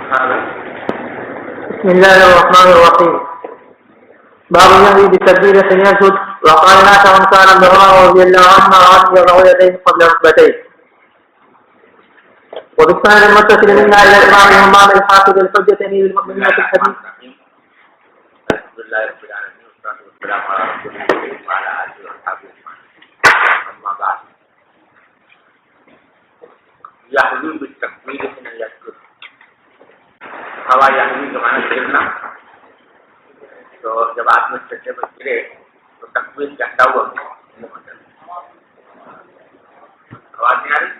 بسم الله الرحمن الرحيم. باب يهوي بالتكبير حين يسجد. وقال نافع كان ابن عمر رضي الله عنهما يرفع يديه قبل ركبتيه. وبالسند المتصل منا الى الامام الهمام الحافظ الحجة امير المؤمنين في الحديث. الحمد لله رب العالمين والصلاه والسلام على رسول الله وعلى اله وصحبه اجمعين. اما بعد. يهوي بالتكبير حين يسجد. ہوا یہوی کے معنی گرنا. تو جب آدمی سجدے میں گرے تو تکبیر کہتا ہوا آواز نہیں آ رہی.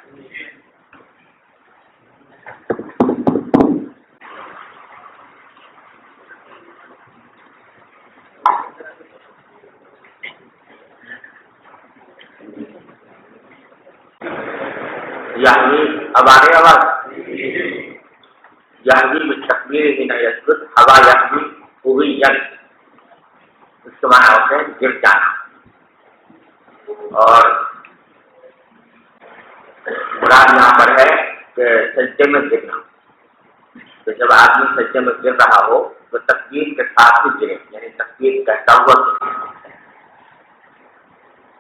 یہوی اب آ رہی آواز. یہوی میں تکبیر ہی نہ یسجد. ہوا یہوی ہوئی ید اس کے معنی ہوتے ہیں گر جانا. اور مراد یہاں پر ہے کہ سجدے میں گرنا. تو جب آدمی سجدے میں گر رہا ہو تو تکبیر کے ساتھ ہی گرے, یعنی تکبیر کہتا ہوا گرے.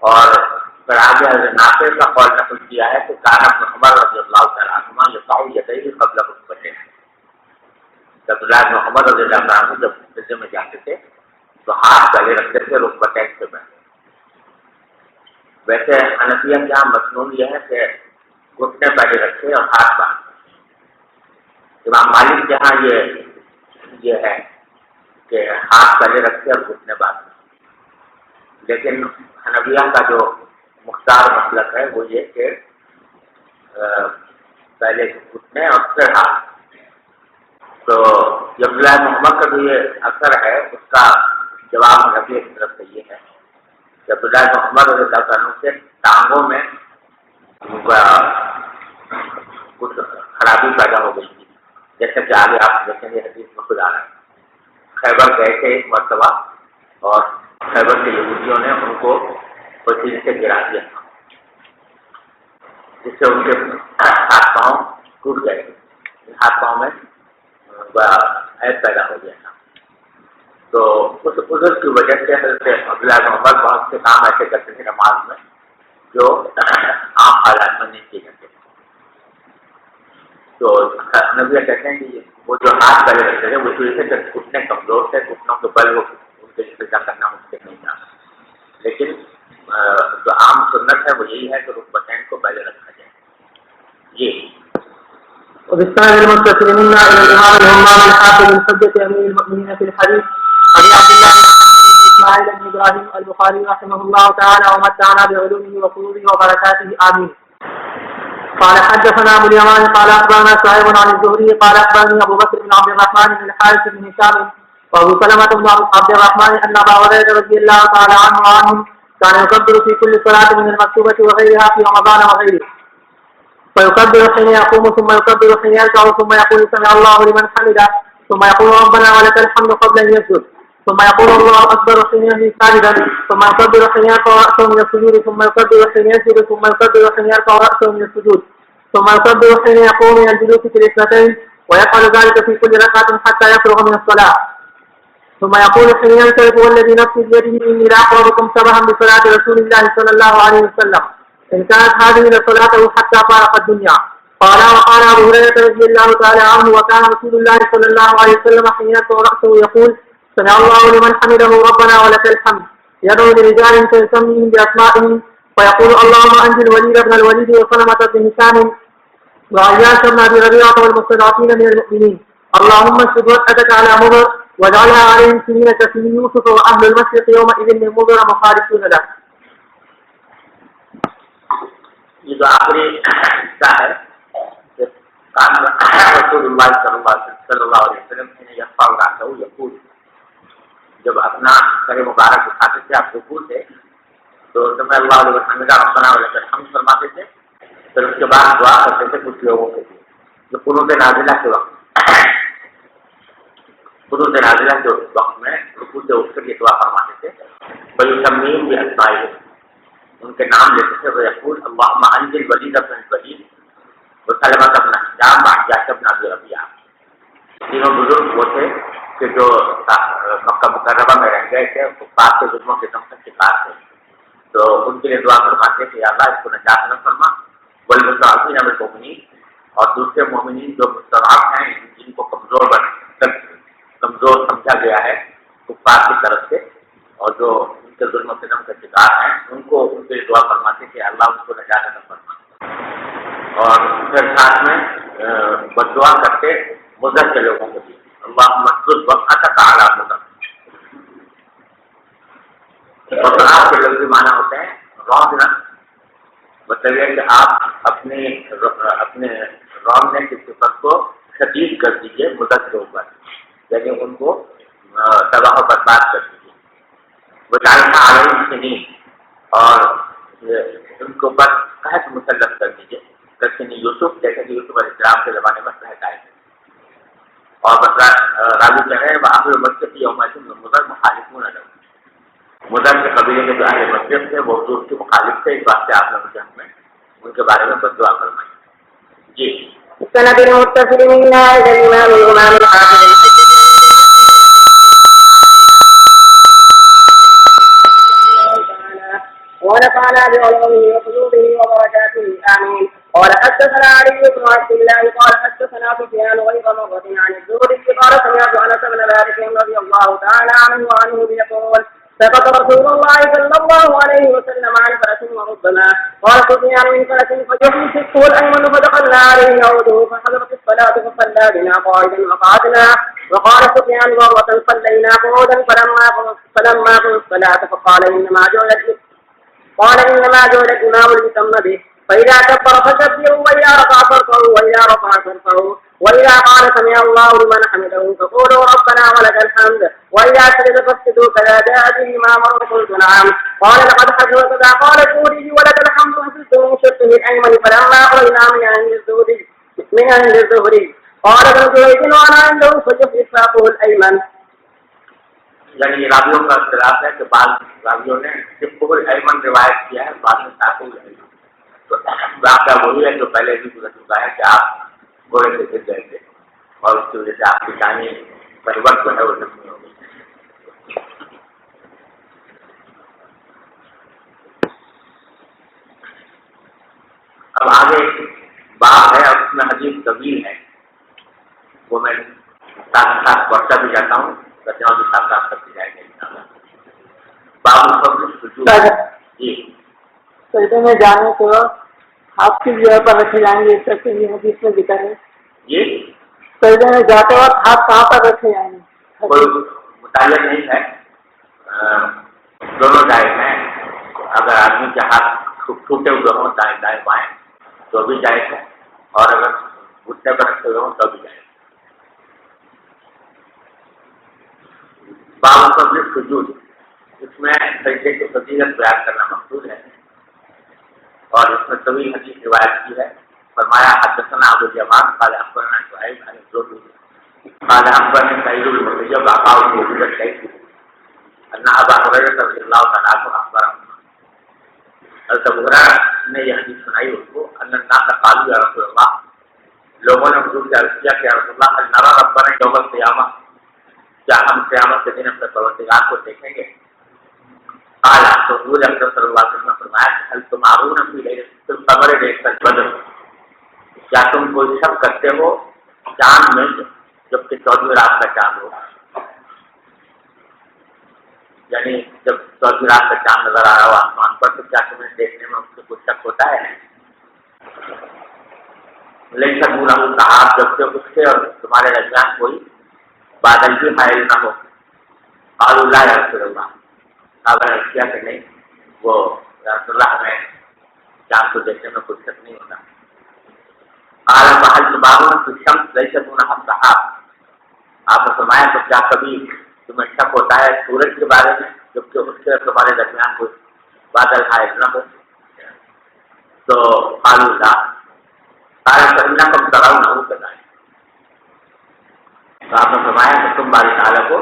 اور پھر آگے حضرت نافع کا قول نقل کیا ہے کہ کان ابن عمر رضی اللہ تعالیٰ عنہما یرفع یدیہ قبل رکبتیہ. عبداللہ بن عمر رضی اللہ عنہ جب سجدے میں جاتے تھے تو ہاتھ پہلے رکھتے تھے رکبتین سے پہلے. ویسے حنفیہ کے یہاں مسنون یہ ہے کہ گھٹنے پہلے رکھے اور ہاتھ باندھ. امام مالک کے یہاں یہ ہے کہ ہاتھ پہلے رکھے اور گھٹنے باندھ. لیکن حنفیہ کا جو مختار مسلک ہے وہ یہ کہ پہلے گھٹنے اور پھر ہاتھ. تو عبداللہ بن عمر کا جو یہ اثر ہے اس کا جواب حنفیہ کی طرف سے یہ ہے کہ عبداللہ بن عمر رضی اللہ عنہ کے ٹانگوں میں کچھ خرابی پیدا ہو گئی تھی, جیسے کہ آگے آپ دیکھیں گے حدیث میں خود آ رہا ہے. خیبر گئے تھے ایک مرتبہ اور خیبر کے یہودیوں نے ان کو پسینے سے گرا دیا تھا, جس سے ان کے ہاتھ پاؤں ٹوٹ گئے تھے. ہاتھ پاؤں میں عیب پیدا ہو گیا تھا. تو اس عذر کی وجہ سے حضرت عبداللہ بن عمر بہت سے کام ایسے کرتے تھے نماز میں جو عام حالات میں نہیں کیے جاتے. تو نبی کہتے ہیں کہ وہ جو ہاتھ پہلے رکھتے تھے وہ چیز سے گھٹنے کمزور تھے, گھٹنوں کے بل وہ ان کے استعمال کرنا ممکن نہیں تھا. لیکن جو عام سنت ہے وہ یہی ہے کہ رکبتین کو پہلے رکھا جائے. یہ وبالسند المتصل منا الى الامام الهمام الحافظ الحجة امير المؤمنين في الحديث ابي عبد الله اسماعيل بن ابراهيم البخاري رحمه الله تعالى ومتعنا بعلومه وفروضه وبركاته امين. قال حدثنا ابو اليمان قال اخبرنا شعيب عن الزهري قال اخبرني ابو بكر بن عبد الرحمن بن الحارث بن هشام وابو سلمة بن عبد الرحمن ان ابا هريرة رضي الله تعالى عنهم كان يكبر في كل صلاة من المكتوبة وغيرها في رمضان وغيره, فيكبر حين يقوم ثم يكبر حين يركع ثم يقول سمع الله لمن حمده ثم يقول ربنا ولك الحمد قبل ان يسجد ثم يقول الله اكبر حين يهوي ساجدا ثم يكبر حين يرفع راسه من السجود ثم يكبر حين يسجد ثم يكبر حين يرفع راسه من السجود ثم يكبر حين يقوم من الجلوس في الاثنتين ويفعل ذلك في كل ركعة حتى يفرغ من الصلاة ثم يقول حين ينصرف والذي نفسي بيده اني لاقربكم شبها بصلاة رسول الله صلى الله عليه وسلم إن كانت هذه لصلاته حتى فارق الدنيا. قال وقال أبو هريرة رضي الله تعالى عنه وكان رسول الله صلى الله عليه وسلم حين يرفع رأسه يقول سمع الله لمن حمده ربنا ولك الحمد, يدعو لرجال فيسميهم بأسمائهم ويقول اللهم أنزل وليد بن الوليد وسلمة بن هشام وعياش بن أبي ربيعة والمستضعفين من المؤمنين اللهم اشهد وحدك على مضر واجعلها عليهم سنين كسنين يوسف وأهل المشرق يومئذ من مضر مخالفون له. یہ جو آخری حصہ ہے رسول اللہ صلی اللہ علیہ وسلم نے یقول رہا یقول, جب اپنا سر مبارک اٹھاتے تھے آپ رکوع سے تو سمع اللہ علیہ وسلم ربنا ولک الحمد فرماتے تھے. پھر اس کے بعد دعا کرتے تھے کچھ لوگوں کے لیے جو قنوت نازلہ کے وقت میں رکوع سے اٹھ کر یہ دعا فرماتے تھے. ویسمیم باسمائہم, ان کے نام لیتے تھے. وہ یقول اللہم انزل ولید بن الولید وسلمة بن ہشام وعیاش بن ابی ربیعہ, وہ تھے کہ جو مکہ مکرمہ میں رہ گئے تھے، کفار کے ظلموں کے دم کا شکار تھے، تو ان کے لیے دعا فرماتے کہ یا اللہ اس کو نجات نہ فرما، والمستضعفین من المؤمنین، اور دوسرے مومنین جو مستضعف ہیں، جن کو کمزور سمجھا گیا ہے کفار کی طرف سے، اور جو ان کے ظلم و ستم کا شکار ہیں، ان کو ان کے لیے دعا فرماتے کہ اللہ ان کو نجات نہ فرما، اور پھر ساتھ میں بددعا کرتے مضر کے لوگوں کو بھی، اللہ مسجد وقت تعالیٰ مضر، اور کے لفظی معنی ہوتے ہیں روزنا، مطلب یہ کہ آپ اپنے روزنے کی صفت کو شدید کر دیجیے مضر کے اوپر، یعنی ان کو تباہ و برباد کر دیجیے، وہ جاننا عالم سے نہیں، اور ان کے اوپر قحط مسلط کر دیجیے، جیسے یوسف، جیسے کہ یوسف علیہ السلام کے زمانے میں قحط آئے تھے، اور راوی کہہ رہے ہیں وآخر مسجد یوم مضر مخالفون لهم، مضر کے قبیلے کے جو اہل مسجد تھے وہ حضور کے مخالف تھے، اس واسطے آپ نے مجھے ہمیں ان کے بارے میں بددعا فرمائی۔ جی السند المتصل منا إلى الإمام الحافظ ونفعنا بعلومه وقلوبه وبركاته آمين. قال حدثنا علي بن عبد الله قال حدثنا سفيان غير مرة عن الزهري قال سمعت أنس بن مالك رضي الله تعالى عنه وعنه يقول سقط رسول الله صلى الله عليه وسلم عن فرس وربما قال سفيان من فرس فجحي شقه الأيمن فدخلنا عليه نعوده فحضرت الصلاة فصلى بنا قائدا وقعدنا، وقال سفيان مرة صلينا قعودا فلما قضى الصلاة فقال إنما جعل الإمام ليتم به، فإذا كبر فكبروا، وإذا رفع فارفعوا، وإذا رفع فارفعوا، وإذا قال سمع الله لمن حمده فقولوا ربنا ولك الحمد، وإذا سجد فاسجدوا كذا جاء به ما مر قلت نعم. قال لقد حسب كذا قال الزهري ولك الحمد حفظت من شقه الأيمن فلما قضينا من عند الزهري قال ابن جريج وأنا عنده فجف إسحاقه الأيمن. یعنی راویوں کا اختلاف ہے کہ بعض راویوں نے شقه الأيمن روایت کیا ہے، بعد میں ساقه الأيمن، تو واقعہ وہی ہے جو پہلے بھی گزر چکا ہے کہ آپ گھوڑے سے گر گئے تھے اور اس کی وجہ سے آپ کی جانی پرورت جو ہے وہ زخمی ہو گئی۔ اب آگے باب ہے اور اس میں حدیث طویل ہے، وہ میں ساتھ ساتھ پڑھتا بھی جاتا ہوں، ترجمہ بھی ساتھ ساتھ کرتے جائیں گے انشاءاللہ۔ باب الفضل السجود، جی سجدے میں جانے کے وقت ہاتھ کی جگہ پر رکھے جائیں گے، اس طرح سے یہ حدیث میں ذکر ہے۔ جی سجدے میں جاتے وقت ہاتھ کہاں پر رکھے جائیں گے؟ کوئی متعلق نہیں ہے، دونوں جائز ہیں، اگر آدمی کے ہاتھ ٹوٹے ہوئے ہوں دائیں دائیں بائیں تو بھی جائز ہے، اور اگر گھٹنے پر رکھے ہوئے ہوں تو بھی جائز۔ باب الفضل السجود، اس میں سجدے کی فضیلت بیان کرنا مقصود ہے، اور اس میں طویل حدیث روایت کی ہے۔ فرمایا حدثنا ابو اليمان قال اخبرنا شعيب عن الزهري قال اخبرني سعيد بن المسيب عن ابي هريره ان ابا هريره رضي الله تعالى عنه اخبره، حضرت ابو ہریرہ نے یہ حدیث سنائی اس کو، ان الناس قالوا یا رسول اللہ، لوگوں نے حضور سے عرض کیا کہ یا رسول اللہ هل نرى ربنا يوم القيامه، کیا ہم قیامت کے دن اپنے پروردگار کو دیکھیں گے؟ قال حضور اکرم صلی اللہ علیہ وسلم نے فرمایا هل تمارون فی لیلۃ القمر لیلۃ البدر، کیا تم کوئی شک کرتے ہو چاند میں جبکہ 14ویں رات کا چاند ہو، یعنی جب 14ویں رات کا چاند نظر آ رہا ہو آسمان پر تو کیا تمہیں دیکھنے میں اس سے کوئی شک ہوتا ہے؟ لیکن سب صاحب جبکہ اس کے اور تمہارے درمیان کوئی بادل بھی حائل نہ ہو۔ قالوا لا یا رسول اللہ، صحابہ نے کیا کہ نہیں وہ یا رسول اللہ ہمیں چاند کو دیکھنے میں کوئی شک نہیں ہوتا۔ قال فهل تبارون في الشمس ليس دونها سحاب، آپ نے فرمایا تو کیا کبھی تمہیں شک ہوتا ہے سورج کے بارے میں جبکہ اس کے تمہارے درمیان کوئی بادل حائل نہ ہو؟ تو قالوا لا قال فإنكم ترونه كذلك، تو آپ نے فرمایا کہ تم باری تعالیٰ کو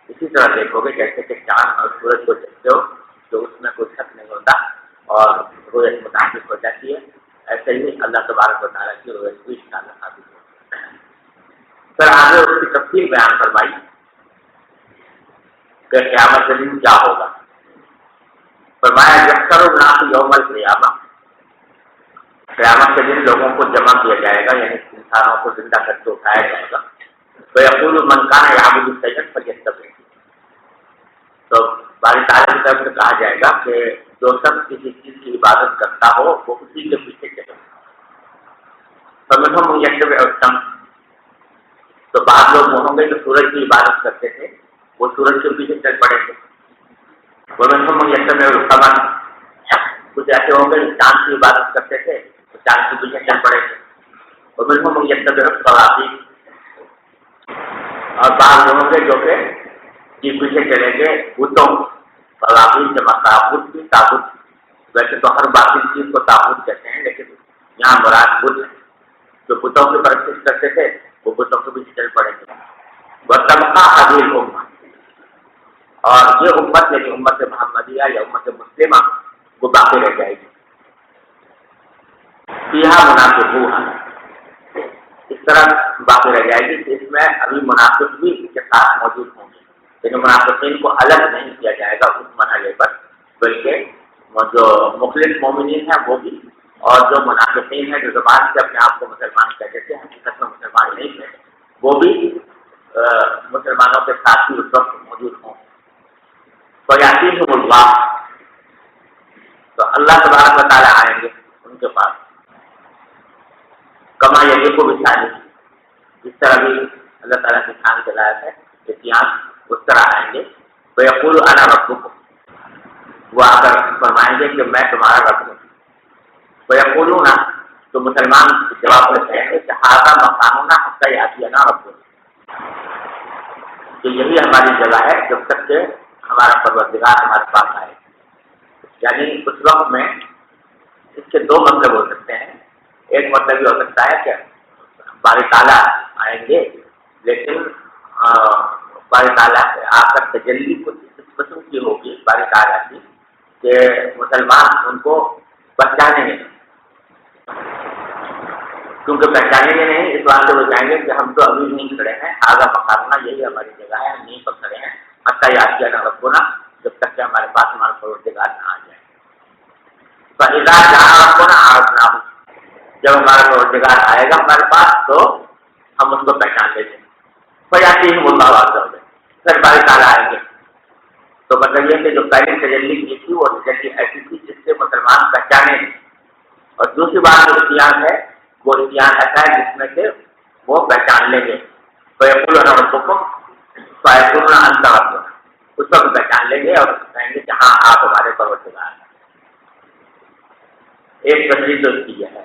اسی طرح دیکھو گے جیسے کہ چاند اور سورج کو دیکھتے ہو تو اس میں کوئی شک نہیں ہوتا اور رویت متعلق ہو جاتی ہے، ایسے ہی اللہ تبارک و تعالیٰ کی رویت بھی انشاءاللہ ثابت ہوتی ہے۔ پھر آگے اس کی تفصیل تفصیل بیان فرمائی کہ قیامت کے دن کیا ہوگا. فرمایا یحشر الناس یوم القیامہ، قیامت کے دن لوگوں کو جمع کیا جائے گا، یعنی انسانوں کو زندہ کر کے اٹھایا جائے گا. فیقول من کان یعبد السید فلیتبع، تو باری تعالیٰ کی طرف سے کہا جائے گا کہ جو شخص کسی چیز کی عبادت کرتا ہو وہ اسی کے پیچھے چلے. فمنہم من یتبع الشمس، تو بعض لوگ وہ ہوں گے جو سورج کی عبادت کرتے تھے، وہ سورج کے پیچھے چل پڑے تھے. ومنہم من یتبع القمر، کچھ ایسے ہوں گے جو چاند کی عبادت کرتے تھے تو چاند کے پیچھے چل پڑے تھے. ومنہم من یتبع الصوابین، اور بعض ہوں گے جو کہ پیچھے چلیں گے بتوں. صوابین جمع تابوت کی، تابوت ویسے تو ہر باطل چیز کو تابوت کہتے ہیں، لیکن یہاں مراد بت جو بتوں کی پرستش کرتے تھے وہ بتوں کے پیچھے چل پڑے تھے. وَتَبْقَىٰ هَٰذِهِ الْأُمَّةُ، اور یہ امت یعنی امت محمدیہ یا امت مسلمہ وہ باقی رہ جائے گی. فِيهَا مُنَافِقُونَ، اس طرح باقی رہ جائے گی کہ اس میں ابھی منافق بھی اس کے ساتھ موجود ہوں گے، لیکن منافقین کو الگ نہیں کیا جائے گا اس مرحلے پر، بلکہ جو مخلص مومنین ہیں وہ بھی، اور جو منافقین ہیں جو زبان سے اپنے آپ کو مسلمان کہتے تھے حقیقت میں مسلمان نہیں تھے، وہ بھی مسلمانوں کے ساتھ ہی اس وقت موجود ہوں. فَيَأْتِيهِمُ اللَّهُ، تو اللہ تبارک و تعالیٰ آئیں گے ان کے پاس. کما یلیق بشانہ، اس طرح بھی اللہ تعالیٰ کی شان کے لائق ہے کہ قیامت اس طرح آئیں گے. فیقول انا ربکم، وہ آ کر فرمائیں گے کہ میں تمہارا رب ہوں. فیقولون، تو مسلمان جواب میں کہیں گے کہ ھذا مکاننا حتی یأتینا ربنا، کہ یہی ہماری جگہ ہے جب تک کہ ہمارا پروردگار ہمارے پاس آئے. یعنی اس وقت میں اس کے دو مطلب ہو سکتے ہیں. ایک مطلب یہ ہو سکتا ہے کہ باری تعالیٰ آئیں گے، لیکن باری تعالیٰ سے آ کر تجلی کچھ اس قسم کی ہوگی باری تعالیٰ کی کہ مسلمان ان کو پہچانیں گے. کیونکہ پہچانیں گے نہیں، اس بات سے وہ جائیں گے کہ ہم تو ابھی نہیں کھڑے ہیں، آگا مکاننا یہی ہماری جگہ ہے، ہم نہیں پر کھڑے ہیں حتی یأتینا ربنا، جب تک کہ ہمارے پاس ہمارا پروردگار نہ آ جائے. فإذا جاء ربنا عرفناه، جب ہمارا پروردگار آئے گا ہمارے پاس تو ہم اس کو پہچان لیں گے. فیأتیہم اللہ عز وجل، پھر باری تعالیٰ آئیں گے. تو مطلب یہ کہ جو پہلی تجلی کی تھی وہ تجلی ایسی تھی جس سے مسلمان پہچانے گے، اور دوسری بات جو اتیان ہے وہ اتیان ایسا ہے جس میں سے وہ پہچان لیں گے. فیقول انا ربکم فیقولون انت ربنا، اس وقت پہچان لیں گے اور کہیں گے کہ ہاں آپ ہمارے پروردگار ہیں. ایک تشریح تو اس کی یہ ہے.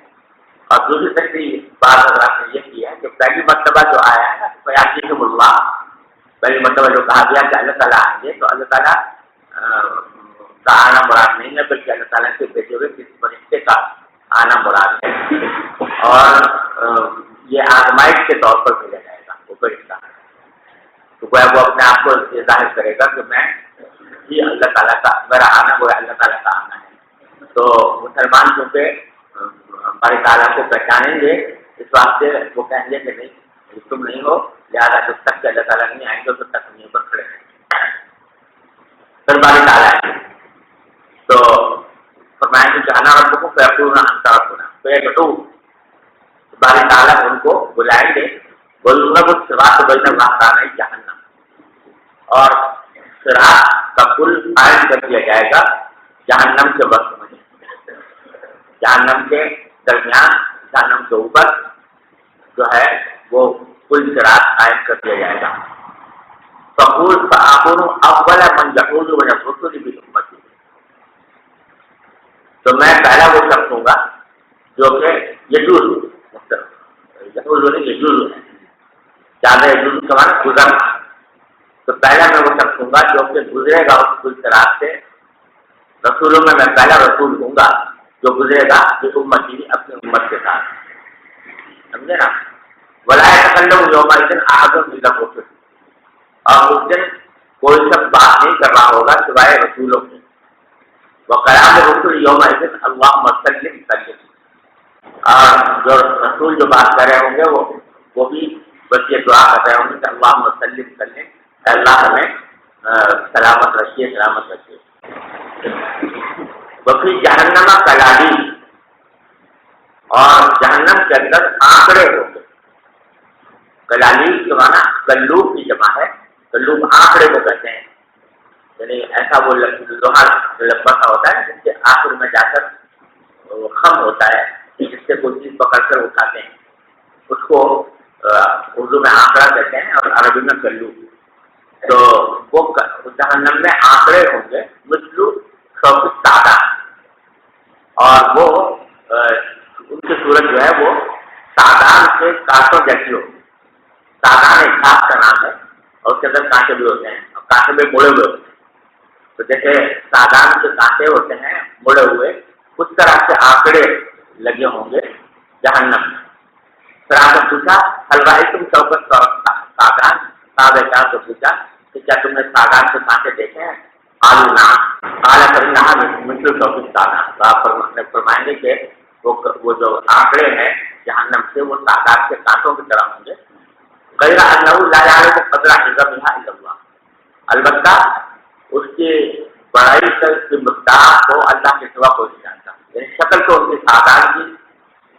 اور دوسری تشریح بعض حضرات نے یہ کی ہے کہ پہلی مرتبہ جو آیا ہے نا فیأتیہم اللہ، پہلی مرتبہ جو کہا گیا کہ اللہ تعالیٰ آئیں گے، تو اللہ تعالیٰ کا آنا مراد نہیں ہے، بلکہ اللہ تعالیٰ کے بھیجے ہوئے کسی فرشتے کا آنا مراد ہے. اور یہ آزمائش کے طور پر بھیجا جائے گا وہ فرشتہ، تو وہ اپنے آپ کو یہ ظاہر کرے گا کہ میں ہی اللہ تعالیٰ کا، میرا آنا وہ اللہ تعالیٰ کا آنا ہے. تو مسلمان چونکہ ہمارے تعالیٰ کو پہچانیں گے، اس واسطے وہ کہیں گے کہ نہیں تم نہیں ہو، لہٰذا جب تک کہ اللہ تعالیٰ نہیں آئیں گے تب تک ہم یہیں پر کھڑے ہیں. پھر باری تعالیٰ آئیں گے تو فرمائیں گے کہ انا ربکم فیقولون انت ربنا، فیدعو، باری تعالیٰ ان کو بلائیں گے. وَيُضْرَبُ الصِّرَاطُ بَيْنَ الظَّهْرَانَيْ جَهَنَّمَ، اور صراط کا پل قائم کر دیا جائے گا جہنم کے وقت میں، جہنم کے درمیان، جہنم کے اوپر جو ہے وہ پل صراط قائم کر دیا جائے گا. فَأَكُونُ أَوَّلَ مَنْ يَحُوزُ مِنَ الرُّسُلِ بِأُمَّتِهِ، تو میں پہلا وہ شخص ہوں گا جو کہ یجوز ہے، زیادہ یجوز کا معنی گزرنا، تو پہلا میں وہ شخص ہوں گا جو کہ گزرے گا اس پل صراط سے. رسولوں میں پہلا رسول ہوں گا جو گزرے گا کہ امتی اپنی امت کے ساتھ، سمجھے نا. ولا يتكلم يومئذ احد الا الرسل، اور اس دن کوئی شخص بات نہیں کر رہا ہوگا سوائے رسولوں کے. وكلام الرسل يومئذ اللهم صل وسلم، اور جو رسول جو بات کر رہے ہوں گے وہ بھی بس یہ دعا کر رہے ہوں گے کہ اللہم وسلم کر لیں، اللہ ہمیں سلامت رکھیے، سلامت رکھیے۔ وفی جہنم کلالی، اور جہنم کے اندر آنکڑے ہوں گے۔ کلالی کے معنی کلوب کی جمع ہے، کلوب آنکڑے کو کہتے ہیں، یعنی ایسا وہ لوہا لمبا سا ہوتا ہے جس کے آخر میں جا کر خم ہوتا ہے، جس سے کوئی چیز پکڑ کر اٹھاتے ہیں، اس کو اردو میں آنکڑا کہتے ہیں اور عربی میں کلو۔ تو وہ جہنم میں آنکڑے ہوں گے مثلو شوق سادہ، اور وہ ان کی صورت جو ہے وہ سادان کے کانٹوں جیسی ہوگی۔ سادان ایک گھاس کا نام ہے اور اس کے اندر کانٹے بھی ہوتے ہیں، اور کانٹے میں مڑے ہوئے ہوتے ہیں، تو جیسے سادان کے کانٹے ہوتے ہیں مڑے ہوئے، اس طرح سے آنکڑے لگے ہوں گے جہنم میں۔ پھر آپ نے پوچھا حلوائی تم چوکٹ سادان سادہ کو پوچھا کہ کیا تم نے سادان کے کانٹے دیکھے ہیں؟ آلو نام اعلیٰ کرنا مثل چوکٹ سادان، تو آپ فرمائیں گے کہ وہ جو آنکڑے ہیں جہنم سے وہ سادان کے کانٹوں کی طرح ہوں گے۔ غیر انہ لا یعلم قدر عظمها الا اللہ، البتہ اس کی بڑائی کی مقدار کو اللہ کے سوا کوئی نہیں جانتا۔ یعنی شکل تو ان کی سادان کی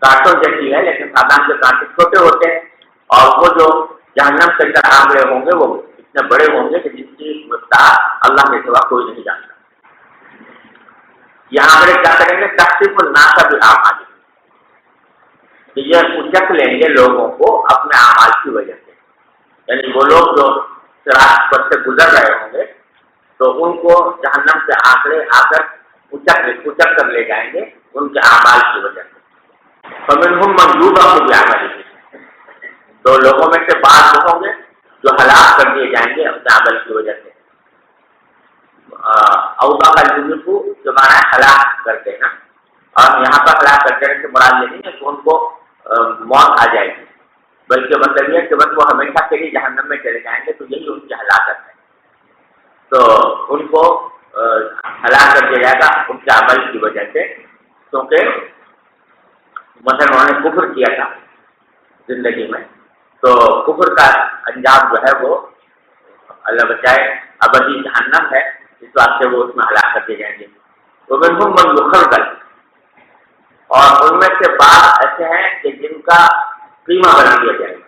کانٹوں جیسی ہے، لیکن سادان کے کانٹے چھوٹے ہوتے ہیں، اور وہ جو جہنم کے اندر آنکڑے ہوں گے وہ اتنے بڑے ہوں گے کہ جس کی مقدار اللہ کے سوا کوئی نہیں جانتا۔ یہ آنکڑے کیا کریں گے؟ تخصیف الناس باعمالہم، کہ یہ اچک لیں گے لوگوں کو اپنے اعمال کی وجہ سے، یعنی وہ لوگ جو صراط پر سے گزر رہے ہوں گے تو ان کو جہنم سے آنکڑے آ کر اچک کر لے جائیں گے ان کے اعمال کی وجہ سے۔ فمنہم من یوبق بعملہ، تو لوگوں میں سے بعض وہ ہوں گے جو ہلاک کر دیے جائیں گے اپنے عمل کی وجہ سے۔ اوبق الجنب جو معنی ہے ہلاک کر دینا، اور یہاں پر ہلاک کر دینے سے مراد یہ نہیں ہے کہ ان کو موت آ جائے گی، بلکہ مطلب یہ کہ بس وہ ہمیشہ کے لیے جہنم میں چلے جائیں گے، تو یہی ان کی ہلاکت ہے۔ تو ان کو ہلاک کر دیا جائے گا ان کے عمل کی وجہ سے، کیونکہ مثلا انہوں نے کفر کیا تھا زندگی میں، تو کفر کا انجام جو ہے وہ اللہ بچائے ابدی جہنم ہے، اس واسطے وہ اس میں ہلاک کر دیے جائیں گے۔ ومنہم من یخرج، اور ان میں سے بعض ایسے ہیں کہ جن کا قیمہ بنا دیا جائے گا،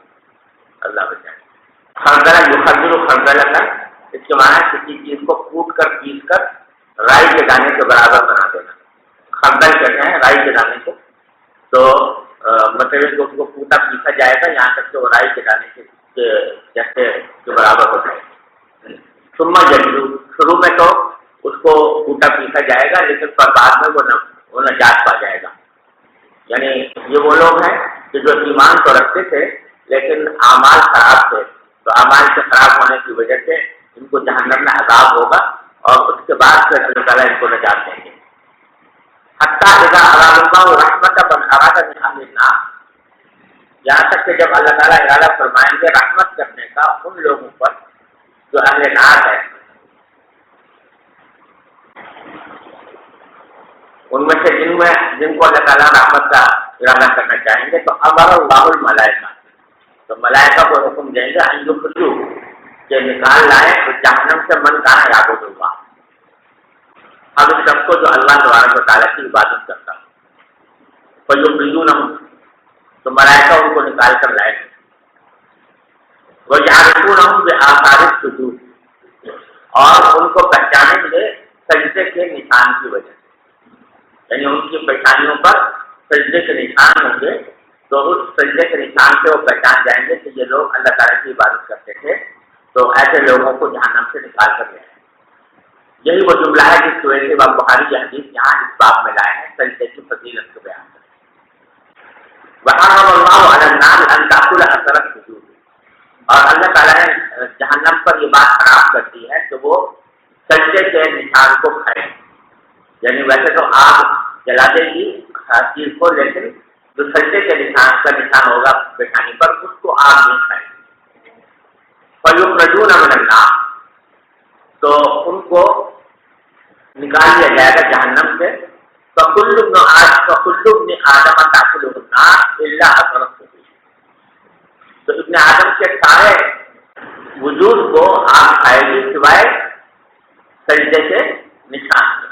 اللہ بچائے۔ خردل یخرج خردلۃ، اس کے معنی ہے کسی چیز کو کوٹ کر پیس کر رائی کے دانے کے برابر بنا دینا، خردل کہتے ہیں رائی کے دانے کو۔ تو مطلب اس کو کوٹا پیسا جائے گا یہاں تک کہ وہ رائی کے دانے کے جیسے کے برابر ہو جائے گا۔ ثم یجزو، شروع میں تو اس کو کوٹا پیسا جائے گا، لیکن پر بعد میں وہ نجات پا جائے گا۔ یعنی یہ وہ لوگ ہیں کہ جو ایمان تو رکھتے تھے لیکن اعمال خراب تھے، تو اعمال کے خراب ہونے کی وجہ سے ان کو جہنم میں عذاب ہوگا، اور اس کے بعد پھر اللہ تعالیٰ ان کو نجات دیں گے۔ حتیٰ اذا اراد اللہ رحمت من اراد من اہل النار، یہاں تک کہ جب اللہ تعالیٰ ارادہ فرمائیں گے رحمت کرنے کا ان لوگوں پر جو اہل نار ہے، ان میں سے جن کو اللہ تعالیٰ رحمت کا ارادہ کرنا چاہیں گے، تو امر اللہ الملائکہ، تو ملائکہ کو حکم دیں گے ان یخرجوا، کہ نکال لائیں جہنم سے من کان یعبد اللہ، اب اس شخص کو جو اللہ تبارک و تعالیٰ کی عبادت کرتا، فیخرجونہم، تو ملائکہ ان کو نکال کر لائیں گے، ویعرفونہم بآثار السجود، اور ان کو پہچانیں گے سجدے کے نشان کی وجہ سے، یعنی ان کی پیشانیوں پر سجدے کے نشان ہوں گے، تو اس سجدے کے نشان سے وہ پہچان جائیں گے کہ یہ لوگ اللہ تعالیٰ کی عبادت کرتے تھے، تو ایسے لوگوں کو جہنم سے نکال کر لے آئے۔ یہی وہ جملہ ہے جس کی وجہ سے امام بخاری کی حدیث یہاں اس باب میں لائے ہیں سجدے کی فضیلت کو بیان کرتے۔ وحرم اللہ علی النار ان تأکل اثر السجود، اور اللہ تعالیٰ نے جہنم پر یہ بات حرام کر دی ہے کہ وہ سجدے کے نشان کو کھائے، یعنی ویسے تو آگ جلا دے گی ہر چیز کو، لیکن جو سجدے کے نشان ہوگا پیشانی پر اس کو آگ نہیں کھائے۔ فیخرجون من النار، تو ان کو نکال لیا جائے گا جہنم سے۔ فکل ابن آدم تأکلہ النار الا اثر السجود، تو ابن آدم کے سارے وجود کو آگ کھائے گی سوائے سجدے سے نشان کے.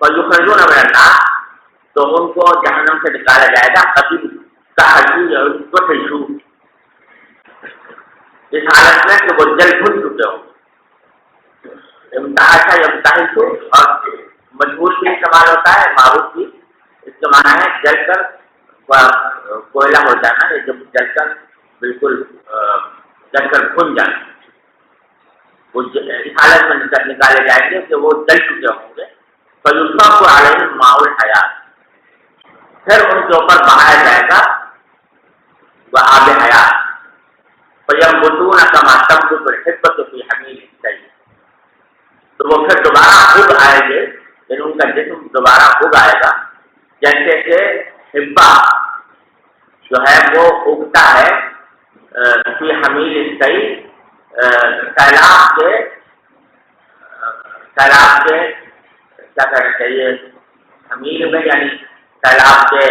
فَيُخْرَجُونَ مِنَ النَّارِ تو ان کو جہنم سے نکالا جائے گا قبیل کا حجی اور اس کو تجھو اس حالت میں کہ وہ جل بھن چکے ہوں. امتحاشا یمتحشو اور مجبور بھی استعمال ہوتا ہے, معروف بھی اس کا معنی ہے جل کر کوئلہ ہو جانا, جب جل کر بالکل جل کر بھن جانا. وہ اس حالت میں نکالے جائیں گے کہ وہ جل چکے ہوں گے. فَيُصَبُّ عَلَيْهِمْ مَاءُ الْحَیَاۃ پھر ان کے اوپر بہایا جائے گا وہ آب حیات. فَيَنبُتُونَ كَمَا تَنبُتُ الْحِبَّةُ فِي حَمِيلِ السَّیْلِ تو وہ پھر دوبارہ اگ آئیں گے, یعنی ان کا جسم دوبارہ اگ آئے گا جیسے کہ حبہ جو ہے وہ اگتا ہے فی حمیل السیل سیلاب کے کیا کہنا چاہیے حمیل میں, یعنی سیلاب کے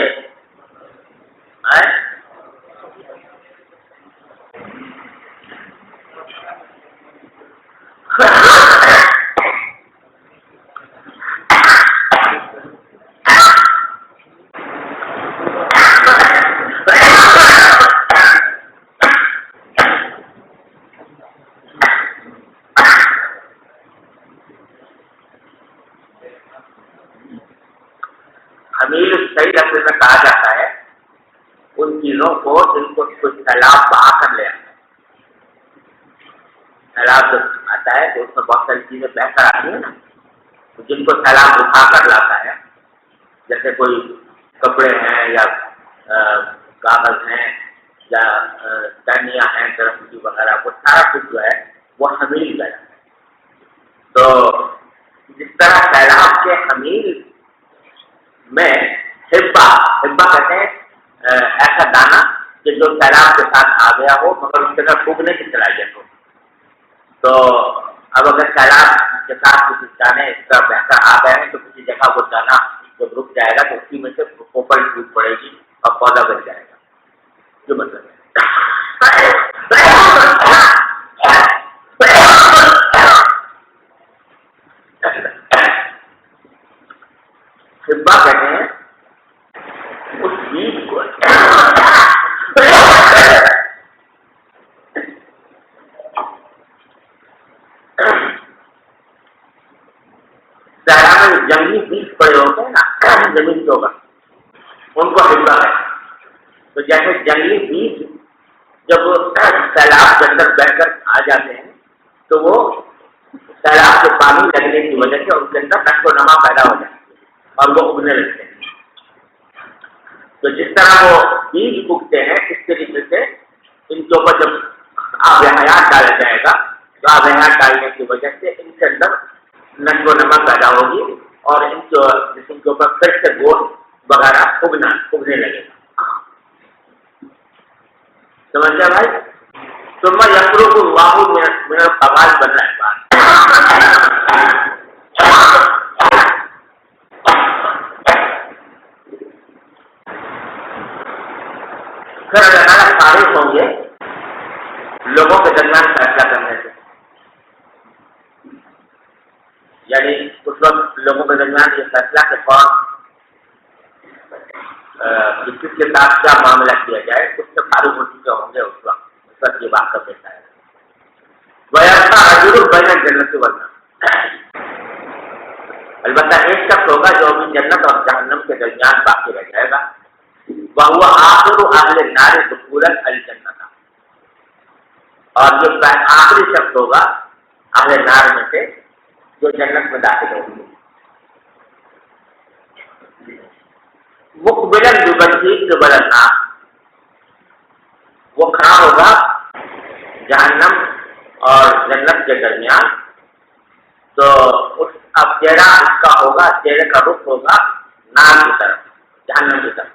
حمیل السیل اصل میں کہا جاتا ہے ان چیزوں کو جن کو کچھ سیلاب بہا کر لے آتا ہے. سیلاب جب آتا ہے تو اس میں بہت ساری چیزیں بہ کر آتی ہیں نا, جن کو سیلاب اٹھا کر لاتا ہے, جیسے کوئی کپڑے ہیں یا کاغذ ہیں یا ٹہنیاں ہیں درخت وغیرہ, وہ سارا کچھ جو ہے وہ حمیل کا ہے. تو جس طرح سیلاب کے حمیل میں حبہ کہتے ہیں ایسا دانا کہ جو سیلاب کے ساتھ آ گیا ہو مگر اس کے ساتھ اگنے کی صلاحیت ہو. تو اب اگر سیلاب کے ساتھ کچھ دانے اس طرح بہ کر آ گئے ہیں تو کسی جگہ وہ دانا جب رک جائے گا تو اسی میں سے اوپر ٹوٹ پڑے گی اور پودا بن جائے گا. جو مطلب ہے حبہ کہتے ہیں اس بیج کو جنگلی بیج پڑے ہوتے ہیں نا زمین کے اوپر, ان کو حبہ ہے. تو جیسے جنگلی بیج جب سیلاب کے اندر بیٹھ کر آ جاتے ہیں تو وہ سیلاب کے پانی لگنے کی وجہ سے ان کے اندر نشو و نما پیدا ہو جاتی ہے اور وہ اگنے لگتے ہیں. تو جس طرح وہ بیج اگتے ہیں اس طریقے سے ان کے اوپر جب آب حیات ڈالا جائے گا تو آب حیات ڈالنے کی وجہ سے ان کے اندر نشو و نما پیدا ہوگی اور ان کے جسم کے اوپر پھر سے گوشت وغیرہ اگنے لگے گا. سمجھ گیا بھائی؟ ثم یخرج اللہ من القبائل بن العباد پھر اللہ تعالیٰ فارغ ہوں گے لوگوں کے درمیان فیصلہ کرنے سے, یعنی اس وقت لوگوں کے درمیان یہ فیصلہ کہ کون کس کے ساتھ کیا معاملہ کیا جائے اس سے فارغ ہو چکے ہوں گے. اس وقت یہ بات کا پیشہ ہے جنت ورنہ البتہ ایک شخص ہوگا جو ابھی جنت اور جہنم کے درمیان باقی رہ جائے گا. وہ آخر اہل نار دخولا الجنت, اور جو آخری شخص ہوگا اہل نار میں سے جو جنت میں داخل ہوگی. مقبلا بوجهه قبل النار وہ کھڑا ہوگا جہنم اور جنت کے درمیان. تو اب چہرہ اس کا ہوگا, چہرے کا رخ ہوگا نار کی طرف, جہنم کی طرف.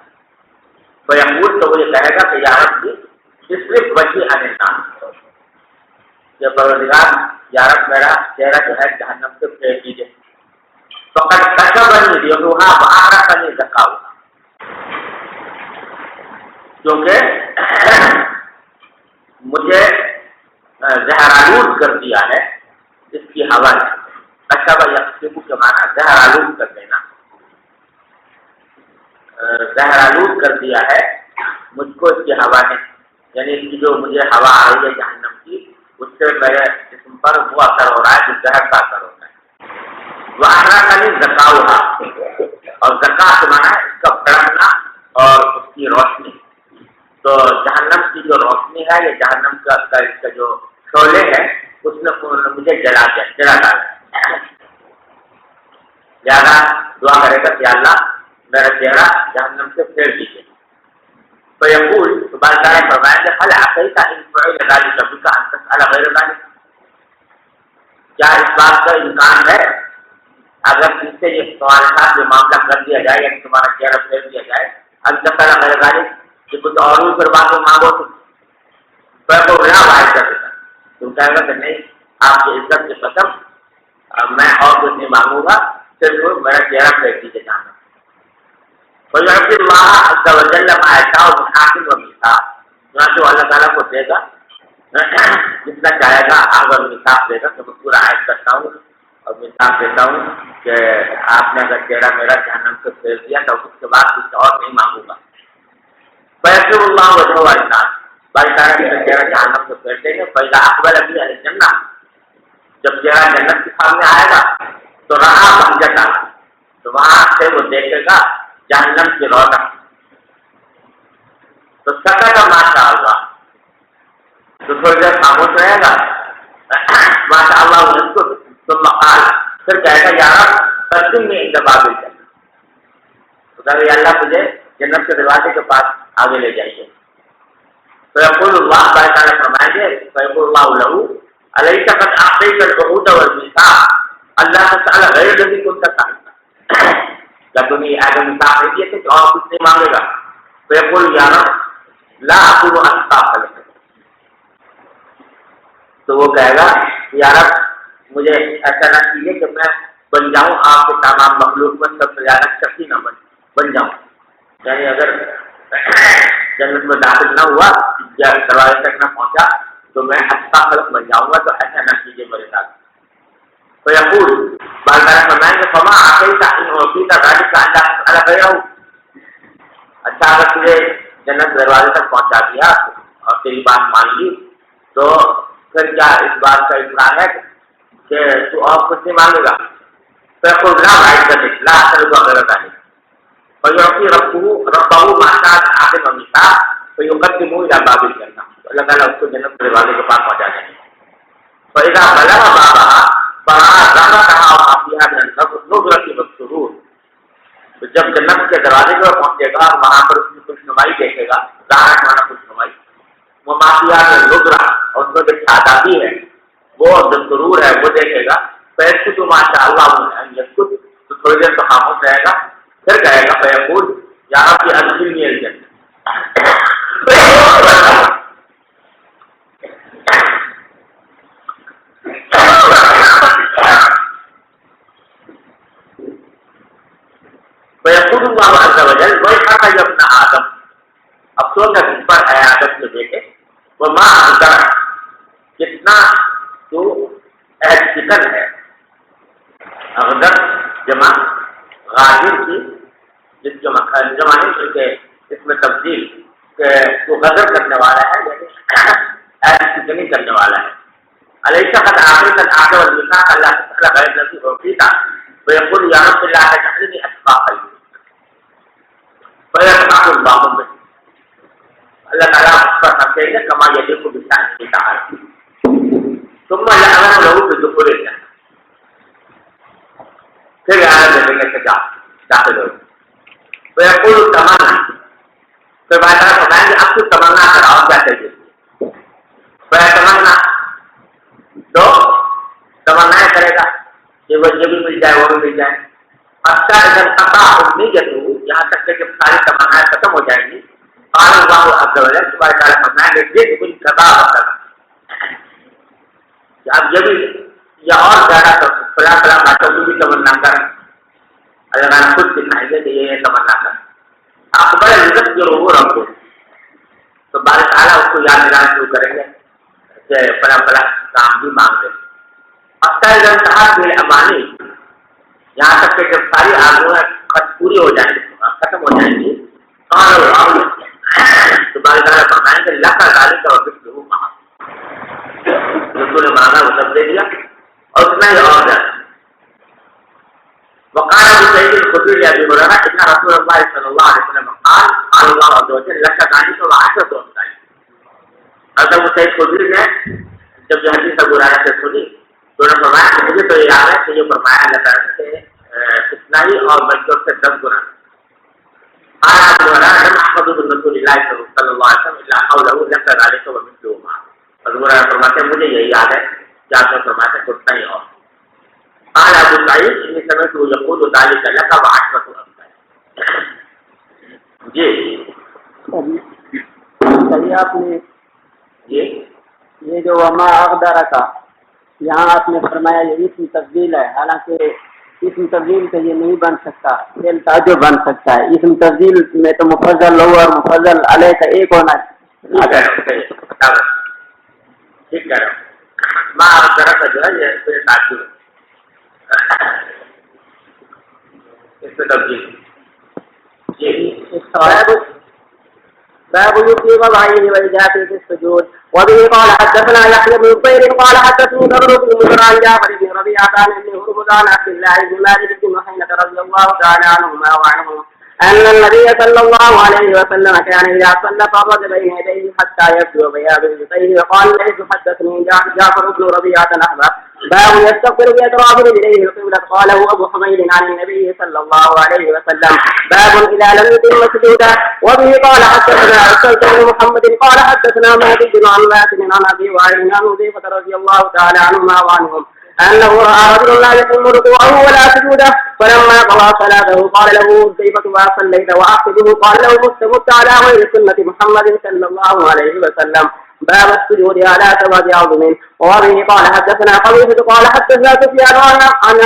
فیقول تو وہ یہ کہے گا کہ یا رب صرف وجهي عن النار, کہ پروردگار یا رب میرا چہرہ جو ہے جہنم سے پھیر دیجیے. فقد کشفني ريحها وأحرقني ذكاؤها, کیونکہ مجھے آلود کر دیا ہے اس کی ہوا نے. کشف یکشف کے معنی زہر آلود کر دینا. زہر آلود کر دیا ہے مجھ کو اس کی ہوا نے، یعنی اس کی جو مجھے ہوا آ رہی ہے جہنم کی، اس سے میرے جسم پر وہ اثر ہو رہا ہے جو زہر کا اثر ہوتا ہے. وہ احرقنی زکاؤہا، اور زکا سے مانا ہے اس کا بڑھنا اور اس کی روشنی. تو جہنم کی جو روشنی ہے یا جہنم کا اس کا جو شعلے ہے اس نے مجھے جلا ڈالا. لہٰذا دعا کرے گا کہ اللہ میرا چہرہ جہنم سے پھیر دیجیے. تو یقول تو بات کریں فرمائیں گے هل عصیت ان فعل ذلك بك ان تسأل غیر ذلك، کیا اس بات کا امکان ہے اگر تم سے یہ تمہارے ساتھ یہ معاملہ کر دیا جائے یعنی تمہارا چہرہ پھیر دیا جائے ان تسأل غیر ذلك کہ کچھ اور بھی پھر باتیں مانگو تم کو بنا باہر کر دیتا. تم کہے گا کہ نہیں آپ کی عزت کی قسم میں اور کچھ نہیں مانگوں گا، صرف میرا چہرہ پھیر دیجیے جانا. فَيُعْطِي اللَّهُ عَزَّ وَجَلَّ مَا يَشَاءُ مِنْ حَقٍ وَمِيثَاقٍ، چنانچہ وہ اللہ تعالیٰ کو دے گا جتنا چاہے گا. اگر میثاق دے گا تو میں پورا عائد کرتا ہوں اور میثاق دیتا ہوں کہ آپ نے اگر چہرہ میرا جہنم سے پھیر دیا تو اس کے بعد کچھ اور نہیں مانگوں گا. فَيَصِرُ اللَّهُ وَجْهَهُ عَلَى النَّارِ، بھائی تعالیٰ میرا چہرہ جہنم سے پھیر دیں گے. فَإِذَا أَقْبَلَ بِهِ عَلَى الْجَنَّةِ، جب چہرہ جنت کے سامنے آئے گا تو رہا بہجتا، تو وہاں سے وہ دیکھے گا جہنم کی رونق. تو سکت ماشاء اللہ، تو تھوڑی دیر خاموش رہے گا. ماشاء اللہ ثم قال، پھر کہے گا یا رب قدمنی عند باب الجنہ، تو کہے گا اللہ مجھے جنت کے دروازے کے پاس آگے لے جائیے. تو یقول اللہ، اللہ تعالیٰ فرمائیں گے فیقول اللہ له الیس قد اعطیت العہود والمیثاق اللہ تسأل غیر الذی کنت تسأل، کیا تمہیں یہ آگے میثاق دے دیے تھے کہ اور کچھ نہیں مانگے گا. فیقول یا رب لا اکون اتقاک لک، تو وہ کہے گا یا رب مجھے ایسا نہ کیجیے کہ میں بن جاؤں آپ کے تمام مخلوق میں سب سے زیادہ شقی نہ بن جاؤں. یعنی اگر جنت میں داخل نہ ہوا یا دروازے تک نہ پہنچا تو میں اچھا خلق بن جاؤں گا، تو ایسا نہ کیجیے میرے ساتھ. تو یقول بازار فرمائیں گے فما عطیت ان اعطیت ذلک اللہ تسأل غیرہ، اچھا اگر تجھے جنت دروازے تک پہنچا دیا اور تیری بات مان لی تو پھر کیا اس بات کا امکان ہے کہ تو اور کچھ نہیں مانگے گا. فیقول لا بعزتک لا اسألک غیر ذلک، فیعطی ربہ ما شاء من عہد ومیثاق فیقدمہ الی باب الجنہ، اللہ تعالیٰ اس کو جنت کے دروازے کے پاس پہنچا دیں گے. فإذا بلغ بابها فرآ ذرتها وما فيها من النضرة والسرور، تو جب جنت کے دروازے پر پہنچے گا اور وہاں پر اس کی خوش نمائی دیکھے گا، ظاہر مانا خوش نمائی، وما فيها من النضرة، اور اس میں جو شادابی ہے وہ جو سرور ہے وہ دیکھے گا. فیسکت ما شاء اللہ ان یسکت، تو تھوڑی دیر تو خاموش رہے گا. پھر کہے گا فیقول یا رب ادخلنی الجنہ، فیقول اللہ عز وجل ویحک یا ابن آدم، افسوس ہے تم پر اے آدم کے بیٹے، وما اغدرک، کتنا تو عہد شکن ہے. اغدر جمع غادر کی، جس کے زمانے کے اس میں تبدیل کہ وہ غدر کرنے والا ہے یعنی عہد شکنی کرنے والا ہے. الیس قد اعطیت العہد والمیثاق اللہ تسأل غیر الذی اعطیت، فیقول یا رب لا تجعلنی اتقاک لک، فیتقاک اللہ بہ، اللہ تعالیٰ اس پر ہنسیں گے کما یلیق بشأنہ تعالی. ثم یأذن له بدخول الجنہ، پھر اجازت دیں گے کہ داخل ہو. فیقول تمنا، پھر بات فرمائیں گے اب تو تمنا کراؤ کیا چاہیے. فیتمنا، تو تمنا کرے گا کہ وہ یہ بھی مل جائے وہ بھی مل جائے. حتی اذا انقطع امنیته، یہاں تک کہ جب ساری تمنائیں ختم ہو جائیں گی قال اللہ عز وجل، تمہارے تعالیٰ فرمائیں گے جد بالقضاء والقدر، کہ اب یہ بھی یا اور زیادہ فلاں فلاں باتوں کی بھی تمنا کر. اللہ تعالیٰ خود دکھائیں گے کہ یہ تمنا کر. اکبر عزت جو روح رب کو، تو بارش تعالیٰ اس کو یاد دلانا شروع کریں گے کہ فلاں فلاں کام بھی مانگ لے. اکثر صاحب امانی یہاں تک کہ جب ساری آرزویں پوری ہو جائیں گی ختم ہو جائیں گی تو بارے فرمائیں گے اللہ کا غالب کا وقت جو نے مانگا وہ سب دے دیا اور اتنا ہی اور جاتا. وقال ابو سعيد الخدري لابي هريره ان رسول الله صلى الله عليه وسلم قال الله عز وجل لك غالب وعشرة امثال. حضرت ابو سعید خدری نے جب یہ حدیث ابو ہریرہ سے سنی تو انہوں نے فرمایا کہ مجھے تو یہ یاد ہے کہ یہ فرمایا اللہ تعالیٰ نے اتنا ہی اور بلکہ سے 10 گنا. قال ابو هريره لم احفظ من رسول الله صلى الله عليه وسلم الا قوله لك غالب ومثله معه. ابو ہریرہ فرماتے ہیں مجھے یہی یاد ہے کہ آپ نے فرمایا تھا اتنا ہی اور. قال ابو سعید انی سمعت یقول ذلك لك وعشرة امثال. جی چلیے آپ نے یہ جو وما اقدر کا یہاں آپ نے فرمایا یہ اسم تبدیل ہے، حالانکہ اسم تبدیل سے یہ نہیں بن سکتا، فعل تعجب بن سکتا ہے. اسم تبدیل میں تو مفضل لو اور مفضل علیہ کا ایک ہونا ٹھیک ہے. ما اقدر کا جو ہے یہ فعل تعجب اس میں تبدیل. باب يطيب ضعيه وإجابة السجود. وبه قال حدثنا يحيى بن طير قال حدثني ضرر بن مدر عن جعفر بن ربيعة عن ابن هرمز عن عبد الله بن مالك بن محينة رضي الله تعالى عنهما وعنهم أن النبي صلى الله عليه وسلم كان إذا صلى فرج بين يديه حتى يبدو بياض ابطيه. وقال ليس حدثني جعفر بن ربيعة نحوه. باب يستغفر بيتراب إليه القبلة. قاله أبو حميد عن النبي صلى الله عليه وسلم. باب إذا لم يتم سجودا. وبه قال حدثنا عبد بن محمد قال حدثنا مهدي بن عمات عن أبي وائل عن حذيفة رضي الله تعالى عنهما وعنهم أنه رأى رجل لا يتم ركوعه ولا سجوده فلما قضى صلاته قال له حذيفة ما صليت وأحسبه قال له مت على غير سنة محمد صلى الله عليه وسلم. باب السجود على سبع عظم. وبه قال حدثنا قبيصة قال حدثنا سفيان عن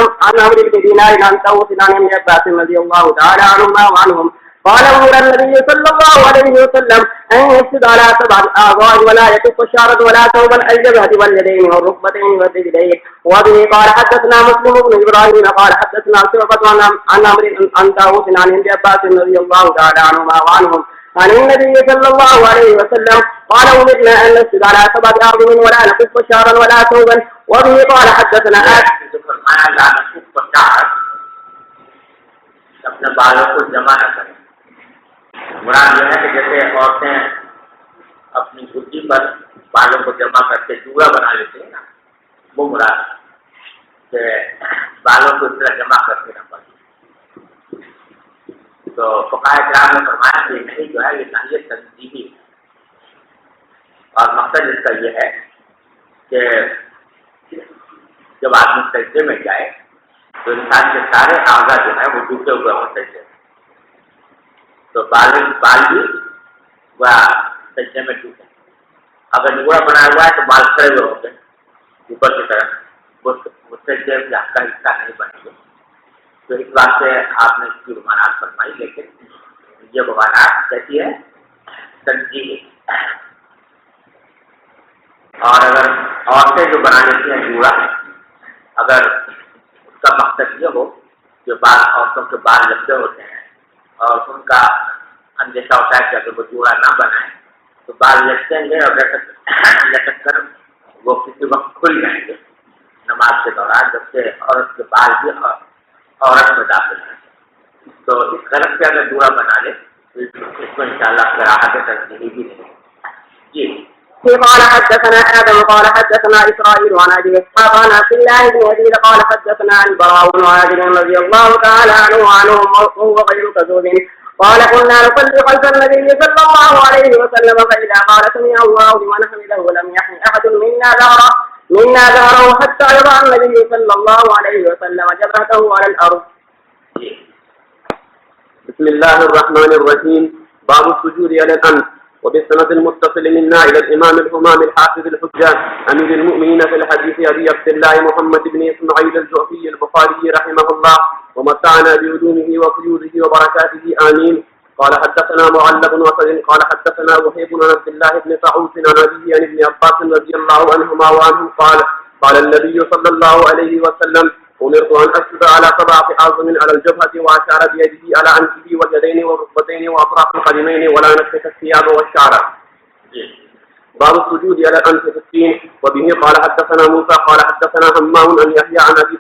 عمرو بن دينار عن طاووس عن ابن عباس رضي الله تعالى عنهما وعنهم قال أمر النبي صلى الله عليه وسلم أن يسجد على 7 أعضاء ولا يكف شعرا ولا ثوبا الجبهة واليدين والركبتين والرجلين. وبه قال حدثنا مسلم بن إبراهيم قال حدثنا شعبة عن عمرو عن طاووس عن ابن عباس رضي الله تعالى عنهما وعنهم عن النبي صلى الله عليه وسلم قال أمرنا أن نسجد على 7 أعظم ولا نكف شعرا ولا ثوبا. وبه قال حدثنا اپنے بالوں کو جمع نہ کریں. مراد یہ ہے کہ جیسے عورتیں اپنی گدی پر بالوں کو جمع کر کے جوڑا بنا لیتے ہیں نا، وہ مراد کہ بالوں کو اس طرح جمع کر کے نہ پڑے. تو فقہاء کرام نے فرمایا کہ نہیں جو ہے یہ نہی تنزیہی اور مقصد اس کا یہ ہے کہ جب آدمی سجدے میں جائے تو انسان کے سارے اعضاء جو ہے وہ جھکے ہوئے ہوں سجدے. تو بال بھی وہ سجدے میں ٹوٹے. اگر نگوڑا بنا ہوا ہے تو بال کھڑے ہوئے ہوں گے اوپر کی طرف، وہ سجدے کا حصہ نہیں بنے گے. تو اس بات سے آپ نے اس کی ممانعت فرمائی، لیکن یہ ممانعت کیسی ہے؟ تنزیہی. اور اگر عورتیں جو بنا لیتی ہیں جوڑا، اگر اس کا مقصد یہ ہو کہ عورتوں کے بال لمبے ہوتے ہیں اور ان کا اندیشہ ہوتا ہے کہ اگر وہ جوڑا نہ بنائے تو بال لٹکیں گے اور لٹک کر وہ کسی وقت کھل جائیں گے نماز کے دوران، جبکہ عورت کے بال بھی عورت میں داخل ہیں. تو اس غلط سے اگر جوڑا بنا لے تو اس کو انشاءاللہ کراہت تنزیہی بھی نہیں. جی قال حدثنا آدم قال حدثنا إسرائيل عن أبي إسحاق عن عبد الله بن يزيد قال حدثنا البراء بن عازب رضي الله تعالى عنه وهو غير كذوب قال كنا نصلي خلف النبي صلى الله عليه وسلم فإذا قال سمع الله لمن حمده لم يحن أحد منا ظهره حتى يضع النبي صلى الله عليه وسلم جبهته على الأرض. بسم الله الرحمن الرحيم. باب السجود على الأنف. وبالسند المتصل منا إلى الإمام الهمام الحافظ الحجاج أمير المؤمنين في الحديث أبي عبد الله محمد بن إسماعيل الجعفي البخاري رحمه الله ومتعنا بعلومه وفيوضه وبركاته آمين. قال حدثنا معل بن وسد قال حدثنا وهيب بن عبد الله بن طاووس عن أبيه عن ابن عباس رضي الله عنهما وعنهم قال النبي صلى الله عليه وسلم أمرت أن أسجد على 7 أعظم على الجبهة وأشار بيده على أنفه واليدين والركبتين وأطراف القدمين ولا نكشف الثياب والشعر. باب السجود على الأنف في الدين. وبه قال حدثنا موسى قال حدثنا همام أن يحيى عن أبي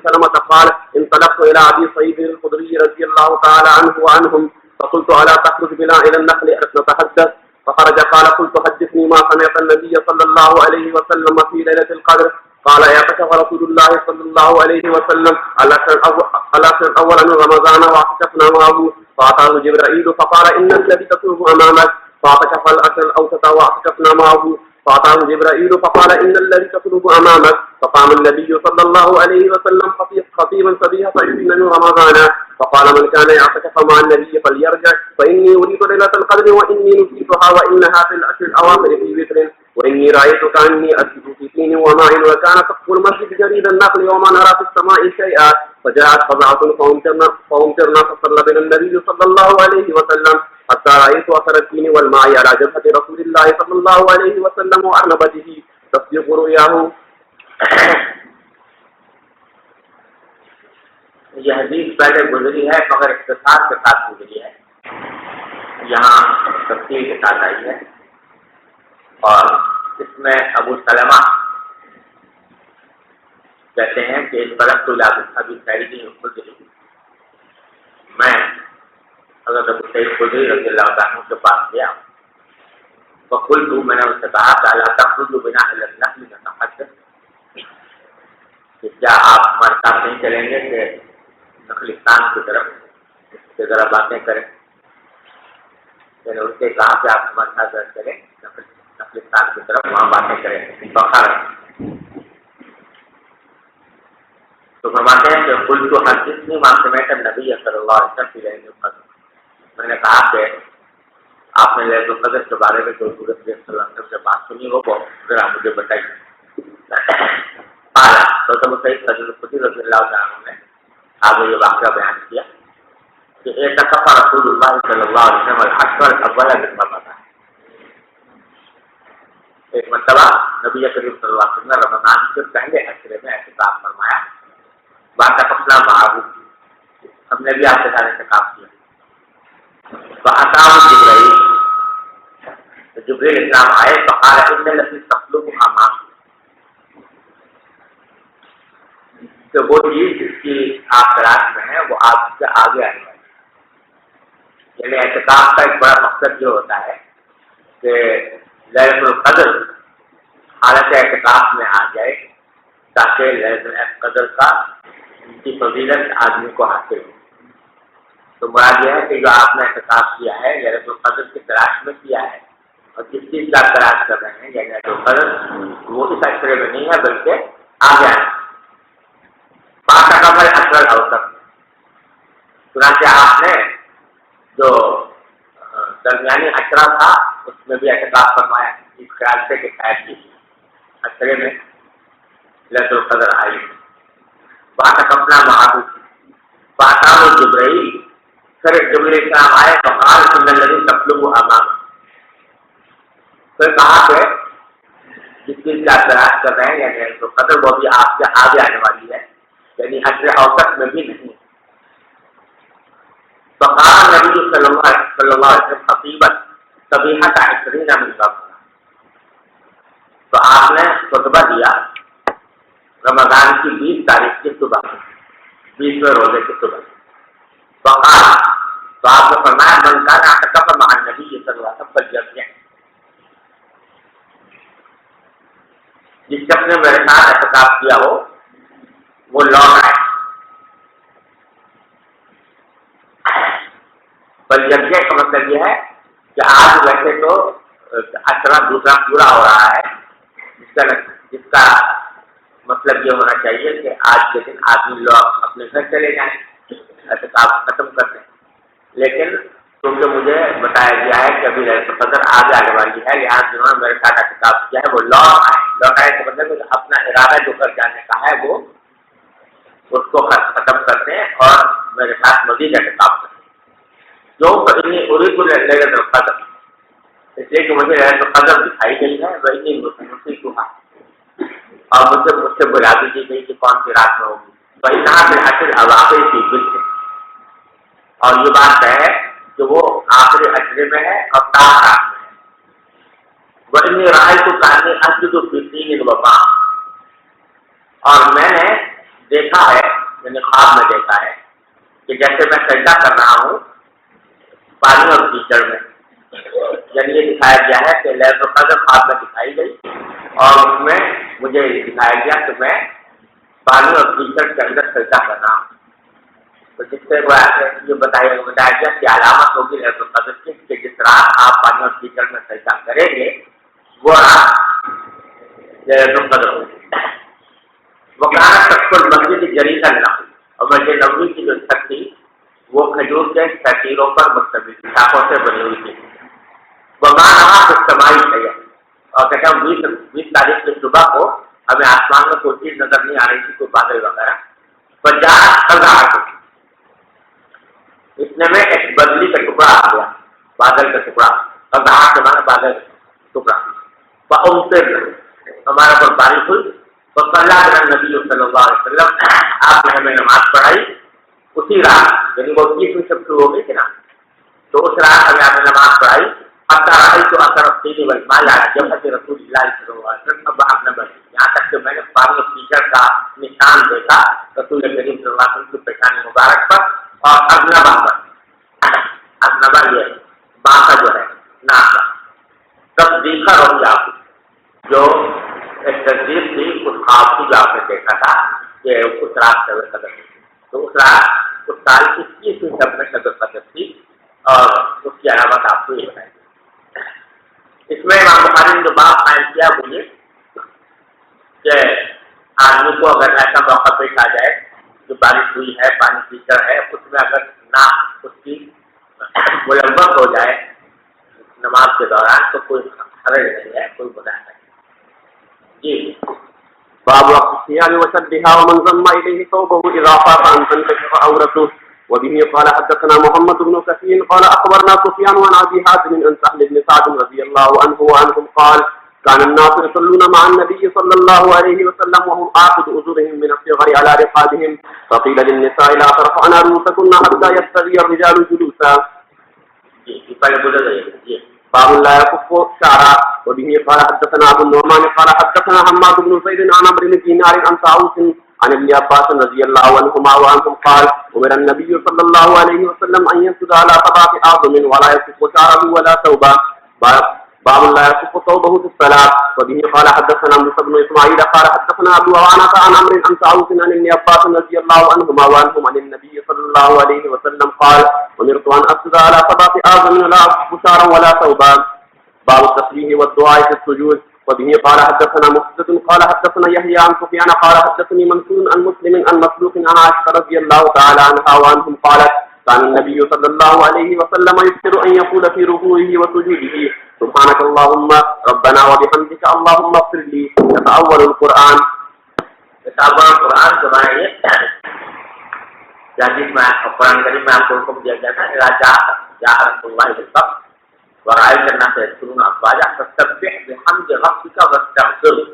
سلمة قال انطلقت إلى أبي سعيد الخدري رضي الله تعالى عنه وعنهم فقلت ألا تخرج بنا إلى النخل نتحدث فخرج قال قلت حدثني ما سمعت النبي صلى الله عليه وسلم في ليلة القدر قال يعتكف رسول الله صلى الله عليه وسلم العشر الأول من رمضان واعتكفنا معه فأتاه جبرائيل فقال إن الذي تطلب أمامك فاعتكف العشر الأوسط واعتكفنا معه فأتاه جبرائيل فقال إن الذي تطلب أمامك فقام النبي صلى الله عليه وسلم خطيبا صبيحة 20 من رمضان فقال من كان يعتكف مع النبي فليرجع فإني أريد ليلة القدر وإني نسيتها وإنها في العشر الأواخر في وتر وإني رأيت كأني أسجد في طين وماء وكان سقف المسجد جريد النخل وما نرى في السماء شيئا فجاءت فزعة فأمطرنا فصلى بنا النبي صلى الله عليه وسلم حتى رأيت أثر الطين والماء على جبهة رسول الله صلى الله عليه وسلم وأرنبته تصديق رؤياه. یہ حدیث پہلے گزری ہے مگر اختصار کے ساتھ گزری ہے، یہاں تفصیل کے ساتھ آئی ہے، اور اس میں ابو سلمہ کہتے ہیں کہ ابھی سعید الخدری میں حضرت ابو سعید الخدری رضی اللہ عنہ کے پاس گیا فقلت میں نے ان سے کہا کہ الا تخرج بنا الی النخل نتحدث کہ کیا آپ ہمارے ساتھ نہیں چلیں گے کہ نخلستان کی طرف سے ذرا باتیں کریں. میں نے ان سے کہا کہ آپ ہمارے ساتھ چلیں نخلستان کی طرف وہاں باتیں کریں. بخار تو فرماتے ہیں کہ قلت حدثني ما سمعت النبي صلی اللہ علیہ وسلم في ليلة القدر. میں نے کہا کہ آپ نے ليلة القدر کے بارے میں جو حضور صلی اللہ علیہ وسلم سے بات سنی وہ ذرا مجھے بتائیے. تو سعید الخدری رضی اللہ عنہ نے آگے یہ واقعہ بیان کیا کہ اعتکف رسول اللہ صلی اللہ علیہ وسلم العشر الاول من رمضان. ایک مرتبہ نبی کریم صلی اللہ علیہ وسلم نے رمضان کے پہلے عشرے میں اعتکاف فرمایا. واعتکفنا معه ہم نے بھی آپ کے ساتھ اعتکاف کیا. فأتاه جبرائیل السلام آئے فقال ان الذي تطلب امامك کہ وہ چیز جس کی آپ تلاش میں ہیں وہ آپ سے آگے آنے والی. یعنی اعتکاف کا ایک بڑا مقصد یہ ہوتا ہے کہ لیلۃ القدر حالت اعتکاف میں آ جائے تاکہ لیلۃ القدر کا کی فضیلت آدمی کو حاصل ہو. تو مراد یہ ہے کہ جو آپ نے اعتکاف کیا ہے لیلۃ القدر کی تلاش میں کیا ہے اور کس چیز کا تلاش کر رہے ہیں یعنی لیلۃ القدر وہ اس عشرے میں نہیں ہے بلکہ آگے آئے. چنانچہ آپ نے جو درمیانی عشرہ تھا اس میں بھی اعتکاف فرمایا اس خیال سے کہ شاید کی عشرے میں لیلۃ القدر آئی. بات اپنا معبود بات جبرائیل پھر جبرائیل السلام آئے فقال ان الذي تطلب امامك. پھر کہا کہ جس چیز کا تلاش کر رہے ہیں یعنی لیلۃ القدر وہ بھی آپ سے آگے آنے والی ہے یعنی عشر اوسط میں بھی نہیں. فقال النبي صلی اللہ علیہ وسلم خطیبا صبیحۃ 20 من رمضان. تو آپ نے خطبہ دیا رمضان کی 20 تاریخ کی صبح 20ویں روزے کی صبح. فقال تو آپ نے فرمایا من کان اعتکف مع النبي صلی اللہ علیہ وسلم فلیرجع. جس شخص نے میرے ساتھ اعتکاف کیا ہو وہ لوٹ آئے. فلیرجع کا مطلب یہ ہے کہ آج ویسے تو عشرہ دوسرا پورا ہو رہا ہے جس کا مطلب یہ ہونا چاہیے کہ آج کے دن آدمی لوگ اپنے گھر چلے جائیں اعتکاف ختم کر دیں. لیکن کیونکہ مجھے بتایا گیا ہے کہ ابھی لیلۃ القدر آگے آنے والی ہے لہٰذا جنہوں نے میرے ساتھ اعتکاف کیا ہے وہ لوٹ آئے کا مطلب اپنا ارادہ جو کر جانے کا ہے وہ اس کو ختم کرتے ہیں اور میرے ساتھ مزید اعتکاف کرتے ہیں. جو اريد ليلة القدر، اس لیے کہ مجھے ليلة القدر دکھائی گئی ہے، وہی نصیحتها، اور مجھ سے بلا دی گئی کہ کون سی رات میں ہوگی، وإنها بالعشر الأواخر في البدء، اور یہ بات ہے کہ وہ آخری عشرے میں ہے اور تاخ رات میں ہے۔ وإني رأيت كأني أسجد في طين وماء، اور میں نے دیکھا ہے، میں نے خواب میں دیکھا ہے کہ جیسے میں سجدہ کر رہا ہوں پانی اور کیچڑ میں، یعنی یہ دکھایا گیا ہے کہ لیلۃ القدر خواب میں دکھائی گئی اور اس میں مجھے دکھایا گیا کہ میں پانی اور کیچڑ کے اندر سجدہ کر رہا ہوں۔ تو جس سے یہ بتایا گیا کہ علامت ہوگی لیلۃ القدر کی کہ جس رات آپ پانی اور کیچڑ میں سجدہ کریں گے وہ رات لیلۃ القدر ہوگی۔ وکانت تخت المسجد جریدہ النخل، اور مسجد نبوی کی جو چھت تھی وہ کھجور کے تحریروں پر مشتمل تھی، شاخوں سے بنی ہوئی تھی۔ ومعنیٰ اجتماعی ہے، اور کہتے ہیں 20 تاریخ کی صبح کو ہمیں آسمان میں کوئی چیز نظر نہیں آ رہی تھی، کوئی بادل وغیرہ، اتنے میں ایک بدلی کا ٹکڑا آ گیا، بادل کا ٹکڑا، قضاء کے معنی بادل ٹکڑا، ہمارے پر بارش ہوئی، تو صلی اللہ نبی صلی اللہ علیہ وسلم، آپ نے ہمیں نماز پڑھائی اسی رات، یعنی وہ 30 شب شروع ہو گئی تھی نا، تو اس رات ہمیں آپ نے نماز پڑھائی، تو اثر رسول اللہ صلی اللہ علیہ وسلم، اب آپ نے بڑھی یہاں تک کہ میں نے پانی اور کیچڑ کا نشان دیکھا رسول کریم صلی اللہ علیہ وسلم کی پیشانی مبارک پر اور اجنبا پر، اجنبا یہ باقا جو ہے ناقا تصدیق رویا، جو ایک تصدیق تھی اس خواب کی جو آپ نے دیکھا تھا کہ اس رات شب قدر، تو اس رات اس سال کی 30ویں شب میں شب قدر تھی، اور اس کی علامت آپ کو یہ بتائی۔ اس میں امام بخاری نے جو بات قائم کیا وہ یہ کہ آدمی کو اگر ایسا موقع پیش آ جائے جو بارش ہوئی ہے، پانی کیچڑ ہے، اس میں اگر نہ اس کی ملوث ہو جائے نماز کے دوران تو کوئی حرج نہیں ہے، کوئی گناہ نہیں۔ جی باب وقت الصيام وشدها ومن ضم إليه ثوبه إذا خاف أن تنكشف عورته. وبه قال حدثنا محمد بن كثير قال أخبرنا سفيان عن أبي حازم عن سهل بن سعد رضي الله عنه وعنهم قال كان الناس يصلون مع النبي صلى الله عليه وسلم وهم آخذ أجورهم من الصغر على رقابهم، فقيل للنساء لا ترفعن رؤوسكن حتى يستوي الرجال جلوسا. باب لا يكف شعرا. وبه قال حدثنا ابو النعمان قال حدثنا حماد بن زيد عن عمرو بن دينار عن طاووس عن ابن عباس رضي الله عنهما وعنهم قال امر النبي صلى الله عليه وسلم ان يسجد على 7 اعظم ولا يكف شعره ولا ثوبا. باب لا يكف ثوبه في الصلاة. وبه قال حدثنا موسى بن اسماعيل قال حدثنا ابو عوانة عن عمرو عن طاووس عن ابن عباس رضي الله عنهما وعنهم عن النبي صلى الله عليه وسلم قال امرت ان اسجد على 7 اعظم ولا اكف شعرا ولا ثوبا. باب التسبيح والدعاء في السجود. وبه قال حدثنا مسدد قال حدثنا يحيى عن سفيان قال حدثني منصور عن مسلم عن مسروق عن عائشة رضي الله تعالى عنها وعنهم قالت كان النبي صلى الله عليه وسلم يكثر ان يقول في ركوعه وسجوده سبحانك اللهم ربنا وبحمدك اللهم اغفر لي. يتأول القرآن. قرآن کے معنی جس میں قرآن کریم میں آپ کو حکم دیا گیا تھا جاء رسول اللہ بالحق ورأيت الناس يذكرون أفواجا فسبح بحمد ربك واستغفره.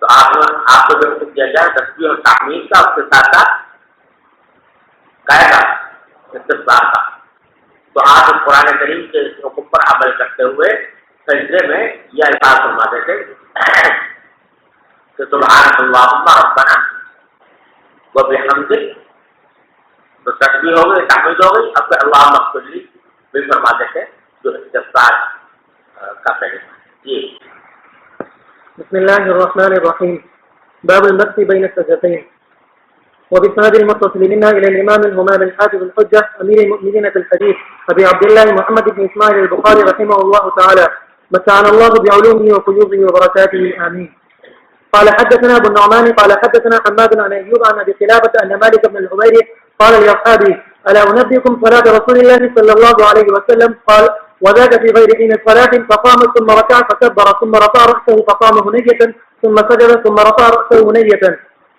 تو آپ کو جو حکم دیا جائے تسبیح اور تحمید کا، اس کے ساتھ ساتھ قاعدہ استغفار کا، تو آپ اس قرآن کریم کے اس حکم پر عمل کرتے ہوئے سجدے میں یہ الفاظ فرماتے تھے کہ سبحانک اللہم ربنا وبحمدک، تو تسبیح ہو گئی، تحمید ہو گئی، اب پھر اللہم اغفر لی بھی فرماتے تھے جو استغفار کا پہلے. جی بسم الله الرحمن الرحيم. باب المسح بين السجدتين. وبسند المتصل منا الى الامام الهمام الحافظ الحجه امير المؤمنين في الحديث ابي عبد الله محمد بن اسماعيل البخاري رحمه الله تعالى متعنا الله بعلومه وفيوضه وبركاته امين. قال حدثنا ابو النعمان قال حدثنا حماد عن ايوب عن ابي قلابه ان مالك بن الحويرث قال لاصحابه الا انبئكم صلاه رسول الله صلى الله عليه وسلم؟ قال وذاك في غير حين صلاه، فقام ثم ركع فكبر ثم رفع راسه فقام هنيه ثم سجد ثم رفع راسه هنيه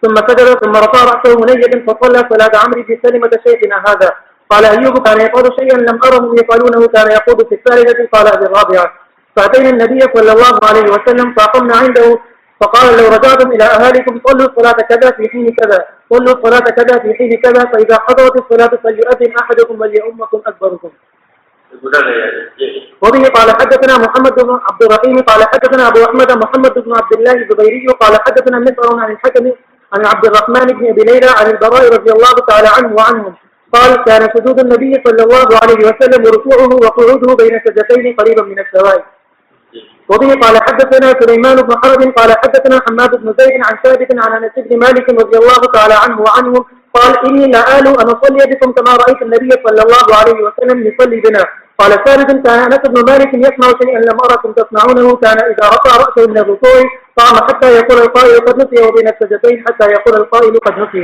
ثم سجد ثم رفع راسه هنيه فصلى صلاه عمرو بسلمة شيخنا هذا. قال أيوب كان يقول شيئا لم أرهم يقالونه كان يقول في الثالثة قال في الرابعة. فأتينا النبي صلى الله عليه وسلم فقمنا عنده فقال لو رجعتم إلى أهالكم صلوا الصلاة كذا في حين كذا، صلوا الصلاة كذا في حين كذا، فإذا حضرت الصلاة فليؤذن أحدكم وليؤمكم أكبركم. وبه قال حدثنا محمد بن عبد الرحيم قال حدثنا أبو أحمد محمد بن عبد الله الزبيري قال حدثنا مسعر عن الحكم عن عبد الرحمن بن أبي ليلى عن البراء رضي الله تعالى عنه وعنهم قال كان سجود النبي صلى الله عليه وسلم وركوعه وقعوده بين سجدتين قريبا من السواء. وبه قال حدثنا سليمان بن حرب قال حدثنا حماد بن زيد عن ثابت عن أنس بن مالك رضي الله تعالى عنه وعنهم قال إني لآل أن أصلي بكم كما رأيت النبي صلى الله عليه وسلم يصلي بنا. قال ثابت كان أنس بن مالك يسمع شيئا لم أركم تصنعونه كان إذا رفع رأسه من الركوع قام حتى يقول القائل قد نسي وبين السجدتين حتى يقول القائل قد نسي.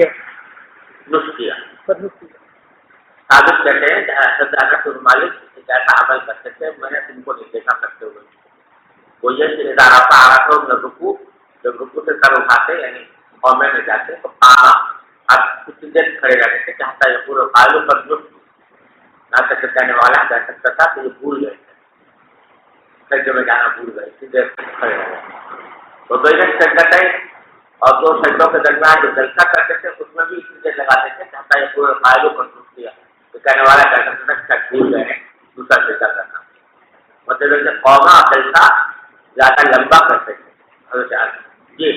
ثابت کہتے ہیں حضرت انس بن مالک ایسا عمل کرتے تھے میں نے تم کو نہیں دیکھا کرتے ہوئے. وہ یہ کہ اذا رفع رأسه من الركوع جب رکوع سے سر اٹھاتے یعنی قومے میں جاتے تو قام اب کچھ دیر کھڑے رہتے تھے کہ حتى يقول القائل قد نسي. نہ تک کہنے والا کہہ سکتا تھا کہ یہ بھول گئے تھے سجدے میں جانا بھول گئے اسی دیر کھڑے رہے. تو بین سجدتین اور دو سجدوں کے درمیان جو جلسہ کرتے تھے اس میں بھی اسی دیر لگاتے تھے کہ حتى يقول القائل قد نسي. تو کہنے والا کہہ سکتا تھا کہ بھول گئے دوسرا سجدہ کرنا. مطلب کہ قوما جلسہ زیادہ لمبا کرتے تھے. جی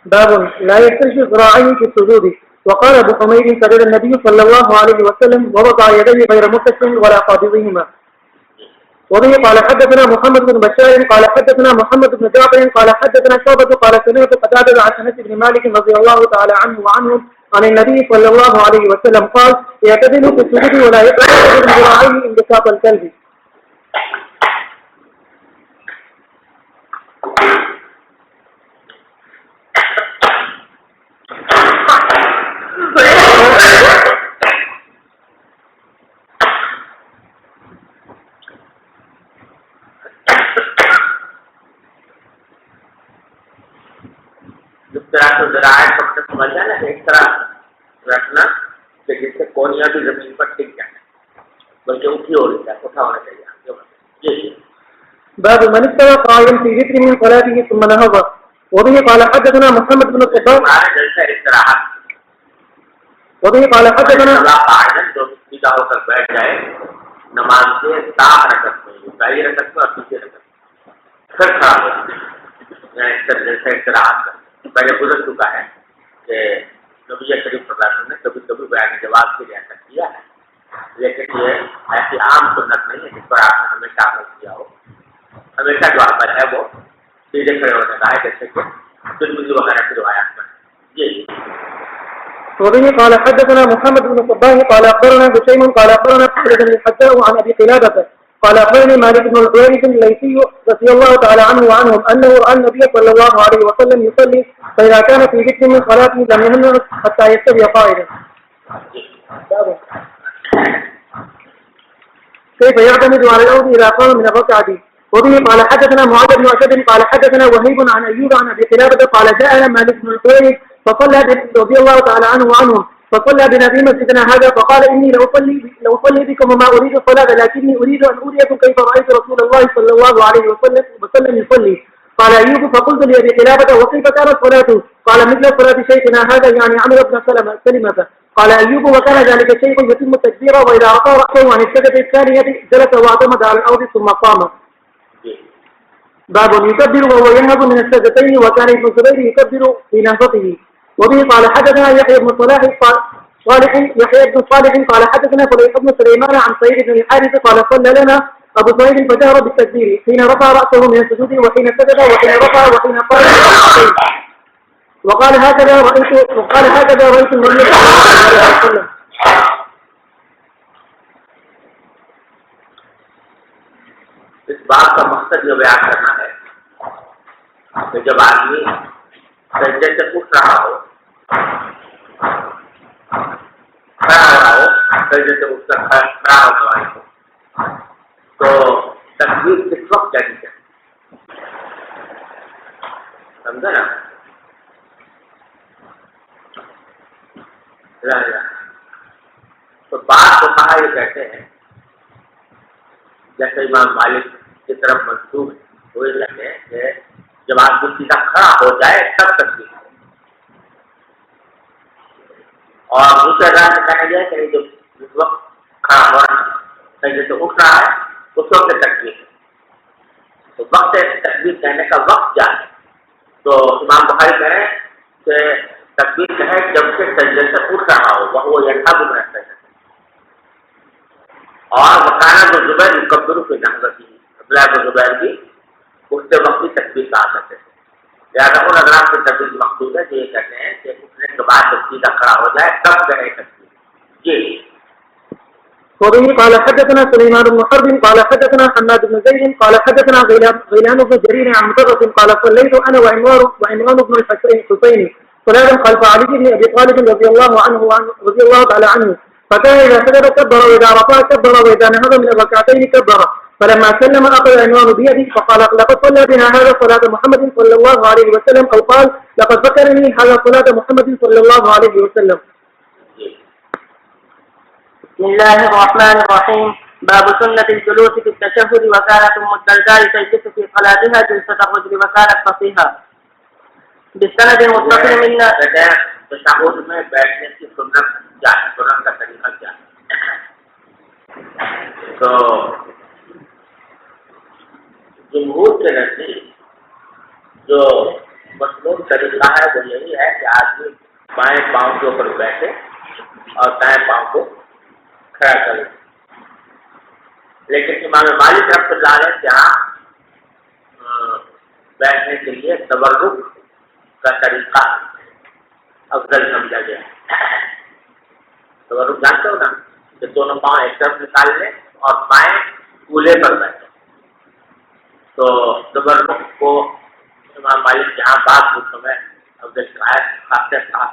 باب لا يفترش ذراعيه في السجود. وقال ابو حميد سجد النبي صلى الله عليه وسلم ووضع يديه غير مفتش ولا قابضهما. وبه قال حدثنا محمد بن بشار قال حدثنا محمد بن جعفر قال حدثنا شعبة قال سمعت قتادة عن انس بن مالك رضي الله تعالى عنه وعنهم عن النبي صلى الله عليه وسلم قال يعتدل في السجود ولا يفترش ذراعيه انبساط الكلب. جس طرح سے ذرائع کو سمجھ جائے نا ایک طرح رکھنا کہ جس سے کونیاں بھی زمین پر ٹک جائیں بلکہ اٹھی ہو رہی ہے اٹھا ہونا چاہیے. باب من استوى قائما في ذكر من صلاته ثم نهض. وبه قال حدثنا محمد بن الصباح وبه قال حدثنا جو سیدھا ہو کر بیٹھ جائے نماز کے ساتھ رکعت میں پہلی رکعت میں اور دوسری رکعت پھر کھڑا ہو پہلے گزر چکا ہے کہ نبی کریم صلی اللہ علیہ وسلم نے کبھی کبھی بیان جواب کے لیے ایسا کیا ہے لیکن یہ ایسی عام سنت نہیں ہے جس پر آپ نے ہمیشہ عمل کیا ہو. ہمیشہ جو عمل ہے وہ سیدھے کھڑے ہونے کا ہے جیسے کہ ترمذی وغیرہ کی روایات میں. جی وبه قال حدثنا محمد بن الصباح قال اخبرنا هشيم قال اخبرنا محمد بن الحجاج عن ابي قلابه قال اخبرني مالك بن الحويرث الليثي رضي الله تعالى عنه وعنهم انه راى النبي صلى الله عليه وسلم يصلي فاذا كان في ذكر من صلاته لم يهنئ حتى يستوي قائما. كيف يعتمد على الارض اذا قام من الركعه. وبه قال حدثنا معاذ بن اسد قال حدثنا وهيب عن ايوب عن ابي قلابه قال جاءنا مالك بن الحويرث فصلى رضي الله تعالى عنه وعنهم فصلى بنا في مسجدنا هذا فقال إني لأصلي بكم وما أريد الصلاة لكني أريد أن أريكم كيف رأيت رسول الله صلى الله عليه وسلم يصلي. قال أيوب فقلت لأبي قلابة وكيف كانت صلاته. قال مثل صلاة شيخنا هذا يعني عمرو بن سلمة. قال أيوب وكان ذلك الشيخ يتم التكبير وإذا رفع رأسه عن السجدة الثانية جلس واعتمد على الأرض ثم قام. باب يكبر وهو ينهض من السجدتين وكان ابن الزبير يكبر في نهضته. وبه قال حدثنا يحيى بن يحيى بن صالح قال حدثنا فليح بن سليمان عن سعيد بن الحارث قال صلى لنا ابو سعيد فجهر بالتكبير حين رفع راسه من السجود وحين سجد وحين رفع وحين قال وقال هكذا رايت النبي صلى الله عليه وسلم. اس بات کا مقصد یہ بیان کرنا ہے کہ جب آدمی سجدے سے اٹھ رہا ہو کھڑا ہو رہا ہو سجدے سے اٹھ کر کھڑا ہونے والے ہو تو تکبیر کس وقت جانی چاہیے سمجھا نا. تو جیسے امام مالک کی طرف منسوب ہے، وہ یہ کہتے ہیں کہ جب آدمی سیدھا کھڑا ہو جائے تب تکبیر، اور دوسرے راہ سے کہا گیا کہ جب اس وقت کھڑا ہو رہا ہے، کہیں سے اٹھ رہا ہے اس وقت تکبیر، تو وقت تکبیر کہنے کا وقت کیا ہے؟ تو امام بخاری کہہ رہے ہیں کہ تکبیر کہے جب سے سجدے سے اٹھ رہا ہو، وہ یلحق رہتا ہے، اور مکانہ جو زبیر یکبر فی نہضتی، عبداللہ بن زبیر بھی اٹھتے وقت بھی تکبیر کہا کرتے تھے، لہٰذا ان حضرات کی تکبیر مقصود ہے کہ یہ کہتے ہیں کہ اٹھنے کے بعد جب سیدھا کھڑا ہو جائے تب کہے تکبیر. جی وبه قال حدثنا سليمان بن حرب قال حدثنا حماد بن زيد قال حدثنا غيلان بن جرير عن مطرف قال صليت انا وعمران بن الحسين صلاة خلف علي بن ابي طالب رضي الله تعالى عنه، فكان اذا سجد كبر واذا رفع كبر واذا نهض من الركعتين كبر، فلما سلم اخذ عمران بيده فقال لقد صلى بنا هذا صلاة محمد صلى الله عليه وسلم، او قال لقد ذكرني هذا صلاة محمد صلى الله عليه وسلم. بسم الله الرحمن الرحيم. باب سنة الجلوس في التشهد، وكانت ام الدرداء تجلس في صلاتها جلسة الرجل وكانت فصيحة. بالسند المتصل منا تشہد میں بیٹھنے کی سنت کیا ہے، سنت کا طریقہ کیا ہے؟ تو جمہور کے نزدیک جو مطلوب طریقہ ہے وہ یہی ہے کہ آدمی بائیں پاؤں کے اوپر بیٹھے اور دائیں پاؤں کو کھڑا کرے، لیکن امام مالک رحمۃ اللہ علیہ جہاں بیٹھنے کے لیے تورک کا طریقہ افضل سمجھا گیا. تورک جانتے ہو نا کہ دونوں پاؤں ایک طرف نکال لیں اور بائیں کولے پر بیٹھے، تو تورک کو امام مالک جہاں بعد اس سمے افضل روایت خاص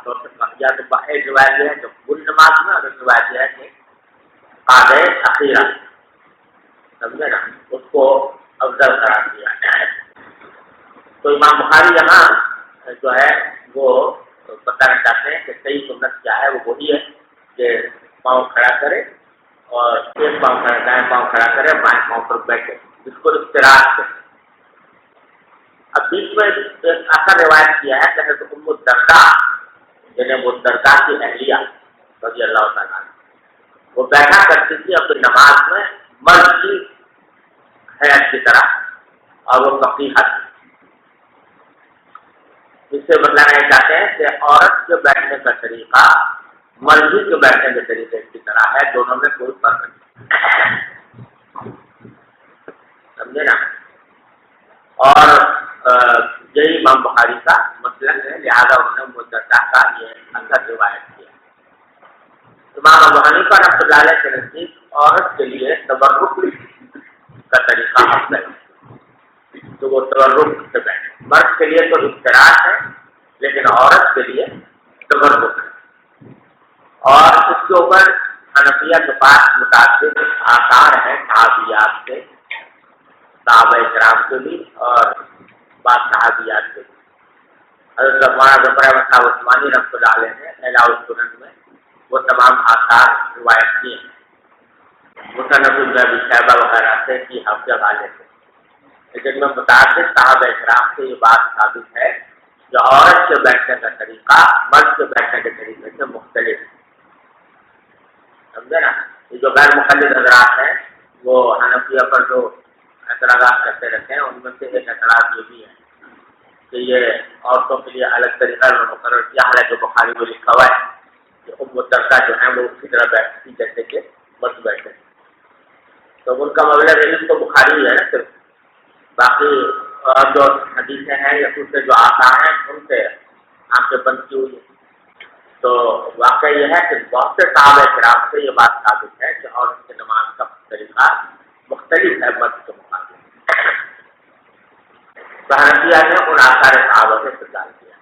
طور سے سمجھا تو ایک روایت یہ ہے کہ پوری نماز میں، اور ایک روایت یہ ہے کہ قاعدہ اخیرہ سمجھے نا اس کو افضل قرار دیا. تو امام بخاری یہاں جو ہے وہ بتانا چاہتے ہیں کہ صحیح سنت کیا ہے، وہ وہی ہے کہ پاؤں کھڑا کرے اور ایک پاؤں کھڑا، دائیں پاؤں کھڑا کرے، بائیں پاؤں پر بیٹھے، جس کو افتراض کرے. اب بیچ میں ایک اثر روایت کیا ہے کہ حضرت ام الدرداء یعنی وہ درداء کی اہلیہ رضی اللہ تعالیٰ وہ بیٹھا کرتی تھی اپنی نماز میں مرد کی حیات کی طرح، اور وہ فقیہہ تھی. اس سے بتانا یہ چاہتے ہیں کہ عورت کے بیٹھنے کا طریقہ مرد کے بیٹھنے کے طریقے کی طرح ہے، دونوں میں کوئی فرق نہیں، سمجھے نا. اور یہی امام بخاری کا مسلک ہے، لہٰذا انہوں نے مدرسہ کا یہ اثر روایت کیا. امام ابو حنیفہ رحمۃ اللہ علیہ کے نزدیک عورت کے لیے تورک کا طریقہ افضل ہے، تو وہ تورک سے بیٹھے. مرد کے لیے تو افتراض ہے، لیکن عورت کے لیے تورک ہے. اور اس کے اوپر حنفیہ کے پاس متعدد آثار ہیں صحابیات سے، صحابہ کرام سے بھی اور بعض صحابیات سے بھی. حضرت مولانا ظفر احمد صاحب عثمانی رحمۃ اللہ علیہ نے اعلاء السنن میں وہ تمام آثار روایت کیے ہیں، مصنف ابن ابی شیبہ وغیرہ سے کی حفظ والے سے. لیکن میں متعدد صحابہ کرام سے یہ بات ثابت ہے کہ عورت کے بیٹھنے کا طریقہ مرد کے بیٹھنے کے طریقے سے مختلف ہے، سمجھے نا. یہ جو غیر مقلد حضرات ہیں وہ حنفیہ پر جو اعتراضات کرتے رہتے ہیں، ان میں سے ایک اعتراض یہ بھی ہے کہ یہ عورتوں کے لیے الگ طریقہ مقرر کیا، حالانکہ بخاری میں لکھا ہوا ہے کہ ام الدرداء جو ہیں وہ اسی طرح بیٹھتی جیسے کہ مرد بیٹھے. تو ان کا مبلغ علم تو بخاری ہے نا صرف، باقی اور جو حدیثیں ہیں یا دوسرے جو آثار ہیں ان سے آنکھیں بند کی ہوئی ہیں. تو واقعہ یہ ہے کہ بہت سے صحابہ کرام سے یہ بات ثابت ہے کہ عورت کی نماز کا طریقہ مختلف ہے مرد کے مقابلے. حنفیہ نے ان آثار صحابہ سے استدلال کیا.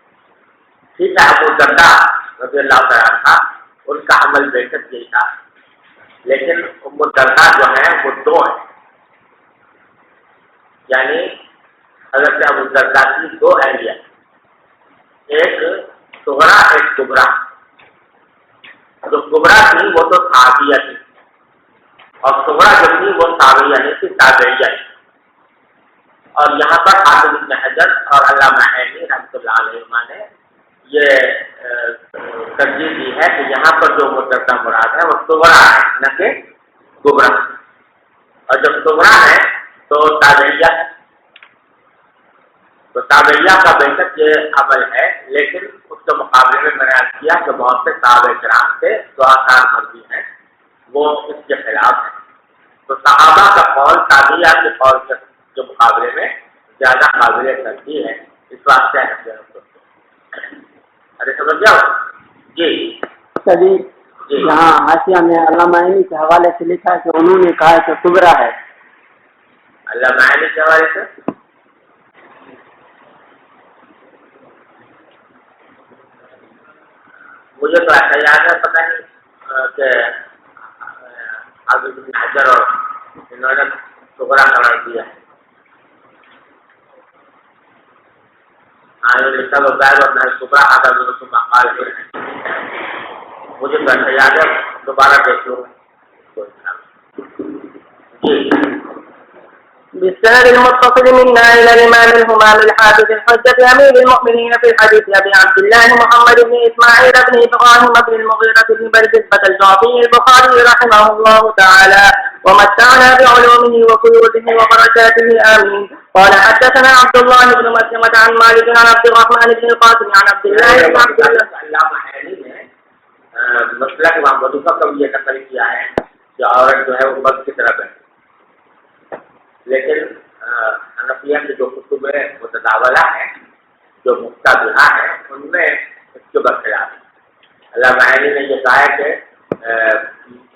ٹھیک ہے، ابو الدرداء رضی اللہ تعالیٰ عنہ ان کا عمل بے شک یہی تھا، لیکن ام الدرداء جو ہیں وہ دو ہیں، یعنی حضرت ابو الدرداء کی دو اہلیہ، ایک صغرا ایک کبرا. جو کبرا تھی وہ تو صحابیہ تھی، اور صغرا جو تھی وہ تابعیہ نہیں تھی، تابعیہ تھی. اور یہاں پر حافظ ابن حجر اور علامہ عینی رحمۃ اللہ علیہ نے یہ ترجیح دی ہے کہ یہاں پر جو مترجم مراد ہے وہ صغرا ہے نہ کہ کبرا. اور جب صغرا ہے تو تابعیہ، تو تابعیہ کا بے شک یہ عمل ہے، لیکن اس کے مقابلے میں نے عرض کیا کہ بہت سے صحابہ کرام سے جو آثار مرضی ہیں وہ اس کے خلاف ہیں. تو صحابہ کا قول تابعیہ کے قول کے مقابلے میں زیادہ قابل ترجیح ہے. اس واسطے ارے سمجھ جاؤ. جی یہاں حاشیہ میں علامہ عینی کے حوالے سے لکھا ہے کہ انہوں نے کہا کہ کبرا ہے. علامہ عینی کے حوالے سے مجھے تو ایسا یاد ہے، پتہ نہیں کہ حافظ ابن حجر اور انہوں نے صغرا قرار دیا ہے. لکھا ہوتا ہے اور میں صغرا آدھا مقال ہے. مجھے تو ایسا یاد ہے، دوبارہ دیکھ لوں. بالسند المتصل منا إلى الإمام الهمام الحافظ الحجة أمير المؤمنين في الحديث أبي عبد الله محمد بن إسماعيل بن إبراهيم بن المغيرة بن بردة الجعفي البخاري رحمه الله تعالى ومتعنا بعلومه وفيوده وبركاته آمين. قال حدثنا عبد الله بن مسلمة عن مالك عن عبد الرحمن بن القاسم عن عبد الله بن عبد الله. علامہ عینی نے مسلک امام وظیفہ کا بھی یہ نقل کیا ہے کہ عورت جو ہے وہ مرد کی طرح بیٹھے، لیکن حنفیہ کے جو کتب متداولہ ہیں، جو مفتابہ ہیں، ان میں اس کے برخلاف ہے. علامہ عینی نے یہ کہا ہے کہ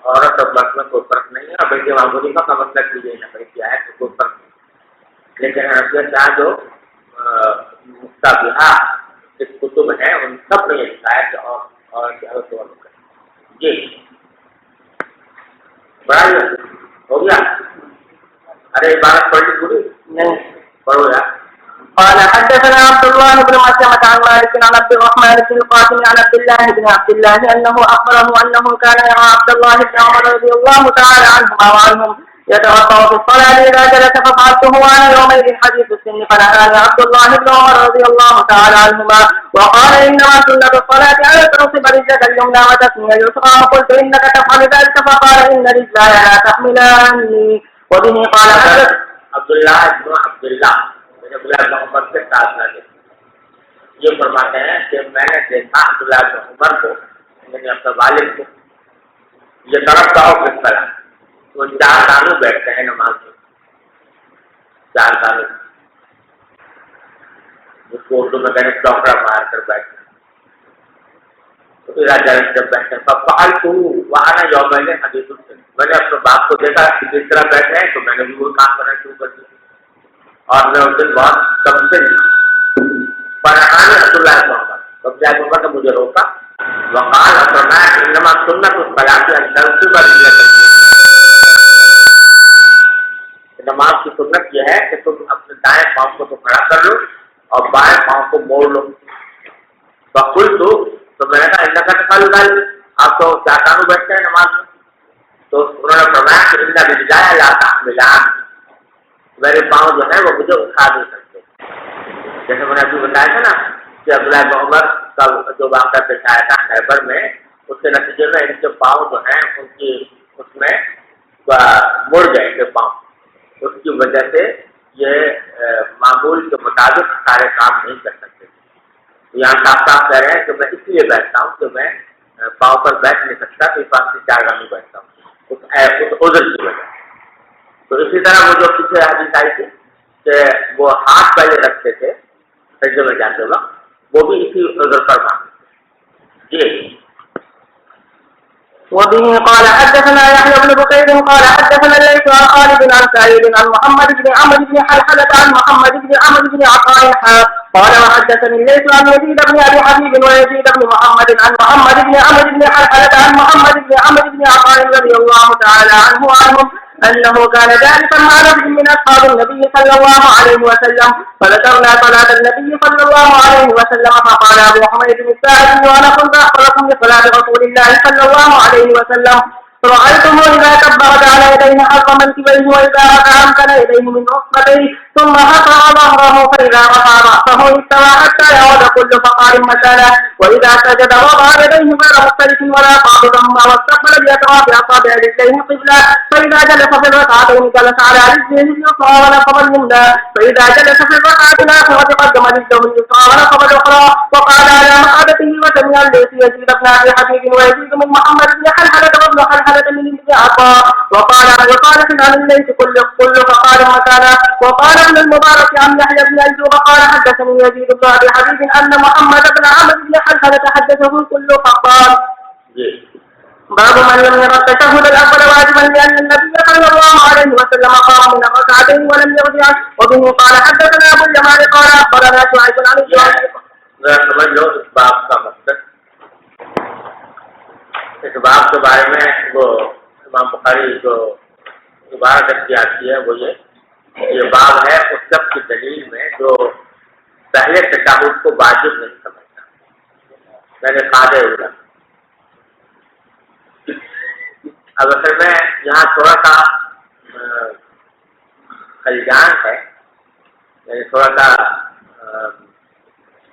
عورت اور مرد میں کوئی فرق نہیں ہے، اور بلکہ امام وظیفہ کا مسلک بھی یہ نقل کیا ہے کہ کوئی فرق نہیں. لیکن حنفیہ کا جو مفتابہ کتب ہیں ان سب نے یہ لکھا ہے کہ اور جی بڑا ہو گیا. ارے عبارت پڑھی پوری نہیں پڑھو یار. قال حدثنا عبد الله بن مسلمة عن مالك عن عبد الرحمن بن القاسم عن عبد الله أنه أخبره أنه كان يرى عبد الله بن عمر رضي الله تعالى عنهما وعنهم يتوضأ في الصلاة إذا جلس ففعلته وأنا يومئذ حديث السن فنهاني عبد الله بن عمر رضي الله تعالى عنهما وقال إنما سنة الصلاة أن تنصب رجلك اليمنى وتثني اليسرى وقلت إنك تفعل ذلك فقال إن رجلاي لا تحملاني. وبه قال عبداللہ بن عمر کے ساتھ نہ دیکھا. یہ فرماتے ہیں کہ میں نے دیکھا عبداللہ بن عمر کو، یعنی اپنے والد کو، یہ طرف کا ہو کس طرح وہ چار دانو بیٹھتے ہیں نماز میں. چار دانو جس کو اردو میں کہنے ڈاکٹر مار کر بیٹھتے ہیں. جب بیٹھے وہاں نہ یوم میں نے حدیث میں نے اپنے باپ کو دیکھا جس طرح بیٹھے ہیں تو میں نے بھی وہ کام کرنا شروع کر دیا. اور میں اس دن بہت کم سے پڑھانے عبداللہ عمر نے مجھے روکا. وقال اور فرمایا انما سنت الصلاۃ ان تنصب رجلک. نماز کی سنت یہ ہے کہ تم اپنے دائیں پاؤں کو تو کھڑا کر لو اور بائیں پاؤں کو موڑ لو. بقول تو میں نے کہا اللہ کا تفعل ذلک، آپ تو کیا کانو بیٹھتے ہیں نماز میں؟ تو انہوں نے فرمایا کہ ان رجلای لا تحملان، میرے پاؤں جو ہے وہ مجھے اٹھا نہیں سکتے. جیسے میں نے ابھی بتایا تھا نا کہ عبداللہ بن عمر کا جو واقعہ پیش آیا تھا خیبر میں، اس کے نتیجے میں ان کے پاؤں جو ہیں ان کی اس میں مڑ گئے تھے پاؤں. اس کی وجہ سے یہ معمول کے مطابق سارے کام نہیں کر سکتے. یہاں صاف صاف کہہ رہے ہیں کہ میں اس لیے بیٹھتا ہوں کہ میں پاؤں پر بیٹھ نہیں سکتا تو اس پاس سے چار گامی بیٹھتا ہوں اس عذر کی وجہ. تو اسی طرح وہ جو پیچھے حدیث آئی تھی کہ وہ ہاتھ پہلے رکھتے تھے سجدے میں جاتے وقت، وہ بھی اسی عذر پر مانتے. جی وبه قال حدثنا يحيى بن بكير قال حدثنا الليث عن خالد عن سعيد عن محمد بن عمرو بن حلحلة عن محمد بن عمرو بن عطاء قال وحدثني الليث عن يزيد بن ابي حبيب ويزيد بن محمد عن محمد بن عمرو بن حلحلة عن محمد بن عمرو بن عطاء رضي الله تعالى عنه وعنهم أنه كان جالسا مع رجل من أصحاب النبي صلى الله عليه وسلم فذكرنا صلاة النبي صلى الله عليه وسلم فقال أبو حميد الساعدي وأنا كنت أخبركم بصلاة رسول الله صلى الله عليه وسلم رأيته إذا كبر جعل يديه حظ منكبيه وإذا رفع أمكن يديه من ركبتيه ثم رفع ظهره فإذا رفع رأسه استوى حتى يعود كل فقار مكانه وإذا سجد وضع يديه غير مختلف ولا قابضهما واستقبل بأطراف أصابع رجليه قبلة فإذا جلس في الركعتين جلس على رجله اليسرى ونصب اليمنى فإذا جلس في الركعة الآخرة قدم رجله اليسرى ونصب الأخرى وقال على مقعدته وسمع الليثي يزيد بن أبي حبيب ويزيد من محمد بن حلحلة وابن حلحلة من ابن عطاء وقال عن الليث كل فقال مكانه وقال ابن المبارك عن يحيى بن أيوب قال حدثني يزيد بن أبي حبيب أن محمد بن عمرو بن حلحلة حدثه كل فقال. باب من لم يرى التشهد الأول واجبا لأن النبي صلى الله عليه وسلم قام من الركعتين ولم يرجع وبه قال حدثنا أبو اليمان قال أخبرنا شعيب عن الزهري. سمجھ لو اس باب کا مقصد، اس باب کے بارے میں وہ امام بخاری جو عبارت اختیار کی ہے وہ یہ باب ہے اس سب کی دلیل میں جو پہلے تشہد کو واجب نہیں سمجھتا، میں نے قاعدہ اڑا. اب اصل میں یہاں تھوڑا سا خلیجان ہے، یعنی تھوڑا سا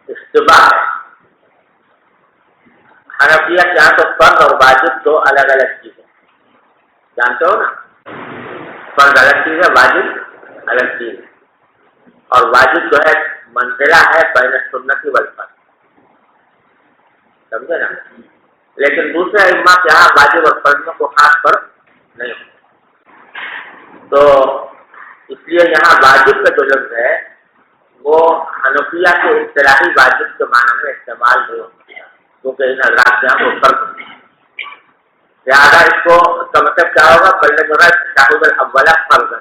اشتباہ ہے. حنفیہ یہاں تو فرض اور واجب دو الگ الگ چیزیں، جانتے ہو نا، فرض الگ چیز ہے، واجب الگ چیز ہے. اور واجب جو ہے منزلہ ہے بین سنت والفرض، سمجھے نا. لیکن دوسرے ائمہ کے یہاں واجب اور فرض میں کوئی خاص فرق نہیں ہوتا. تو اس لیے یہاں واجب کا جو لفظ ہے وہ حنفیہ کے اصطلاحی واجب کے معنی میں استعمال نہیں ہوتا، کیونکہ ان حضرات کے یہاں وہ فرق نہیں ہے. لہٰذا اس کو کا مطلب کیا ہوگا، بلکہ جو ہے تشہد الاول فرض ہے.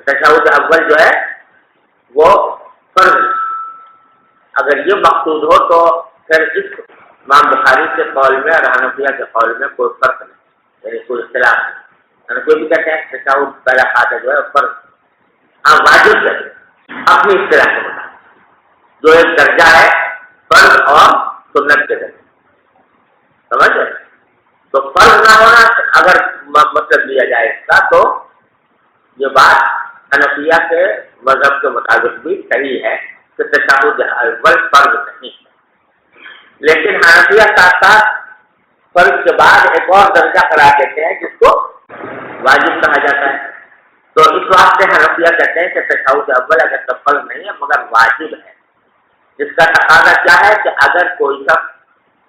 تشہد اول جو ہے وہ فرض. اگر یہ مقصود ہو تو پھر اس امام بخاری کے قول میں اور حنفیہ کے قول میں کوئی فرق نہیں، یعنی کوئی اختلاف نہیں. کوئی بھی کہتے ہیں تشہد پہلا قاعدہ جو ہے فرض، ہاں واجب ہے اپنی اصطلاح کے مطابق، جو ایک درجہ ہے فرض اور سنت کے درجے، سمجھ. تو فرض نہ ہونا اگر مطلب لیا جائے اس کا تو یہ بات حنفیہ کے مذہب کے مطابق بھی صحیح ہے کہ تشہد اول فرض نہیں. لیکن حنفیہ ساتھ ساتھ فرض کے بعد ایک اور درجہ قرار دیتے ہیں جس کو واجب کہا جاتا ہے. تو اس واسطے حنفیہ کہتے ہیں کہ تشہد اول اگر تو فرض نہیں ہے مگر واجب ہے، جس کا تقاضا کیا ہے کہ اگر کوئی شخص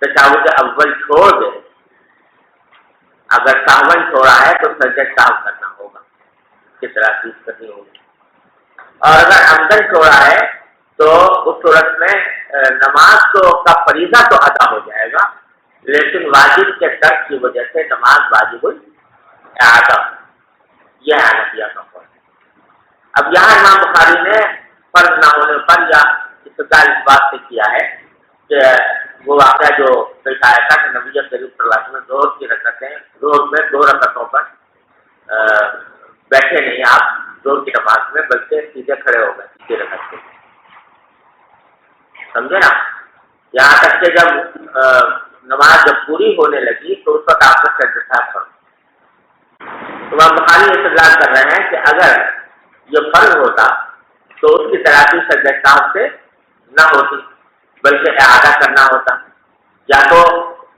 تشہد اول چھوڑ دے، اگر ساون چھوڑا ہے تو سجدہ سہو کرنا ہوگا، کس طرح چیز کرنی ہوگی. اور اگر عمدن چھوڑا ہے تو اس صورت میں نماز کا فریضہ تو ادا ہو جائے گا، لیکن واجب کے ترک کی وجہ سے نماز واجب الاعادہ. یہ ہے حنفیہ کا قول. اب یہاں امام بخاری نے فرض نہ ہونے پر یا استدلال اس بات سے کیا ہے کہ وہ واقعہ جو پیش آیا تھا کہ نبی کریم صلی اللہ علیہ وسلم ظہر کی رکعتیں، ظہر میں 2 رکعتوں پر بیٹھے نہیں آپ ظہر کی نماز میں، بلکہ سیدھے کھڑے ہو گئے سیدھے رکعت کے، سمجھے نا. یہاں تک کہ جب نماز جب پوری ہونے لگی تو اس وقت آپ نے سجدہ سہو کرا. تو امام بخاری استدلال کر رہے ہیں کہ اگر یہ فرض ہوتا تو اس کی تلافی سجدہ سہو سے نہ ہوتی بلکہ اعادہ کرنا ہوتا. یا تو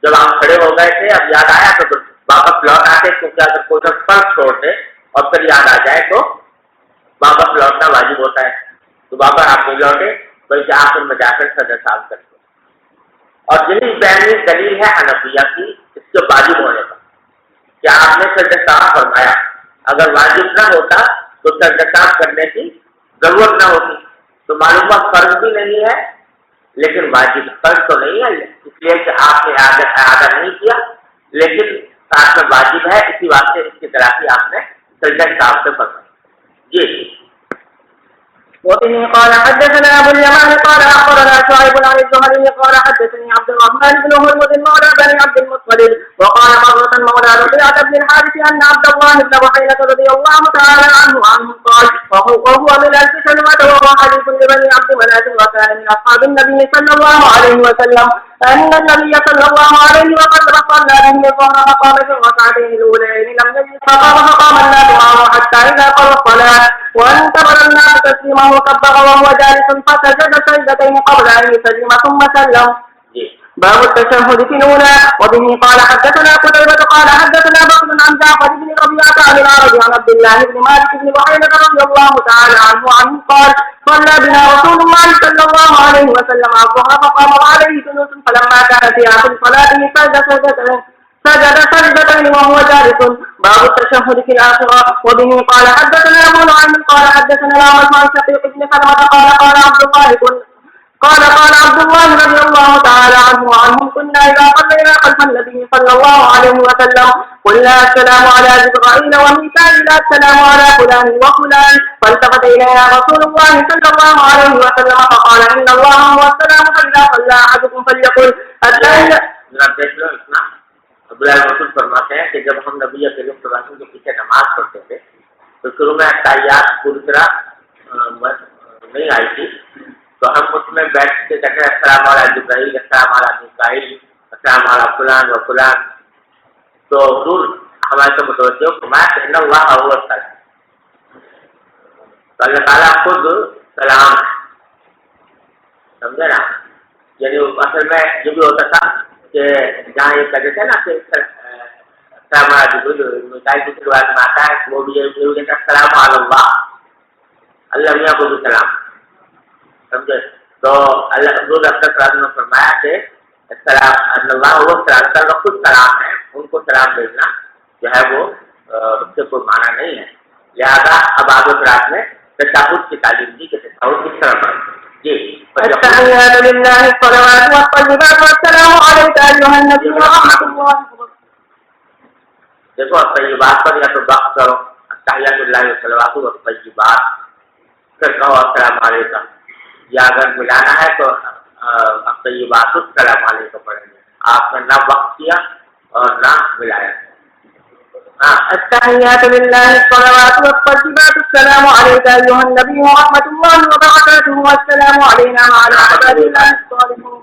جب آپ کھڑے ہو گئے تھے اب یاد آیا تو واپس لوٹ آتے، کیونکہ اگر کوئی شخص فرض چھوڑ دے اور پھر یاد آ جائے تو واپس لوٹنا واجب ہوتا ہے. تو واپس آپ نہیں لوٹے بلکہ آخر میں جا کر سجدہ سہو کرتے. اور یہی پہلی دلیل ہے حنفیہ کی اس کے واجب ہونے پر، کہ آپ نے سجدہ سہو فرمایا. اگر واجب نہ ہوتا تو سجدہ سہو کرنے کی ضرورت نہ ہوتی. تو معلوم ہوا فرض بھی نہیں ہے لیکن واجب، فرض تو نہیں ہے اس لیے کہ آپ نے اعادہ نہیں کیا، لیکن ساتھ میں واجب ہے، اسی واسطے اس کی تلافی آپ نے سجدہ سہو سے فرمائی. جی. وبه قال حدثنا ابو اليمان قال اخبرنا شعيب عن الزهري قال حدثني عبد الرحمن بن هرمز مولى بني عبد المطلب وقال مرة مولى ربيعة بن الحارث ان عبد الله بن بحيرة رضي الله تعالى عنه قال وهو من 1000 سنة وهو حديث لبني عبد مناف وكان من اصحاب النبي صلى الله عليه وسلم أن النبي صلى الله عليه وسلم صلى به الظهر فقام في الركعتين الأولين لم يجد فقام الناس معه حتى إذا قضى الصلاة وانتظر الناس تسليمه كبر وهو جالس فسجد سجدتين قبل أن يسلم ثم سلم. باب التشهد في الأولى. وبه قال حدثنا قتيبة قال حدثنا بكر عن جعفر بن ربيعة عن الأعرج عن عبد الله بن مالك بن بحيرة رضي الله تعالى عنه قال صلى بنا رسول الله صلى الله عليه وسلم الظهر فقام وعليه جلوس فلما كان في آخر صلاته سجد سجدتين وهو جالس. باب التشهد في الآخرة. وبه قال حدثنا أبو نعيم قال حدثنا الأعمش عن شقيق بن سلمة قال عبد الله رضي الله تعالى عنه وعنهم كنا إذا صلينا خلف النبي صلى الله عليه وسلم قلنا السلام على جبرائيل وميكائيل السلام على فلان وفلان فالتفت إلينا رسول الله صلى الله عليه وسلم فقال إن الله هو السلام فإذا صلى أحدكم فليقل التحية. رسول فرماتے ہیں کہ جب ہم نبی کریم صلی اللہ علیہ وسلم کے پیچھے نماز پڑھتے تھے تو شروع میں تحیات پوری طرح نہیں آئی تھی تو ہم اس میں بیٹھ کے کہتے ہیں السلام علیہ جبرائیل السلام علیہ میکائیل السلام علیہ فلان و فلان. تو حضور ہمارے سے متوجہ فرمایا کہ ان اللہ هو السلام. تو اللہ تعالیٰ خود سلام ہے. سمجھے نا؟ یعنی اصل میں یہ بھی ہوتا تھا کہ جہاں یہ کہتے تھے نا کہ السلام علیہ جبرائیل میکائیل کی روایت میں آتا ہے وہ بھی یہ کہتا ہے السلام علی اللہ اللہ میاں کو بھی سلام. سمجھے؟ تو اللہ حضور نے فرمایا کہ اللہ وہ سلام خود سلام ہے ان کو سلام بھیجنا جو ہے وہ اس سے کوئی معنی نہیں ہے. لہذا اب آگے رات میں تشہد کی تعلیم دی کہ تشہد کس طرح پڑھیں. جی التحيات لله الصلوات والطيبات والسلام عليك أيها النبي ورحمة الله. دیکھو الطیبات پر یا تو بحث کرو التحیات للہ والصلوات والطیبات پھر کہو السلام علیکم یا اگر ملانا ہے تو الطیبات السلام علیکم پڑھیں گے. آپ نے نہ وقت کیا اور نہ ملایا. التحيات لله الصلوات والطيبات السلام عليك أيها النبي ورحمة الله وبركاته والسلام علينا وعلى عباد الله الصالحين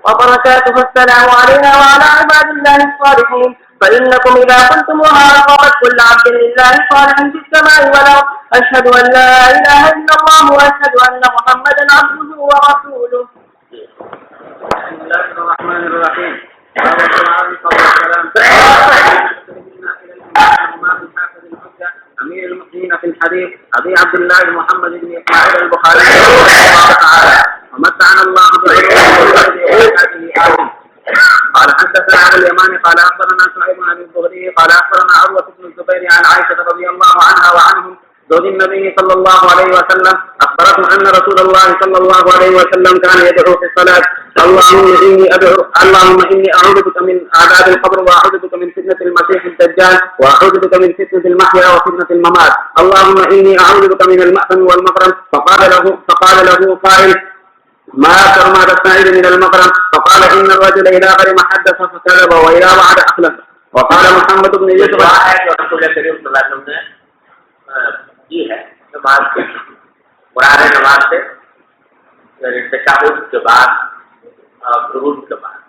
وبركاته السلام علينا وعلى عباد الله الصالحين. فإنكم إذا قلتموها فقد كل عبد لله صالح في السماء والأرض أشهد أن لا إله إلا الله وأشهد أن محمدا عبده ورسوله. بسم الله الرحمن الرحيم. أمير المؤمنين في الحديث أبي عبد الله محمد بن إسماعيل البخاري رحمه الله تعالى ومتعنا الله برحمته. قال حدثنا أبو اليمان قال أخبرنا شعيب عن الزهري قال أخبرنا عروة بن الزبير عن عائشة رضي الله عنها وعنهم زوج النبي صلى الله عليه وسلم أخبرته أن رسول الله صلى الله عليه وسلم كان يدعو في الصلاة اللهم إني أعوذ بك من عذاب القبر وأعوذ بك من فتنة المسيح الدجال وأعوذ بك من فتنة المحيا وفتنة الممات اللهم إني أعوذ بك من المأثم والمغرم. فقال له قائل ما كرم تستعيذ من المغرم؟ فقال إن الرجل إذا غرم حدث فكذب وإذا وعد أخلف. وقال محمد بن يوسف رسول کریم صلی اللہ علیہ وسلم نے کی ہے نماز کے قرآن نماز سے تشہد کے بعد درود کے بعد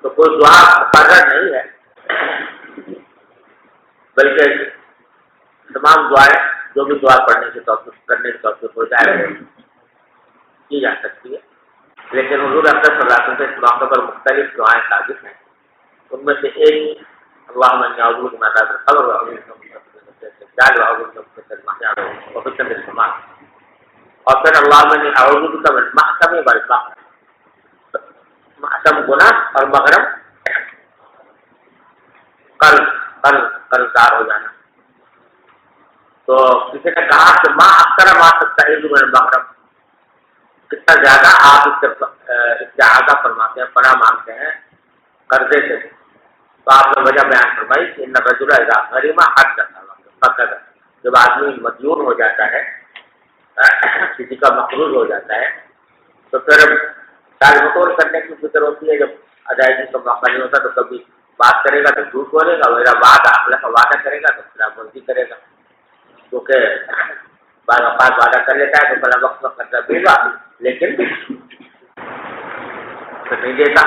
تو کوئی دعا مقرر نہیں ہے بلکہ تمام دعائیں جو بھی دعا پڑھنے کی توفیق کرنے کی توفیق ہو جائے کی جا سکتی ہے. لیکن حضور اکرم صلی اللہ علیہ وسلم اس موقع پر مختلف دعائیں ثابت ہیں. ان میں سے ایک اللہم انی اعوذ بک من عذاب القبر واعوذ بک من فتنة الدجال واعوذ بک من فتنة المحیا وفتنة الممات. اور پھر اللہم انی اعوذ بک من المأثم والمغرم. مأثم گناہ اور مغرم قرضدار ہو جانا. تو کسی نے کہا کہ ماں اکثر ما تستعیذ من المغرم کتنا زیادہ آپ استعاذہ فرماتے ہیں پناہ مانگتے ہیں قرضے سے. تو آپ نے وجہ بیان فرمائی کہ ان الرجل اذا غرم حدث فقد. جب آدمی مدیون ہو جاتا ہے کسی کا مقروض ہو جاتا ہے تو پھر سال مطور کرنے کی فکر ہوتی ہے. جب ادائیگی کا موقع نہیں ہوتا تو کبھی بات کرے گا تو جھوٹ بولے گا میرا وعدہ کرے گا تو خلاف ورزی کرے گا کیونکہ بعض اوقات وعدہ کر لیتا ہے تو بلا وقت قرضہ دے گا لیکن پھر نہیں دیتا،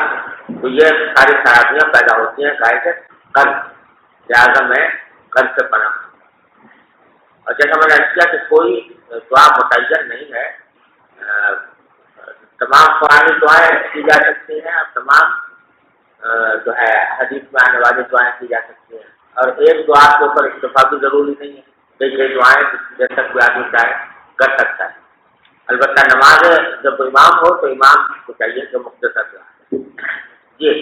تو یہ ساری خرابیاں پیدا ہوتی ہیں گائے سے قرض، لہٰذا میں قرض سے پناہ۔ اور جیسا میں نے کیا کہ کوئی دعا متعین نہیں ہے، تمام قرآنی دعائیں کی جا سکتی ہیں اور تمام جو ہے حدیث میں آنے والی دعائیں کی جا سکتی ہیں، اور ایک دعا کے اوپر اکتفا بھی ضروری نہیں ہے کہ یہ دعائیں جب تک کوئی آدمی چاہے کر سکتا ہے۔ البتہ نماز جب امام ہو تو امام کو چاہیے کہ مختصر دعا۔ جی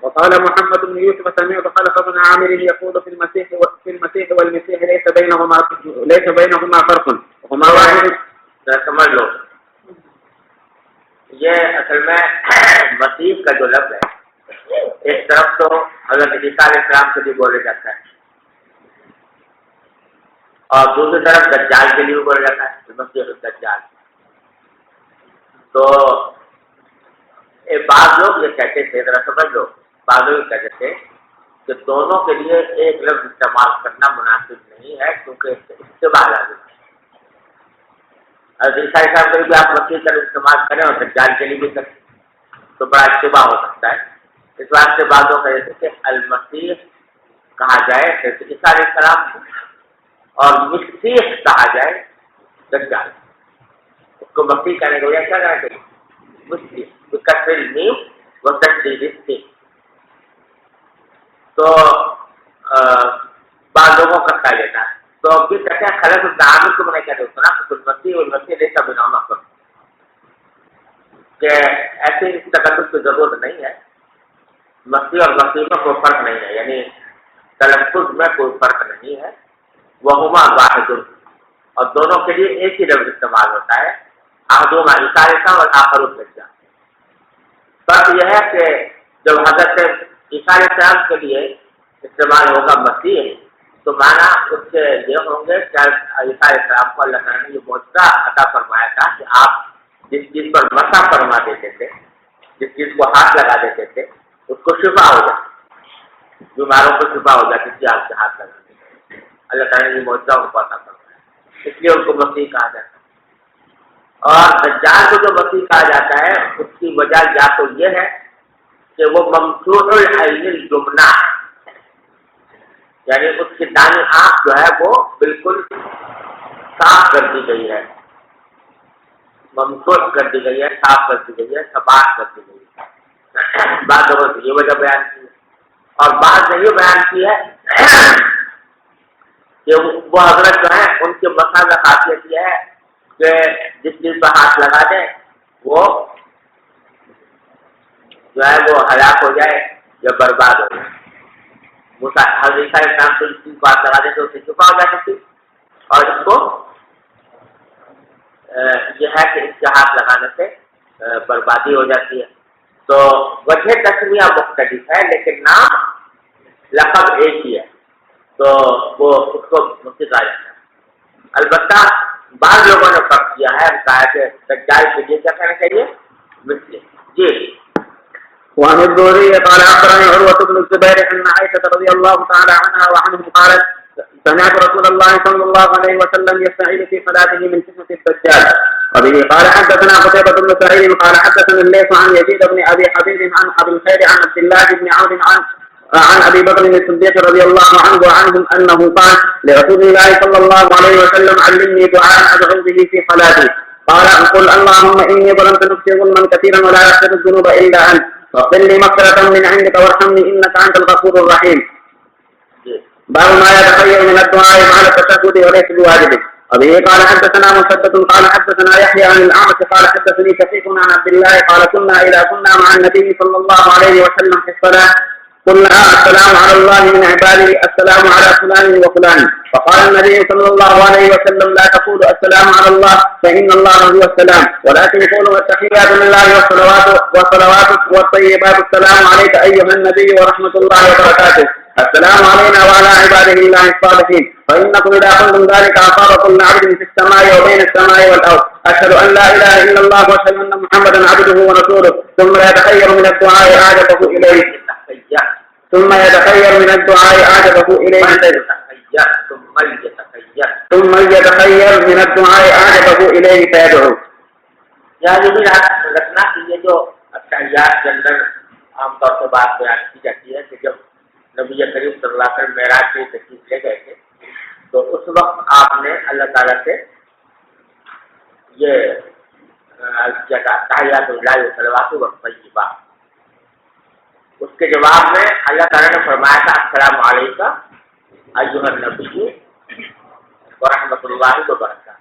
وقال محمد بن يوسف سمعت خلف بن عامر يقول في المسيح والمسيح ليس بينهما فرق وهما واحد۔ سمجھ لو، یہ اصل میں مسیح کا جو لفظ ہے ایک طرف تو حضرت عیسیٰ علیہ السلام کے لیے بولے جاتا ہے اور دوسری طرف دجال کے لیے بھی بولا جاتا ہے، مسیح الدجال۔ تو بعض لوگ یہ کہتے تھے، ذرا سمجھ لو، بعض لوگ یہ کہتے تھے کہ دونوں کے لیے ایک لفظ استعمال کرنا مناسب نہیں ہے کیونکہ اس سے اشتباہ لازم ہے۔ حضرت عیسیٰ صاحب کے لیے بھی آپ مسیح کا استعمال کریں اور دجال کے لیے بھی کریں تو بڑا اشتباہ ہو سکتا ہے۔ اس بات سے بعضوں کا جیسے کہ المسیح کہا جائے حضرت عیسیٰ علیہ السلام اور مسیح کہا جائے دجال، اس کو مسیح کہنے کو کیا کہنا چاہیے؟ مسیح بکسر النیم وتشدید السین۔ تو بعض لوگوں کا خیال لیتا ہے، تو اب بھی کہتے ہیں خلف ابن عامر کو میں نے کہتے سنا کہ المسیح والمسیح لیسا بینہما فرق، کہ ایسے اس تکلف کی ضرورت نہیں ہے، مسیح اور مسیح میں کوئی فرق نہیں ہے، یعنی تلفظ میں کوئی فرق نہیں ہے، وہما واحد، اور دونوں کے لیے ایک ہی لفظ استعمال ہوتا ہے، احدہما عیسیٰ علیہ السلام اور آخر الدجال۔ فرق یہ ہے کہ جب حضرت عیسیٰ علیہ السلام کے لیے استعمال ہوگا مسیح تو معنی اس سے یہ ہوں گے کہ عیسیٰ علیہ السلام کو اللہ تعالیٰ نے یہ معجزہ عطا فرمایا تھا کہ آپ جس چیز پر مسح فرما دیتے تھے، جس چیز کو ہاتھ لگا دیتے تھے اس کو شفا ہو جاتی، بیماروں کو شفا ہو جاتی تھی آپ کے ہاتھ لگانے سے۔ اللہ تعالیٰ نے یہ معجزہ ان کو عطا فرمایا، اس لیے ان کو مسیح کہا جاتا ہے۔ اور دجال کو جو مسیح کہا جاتا ہے اس کی وجہ یا تو یہ ہے کہ وہ ممسوح العین الجمنہ ہے، یعنی اس کی دائیں آنکھ جو ہے وہ بالکل صاف کر دی گئی ہے، ممسوح کر دی گئی ہے، صاف کر دی گئی ہے، صفاٹ کر دی گئی ہے۔ بعض لوگوں نے یہ وجہ بیان کی ہے اور بعض نے یہ بیان کی ہے کہ وہ حضرت جو ہے ان کی مسئلہ خاصیت یہ ہے کہ جس چیز پر ہاتھ لگا دیں وہ جو ہے وہ ہلاک ہو جائے یا برباد ہو جائے۔ حضرت عیسیٰ علیہ السلام کو اس چیز کو ہاتھ لگا دیں تو اسے چھپا ہو جاتی تھی، اور اس کو یہ ہے کہ اس کے ہاتھ لگانے سے بربادی ہو جاتی ہے۔ تو وجہ تسمیہ مختلف ہے لیکن نام لقب ایک ہی ہے، تو وہ اس کو مسیح کہا جاتا ہے۔ البتہ بعض لوگوں نے فرق کیا ہے، کہا کہ دجال کے لیے کیا کہنا چاہیے؟ مسیح۔ جی وعن الزهري قال أخبرني عروة بن الزبير أن عائشة رضي الله تعالى عنها وعنهم قالت سمعت رسول الله صلى الله عليه وسلم يستعيذ في صلاته من فتنة الدجال. وبه قال حدثنا قتيبة بن سعيد قال حدثنا الليث عن يزيد بن أبي حبيب عن أبي الخير عن عبد الله بن عون عن أبي بكر الصديق رضي الله عنه وعنهم أنه قال لرسول الله صلى الله عليه وسلم علمني دعاء أدعو به في صلاتي قال قل اللهم إني ظلمت نفسي ظلما كثيرا ولا يغفر الذنوب إلا أنت فاغفر لي مغفرة من عندك وارحمني إنك أنت الغفور الرحيم. باب ما يتخير من الدعاء مع التشهد وليس بواجب. أبي قال حدثنا مسدد قال حدثنا يحيى عن الأعمش قال حدثني شقيق عن عبد الله قال إذا كنا مع النبي صلى الله عليه وسلم في الصلاة قلنا السلام على الله من عباده السلام على فلان وفلان فقال النبي صلى الله عليه وسلم لا تقولوا السلام على الله فإن الله هو السلام ولكن قولوا التحيات لله والصلوات والطيبات السلام عليك أيها النبي ورحمة الله وبركاته السلام علينا وعلى عباده الله الصالحين فإنكم إذا قلتم ذلك أصاب كل عبد في السماء وبين السماء والأرض أشهد أن لا إله إلا الله وأشهد أن محمدا عبده ورسوله ثم يتخير من الدعاء أعجبه إليه ثم يتخير من الدعاء أعجبه إليه یہاں یہ بھی رکھنا کہ یہ جو تحیات کے اندر عام طور سے بات بیان کی جاتی ہے کہ جب نبی کریم صلی اللہ علیہ وسلم معراج سے تشریف لے گئے تھے تو اس وقت آپ نے اللہ تعالیٰ سے یہ تحیات اللہ و صلوات و طیبات، اس کے جواب میں اللہ تعالیٰ نے فرمایا تھا السلام علیکم ایھا النبی ورحمۃ اللہ وبرکاتہ.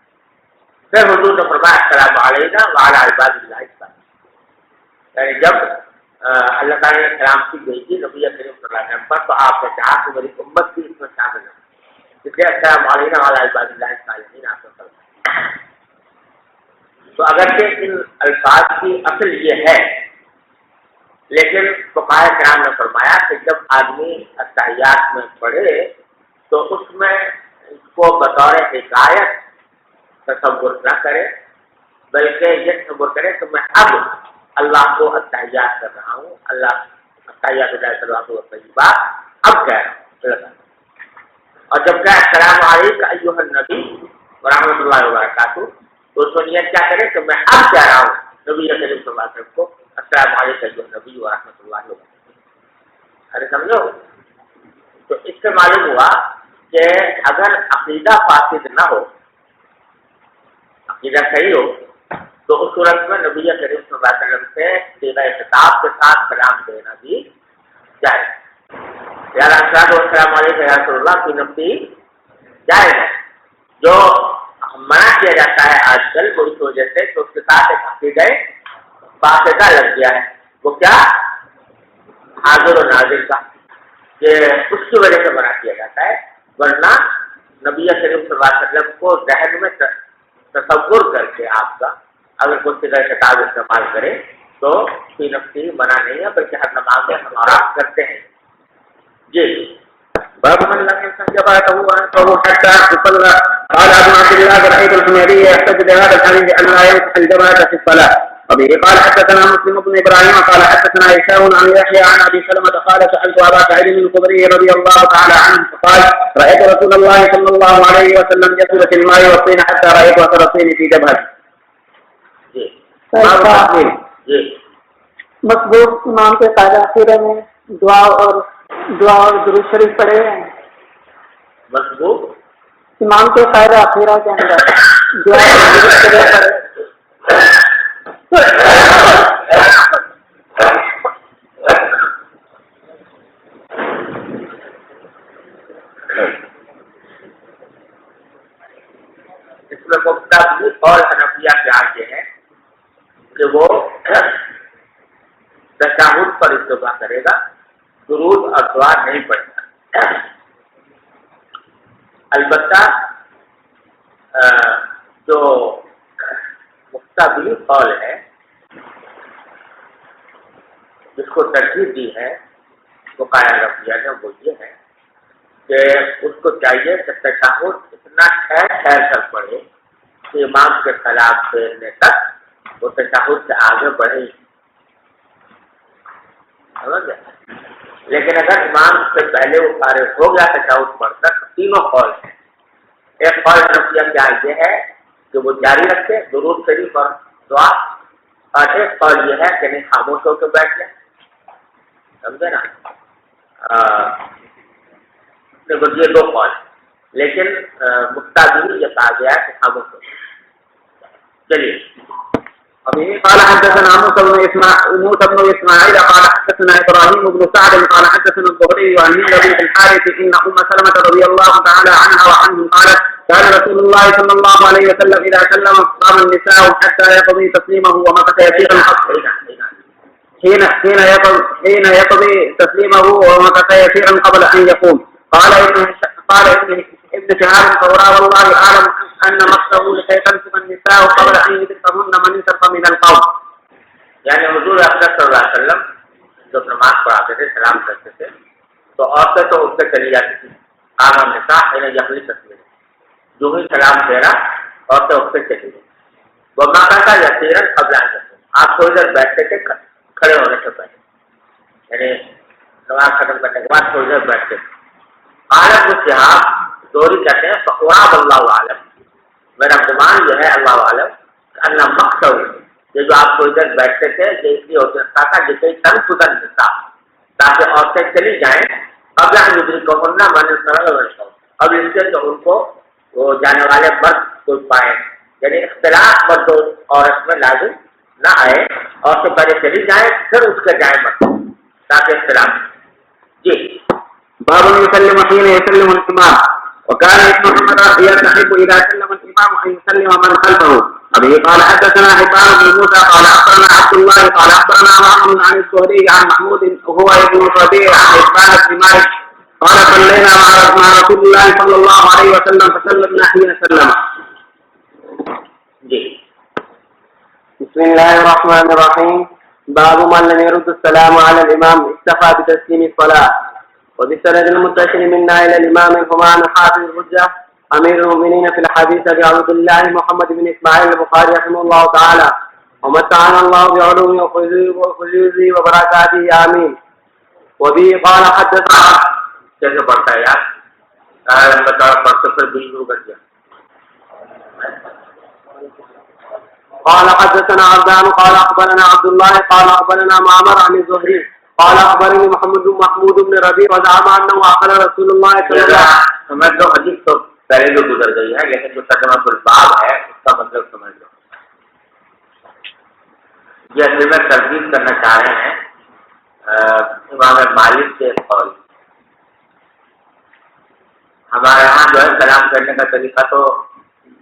پھر حضور نے فرمایا السلام علینا وعلی عباد اللہ الصالحین. یعنی جب اللہ تعالیٰ نے سلام کی بھیجی نبی کریم صلی اللہ علیہ وسلم پر تو آپ نے کہا کہ میری امت بھی اس میں شامل ہے، اس لیے السلام علینا وعلی عباد اللہ الصالحین آپ نے فرمایا. تو اگرچہ ان الفاظ کی اصل یہ ہے، لیکن فقہاء کرام نے فرمایا کہ جب آدمی التحیات میں پڑھے تو اس میں اس کو بطور حکایت تصور نہ کرے، بلکہ یہ تصور کرے کہ میں اب اللہ کو التحیات کر رہا ہوں، اللہ التحیات صلوات و طیبات اب کہہ رہا ہوں. اور جب کہ السلام علیکم ایھا النبی ورحمۃ اللہ وبرکاتہ تو اس میں نیت کیا کرے کہ میں اب کہہ رہا ہوں نبی کریم صلی اللہ علیہ وسلم کو السلام علیکم ایھا النبی ورحمۃ اللہ وبرکاتہ. ارے سمجھو، تو اس سے معلوم ہوا کہ اگر عقیدہ فاسد نہ ہو، عقیدہ صحیح ہو، تو اس صورت میں نبی کریم صلی اللہ علیہ وسلم سے صیغہ خطاب کے ساتھ سلام دینا بھی جائز. السلام علیکم یا رسول اللہ کی نفسی جائز ہے. جو منع کیا جاتا ہے آج کل وہ اس وجہ سے کہ اس کے ساتھ ایک عقیدہ فاسدہ لگ گیا ہے. وہ کیا؟ حاضر و ناظر کا، کہ اس کی وجہ سے منع کیا جاتا ہے. ورنہ نبی کریم صلی اللہ علیہ وسلم کو ذہن میں تصور کر کے آپ کا اگر کوئی صیغہ خطاب استعمال کرے تو فی نفسی منع نہیں ہے، بلکہ ہر نماز میں ہم آرام کرتے ہیں. جی باب من لم يستنجب فهو حتى يصلى. قال ابو عبد الله رأيت الحميدي يحتج بهذا الحديث ان لا يمسح الجبهة في الصلاة. وبه قال حدثنا مسلم بن ابراهيم قال حدثنا هشام عن يحيى عن ابي سلمة قال سألت ابا سعيد الخدري رضي الله تعالى عنه فقال رأيت رسول الله صلى الله عليه وسلم يسجد في الماء والطين حتى رأيت اثر الطين في جبهته. مقبول امام کے قاعدہ اخیرہ میں دعا اور درود شریف پڑھے ہیں. مضبوط امام کے قاعدہ اخیرہ کے اندر دعا اور درود شریف پڑھے. اس میں مبتدی اور حنفیہ کے آگے ہے کہ وہ تشہد پر استفا کرے گا، درود اور دعا نہیں پڑھے گا. البتہ جو مبتدی قول ہے جس کو ترجیح دی ہے فقہاء حنفیہ نے وہ یہ ہے کہ اس کو چاہیے کہ تشہد اتنا ٹھہر کر پڑھے کہ امام کے خلاف پھیرنے تک وہ تشہد سے آگے بڑھے. لیکن اگر امام سے پہلے وہ فارغ ہو گیا تشہد پڑھ کر تو تینوں قول ہیں. ایک قول حنفیہ کیا یہ ہے کہ وہ جاری رکھے درود شریف اور دعا، اور ایک قول یہ ہے کہ نہیں خاموش ہو کے بیٹھ جائے. سمجھے نا؟ یہ دو قول ہیں، لیکن مقتدی یہ کہا گیا ہے کہ خاموش ہو. چلیے قال حدثنا موسى بن اسماعيل قال حدثنا ابراهيم بن سعد قال حدثنا الزهري عن النبي بن الحارث ان ام سلمة رضي الله تعالى عنها وعنه قالت كان رسول الله صلى الله عليه وسلم اذا سلم قام النساء حتى يقضي تسليمه ومكث يسيرا حين يقضي تسليمه ومكث يسيرا قبل ان يقوم. قال ابن شهاب فورا والله اعلم ان مقصده لكي تنسب النساء قبل ان يدركهن من انصرف من القوم. یعنی حضور اکرم صلی اللہ علیہ وسلم جب نماز پڑھاتے تھے سلام کرتے تھے تو عورتیں تو اٹھ کے چلی جاتی تھی. قام النساء حين يقضي تسليمه، جو ہی سلام پھیرا عورتیں اٹھ کے چلی گئی. ومكث يسيرا قبل ان يقوم، آپ تھوڑی دیر بیٹھتے تھے کھڑے ہونے سے پہلے، یعنی نماز ختم کرنے کے بعد تھوڑی دیر بیٹھتے تھے. قال ابن شهاب دوری کہتے ہیں فقراب اللہ عالم، میرا گمان یہ ہے اللہ عالم اللہ مقصد یہ جو آپ کو ادھر بیٹھتے تھے یہ اس لیے ہو سکتا تھا کہ کئی تن خدن نسا تاکہ عورتیں چلی جائیں قبل ان یدرکہن من الفرج اب اس سے تو ان کو وہ جانے والے مرد کو پائیں، یعنی اختلاط مرد و عورت میں لازم نہ آئے اور تو پہلے چلی جائیں پھر اس کے جائیں مرد تاکہ اختلاط جی باب يسلم حين يسلم الإمام وكان ابن عمر يستحب إذا سلم الإمام أن يسلم من خلفه. أبي قال حدثنا حبان بن موسى قال أخبرنا عبد الله قال أخبرنا معمر عن الزهري عن محمود وهو ابن الربيع عن عثمان بن مالك قال صلينا مع رسول الله صلى الله عليه وسلم فسلمنا حين سلم. بسم الله الرحمن الرحيم. باب من لم يرد السلام على الإمام اكتفى بتسليم الصلاة. وبالسند المتصل منا إلى الإمام الحمان حافظ الحجة أمير المؤمنين في الحديث أبي عبد الله محمد بن إسماعيل البخاري رحمه الله تعالى ومتعنا الله بعلومه وخلوزه وبركاته آمين. وبه قال حدثنا کیسے پڑھتا ہے یار پڑھتے پھر بھی شروع کر دیا. قال حدثنا عبدان قال أخبرنا عبد الله قال أخبرنا معمر عن الزهري قال أخبرني محمود بن ربيع وزعم أنه أخبر رسول الله صلى الله عليه وسلم. سمجھ لو حدیث تو پہلے جو گزر گئی ہے لیکن جو ترجمہ الباب ہے اس کا مطلب سمجھ لو. یہ اصل میں تردید کرنا چاہ رہے ہیں امام مالک کے قول. ہمارے یہاں جو ہے سلام کرنے کا طریقہ تو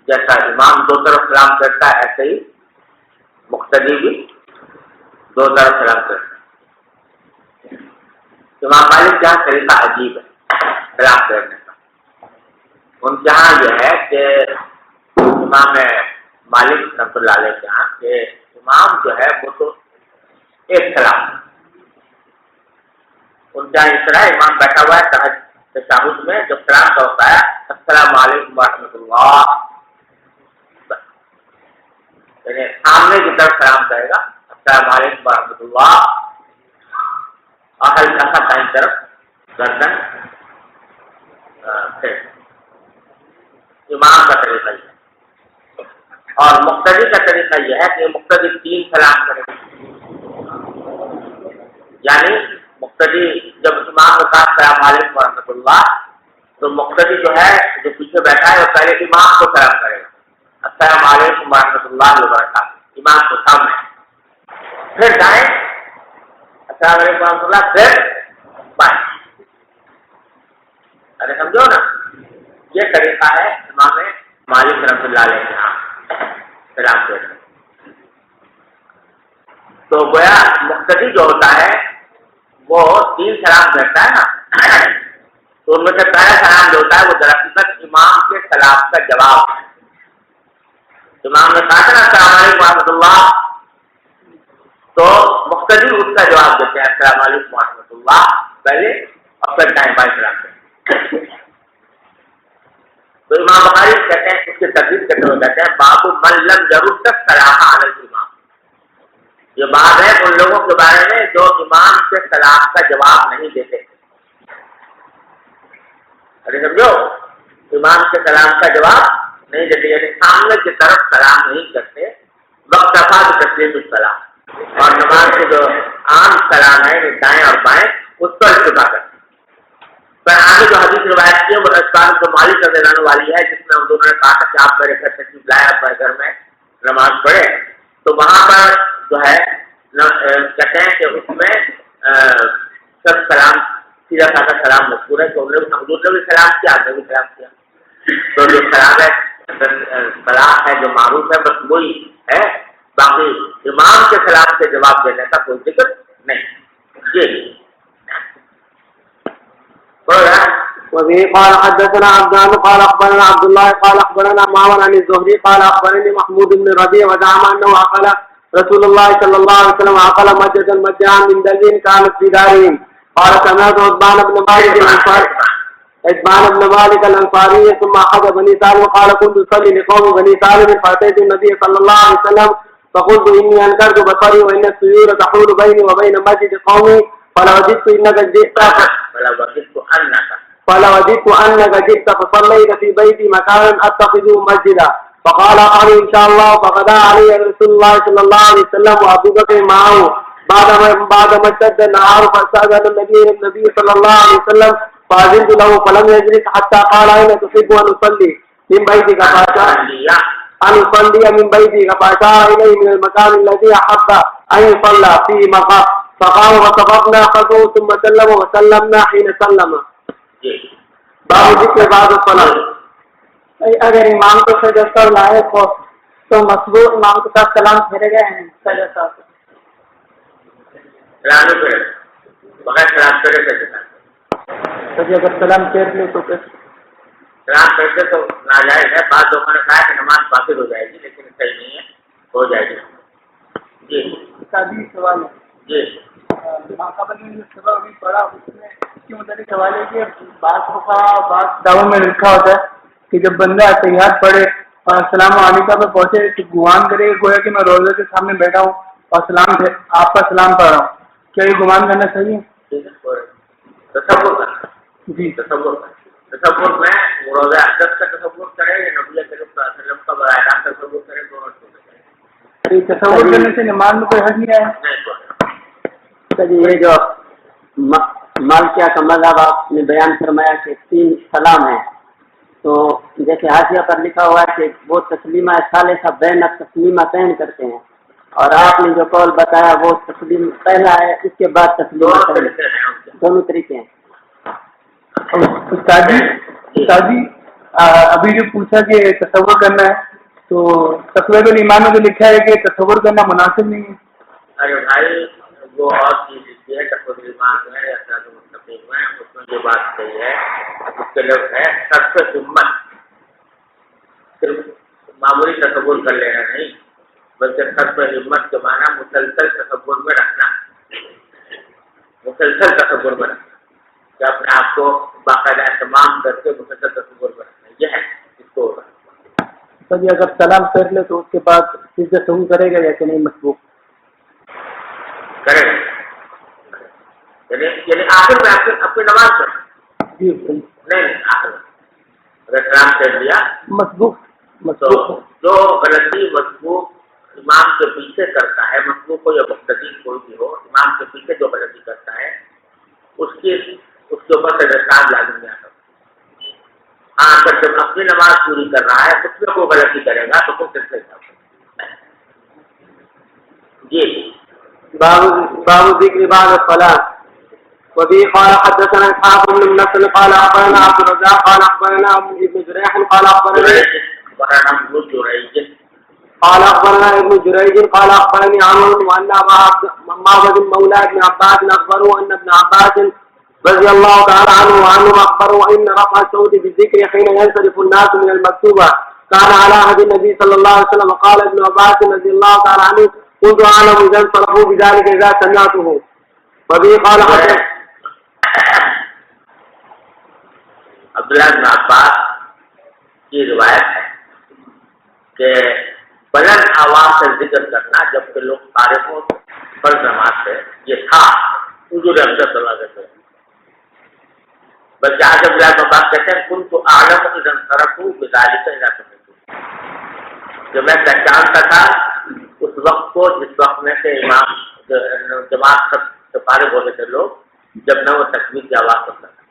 جیسا امام دو طرف سلام کرتا ہے ایسے ہی مقتدی بھی دو طرف سلام کرتا ہے. امام مالک جہاں طریقہ عجیب ہے سلام کرنے کا. ان کے یہاں یہ ہے کہ امام مالک رحمۃ اللہ علیہ کے یہاں کہ امام جو ہے وہ تو ایک سلام ان کے یہاں اس طرح امام بیٹھا ہوا ہے تشہد میں جب سلام کا ہوتا ہے السلام علیکم ورحمۃ اللہ یعنی سامنے کی طرف سلام کرے گا السلام علیکم ورحمۃ اللہ اور ہلکا سا دائیں طرف گردن امام کا طریقہ یہ ہے. اور مقتدی کا طریقہ یہ ہے کہ مقتدی تین سلام کرے گا. یعنی مقتدی جب امام نے کہا السلام علیکم ورحمۃ اللہ تو مقتدی جو ہے جو پیچھے بیٹھا ہے وہ پہلے امام کو سلام کرے گا السلام علیکم ورحمۃ اللہ وبرکاتہ امام کو سامنے پھر دائیں السلام علیکم ورحمۃ اللہ پھر بائیں. ارے سمجھو نا یہ طریقہ ہے امام مالک رحمۃ اللہ علیہ کے یہاں سلام کرنے. تو گویا مقتدی جو ہوتا ہے وہ تین سلام کرتا ہے نا تو ان میں سے پہلا سلام جو ہوتا ہے وہ دراصل امام کے سلام کا جواب ہے. امام نے کہا نا السلام علیکم ورحمۃ اللہ تو مقتدی اس کا جواب دیتے ہیں السلام علیکم ورحمۃ اللہ پہلے اور پھر دائیں بائیں سلام کرتے ہیں. تو امام بخاری کہتے ہیں اس کی تردید کرتے ہوئے کہتے ہیں باب من لم يرد السلام علی الامام. یہ بات ہے ان لوگوں کے بارے میں جو امام کے سلام کا جواب نہیں دیتے. ارے سمجھو امام کے سلام کا جواب نہیں دیتے یعنی سامنے کی طرف سلام نہیں کرتے وقت تسلیم السلام. اور نماز کے جو عام سلام ہے دائیں اور بائیں اس پر اتباع کرتے. پر آگے جو حدیث روایت کی ہے وہ اسباب جو مالک رضی اللہ عنہ والی ہے جس میں انہوں نے کہا تھا کہ آپ میرے گھر تشریف لائے آپ میرے گھر میں نماز پڑھے تو وہاں پر جو ہے کہتے ہیں کہ اس میں سب سلام سیدھا سادہ سلام مذکور ہے تو حضور نے بھی سلام کیا آپ نے بھی سلام کیا. تو جو سلام ہے سلام ہے جو معروف ہے بس وہی ہے باقی امام کے سلام سے جواب دینے کا کوئی ذکر نہیں. وبه قال حدثنا عبدان قال أخبرنا عبد الله قال أخبرنا معمر عن الزهري قال أخبرني محمود بن ربيع وزعم أنه عقل رسول الله صلى الله عليه وسلم عقل مجدا مجاعا من دليل كانت في دارهم. قال سمعت عثمان بن مالك الأنصاري ثم أخذ بني سالم قال كنت أصلي لقوم بني سالم فأتيت النبي صلى الله عليه وسلم فقلت إني أنكرت بصري وإن السيول تحول بيني وبين مسجد قومي فلوجدت أنك جئت فصليت في بيتي مكانا أتخذه مسجدا فقال قال ان شاء الله فغدا علي رسول الله صلى الله عليه وسلم وابو بكر معه بعد ما اشتد النهار فاستأذن النبي صلى الله عليه وسلم فأذنت له فلم يجلس حتى قال اين تحب ان اصلي من بيتك فاشار ان اصلي من بيتك فاشار اليه من المكان الذي احب ان يصلى فيه مقام فقام وصففنا خلفه ثم سلم وسلمنا حين سلم. باب ذکر بعد الصلاة. اگر امام کو سجدہ پر لائے تو مسبوق امام کے ساتھ سلام پھیرے گئے ہیں سجدہ صاحب بغیر سلام پھیرے اگر سلام پھیر لے تو سلام پھیرتے تو ناجائز ہے. بعض لوگوں نے کہا کہ نماز باطل ہو جائے گی لیکن صحیح نہیں ہے, ہو جائے گی. جی سوال ہے جی ماقبل میں جو سبق ابھی پڑھا اس میں اس کے متعلق سوال ہے کہ بعض دعووں میں لکھا ہوتا ہے کہ جب بندہ تحیات پڑھے اور السلام علیکم پہ پہنچے تو گمان کرے گویا کہ میں روزے کے سامنے بیٹھا ہوں اور سلام آپ کا سلام پڑھ رہا ہوں. کیا یہ گمان کرنا صحیح ہے؟ تصور کرنا جی تصور میں روزہ اقدس کا تصور کرے یا نبی کریم صلی اللہ علیہ وسلم کا براہ راست تصور کرے, دونوں تصور کرنے سے نماز میں کوئی حد نہیں آیا. یہ جو مالکیہ کا مذہب آپ نے بیان فرمایا کہ 3 سلام ہیں, تو جیسے حاشیہ پر لکھا ہوا ہے کہ وہ تسلیمہ ثالثہ بین التسلیمتین کرتے ہیں, اور آپ نے جو قول بتایا وہ تسلیم پہلا ہے اس کے بعد تسلیمہ دونوں طریقے ہیں. استاد جی ابھی جو پوچھا کہ تصور کرنا ہے تو تقویۃ الایمان میں تو لکھا ہے کہ تصور کرنا مناسب نہیں ہے. ارے بھائی وہ اور چیز لکھی ہے تقویۃ الایمان میں یا صراط المستقیم میں, اس میں جو بات صحیح ہے اس کے لفظ ہے صرف ہمت, صرف معمولی تصور کر لینا نہیں بلکہ صرف ہمت کے معنی مسلسل تصور میں رکھنا, مسلسل تصور میں رکھنا کہ اپنے آپ کو باقاعدہ اہتمام کر کے مسلسل تصور میں رکھنا, یہ ہے اس کو ہوگا. تو یہ اگر سلام کر لے تو اس کے بعد سجدہ سہو کرے گا یا کہ نہیں مسبوق کرے گا, یعنی آخر میں اپنی نماز میں جی نہیں آخر میں اگر سلام کر لیا مسبوق تو جو غلطی مسبوق امام کے پیچھے کرتا ہے, مسبوق ہو یا مقتدی کوئی بھی ہو, امام کے پیچھے جو غلطی کرتا ہے اس کے اوپر سجدہ لازم نہیں آتا. ہاں اگر جب اپنی نماز پوری کر رہا ہے اس میں کوئی غلطی کرے گا تو پھر کس سے جی باب ذکر بعد الصلاة. وفي قال حدثنا اسحاق بن نصر قال اخبرنا عبد الرزاق قال اخبرنا ابن جريح قال اخبرنا ابن جريج قال اخبرني عمرو وان معبد مولى ابن عباس اخبره ان ابن عباس رضي الله تعالى عنه وعنهم اخبره ان رفع الصوت بالذكر حين ينصرف الناس من المكتوبة كان على عهد النبي صلى الله عليه وسلم. قال ابن عباس رضي الله تعالى عنه كنت اعلم اذا انصرفوا بذلك اذا سمعته. وبه قال عبداللہ بن عباس کی روایت ہے کہ بلند آواز سے ذکر کرنا جبکہ لوگ فارغ ہوں فرض نماز سے یہ تھا حضور اکرم صلی اللہ علیہ وسلم. بلکہ آج عبداللہ بن عباس کہتے ہیں کن تو عالم اذا انصرفوا بذلک اذا سمعتوا, جو میں پہچانتا تھا اس وقت کو جس وقت میں سے امام جماعت سے فارغ ہوتے تھے لوگ جب نہ وہ تکبیر کی آواز سنتا تھا.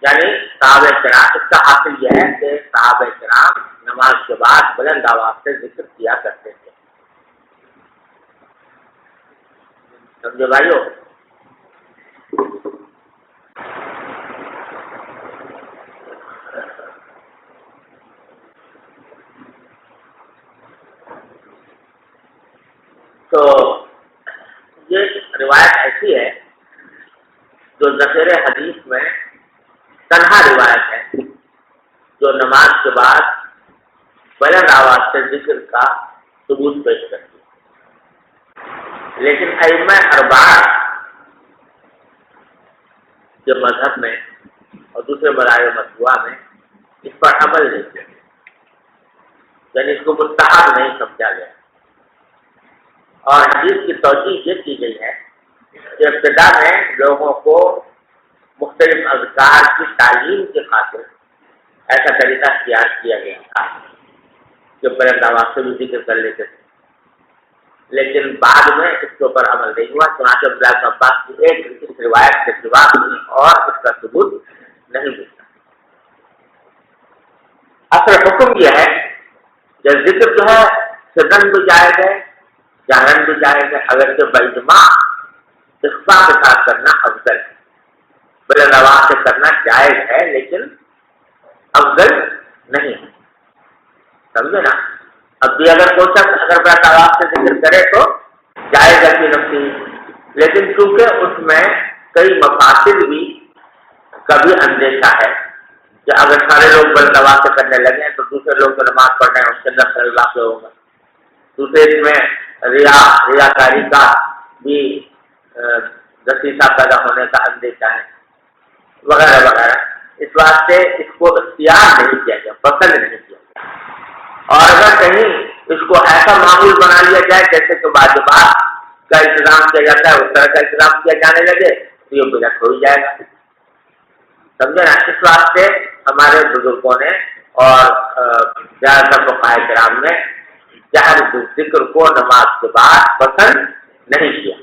یعنی صحابہ کرام, اس کا حاصل یہ ہے کہ صحابہ کرام نماز کے بعد بلند آواز سے ذکر کیا کرتے تھے. سمجھے بھائیو؟ تو یہ روایت ایسی ہے جو ذکر حدیث میں تنہا روایت ہے جو نماز کے بعد بلند آواز سے ذکر کا ثبوت پیش کرتی ہے. لیکن ائمہ اربعہ کے مذہب میں اور دوسرے مذاہب مطبوعہ میں اس پر عمل نہیں کیا, یعنی اس کو مستحب نہیں سمجھا گیا. اور حدیث کی توجیہ یہ کی گئی ہے کہ ابتدا میں لوگوں کو مختلف اذکار کی تعلیم کی خاطر ایسا طریقہ اختیار کیا گیا تھا کہ بلند آواز سے بھی ذکر کر لیتے تھے، لیکن بعد میں اس کے اوپر عمل نہیں ہوا۔ چنانچہ عبداللہ بن عباس کی ایک اس روایت کے سوا اور اس کا ثبوت نہیں ملتا۔ اصل حکم یہ ہے کہ ذکر جو ہے سرن بھی جائز ہے، جہرن بھی جائز ہے، اگر کہ باجماع اخفاء کے ساتھ کرنا افضل ہے۔ بلند آواز سے کرنا جائز ہے لیکن افضل نہیں ہے، سمجھے نا؟ اب بھی اگر کوئی شخص اگر بلند آواز سے ذکر کرے تو جائز ہے کہ نفسی، لیکن چونکہ اس میں کئی مفاسد بھی کا بھی اندیشہ ہے کہ اگر سارے لوگ بلند آواز سے کرنے لگے تو دوسرے لوگ تو نماز پڑھ رہے ہیں اس کے اندر خلل واقع ہوگا، دوسرے اس میں ریاکاری کا بھی دسیسہ پیدا ہونے کا اندیشہ ہے وغیرہ وغیرہ۔ اس واسطے اس کو اختیار نہیں کیا گیا، پسند نہیں کیا گیا۔ اور اگر کہیں اس کو ایسا معمول بنا لیا جائے جیسے کہ واجبات کا انتظام کیا جاتا ہے اس طرح کا انتظام کیا جانے لگے تو یہ بدعت ہو ہی جائے گا، سمجھے نا؟ اس واسطے ہمارے بزرگوں نے اور زیادہ تر فقہاء کرام نے جہر ذکر کو نماز کے بعد پسند نہیں کیا۔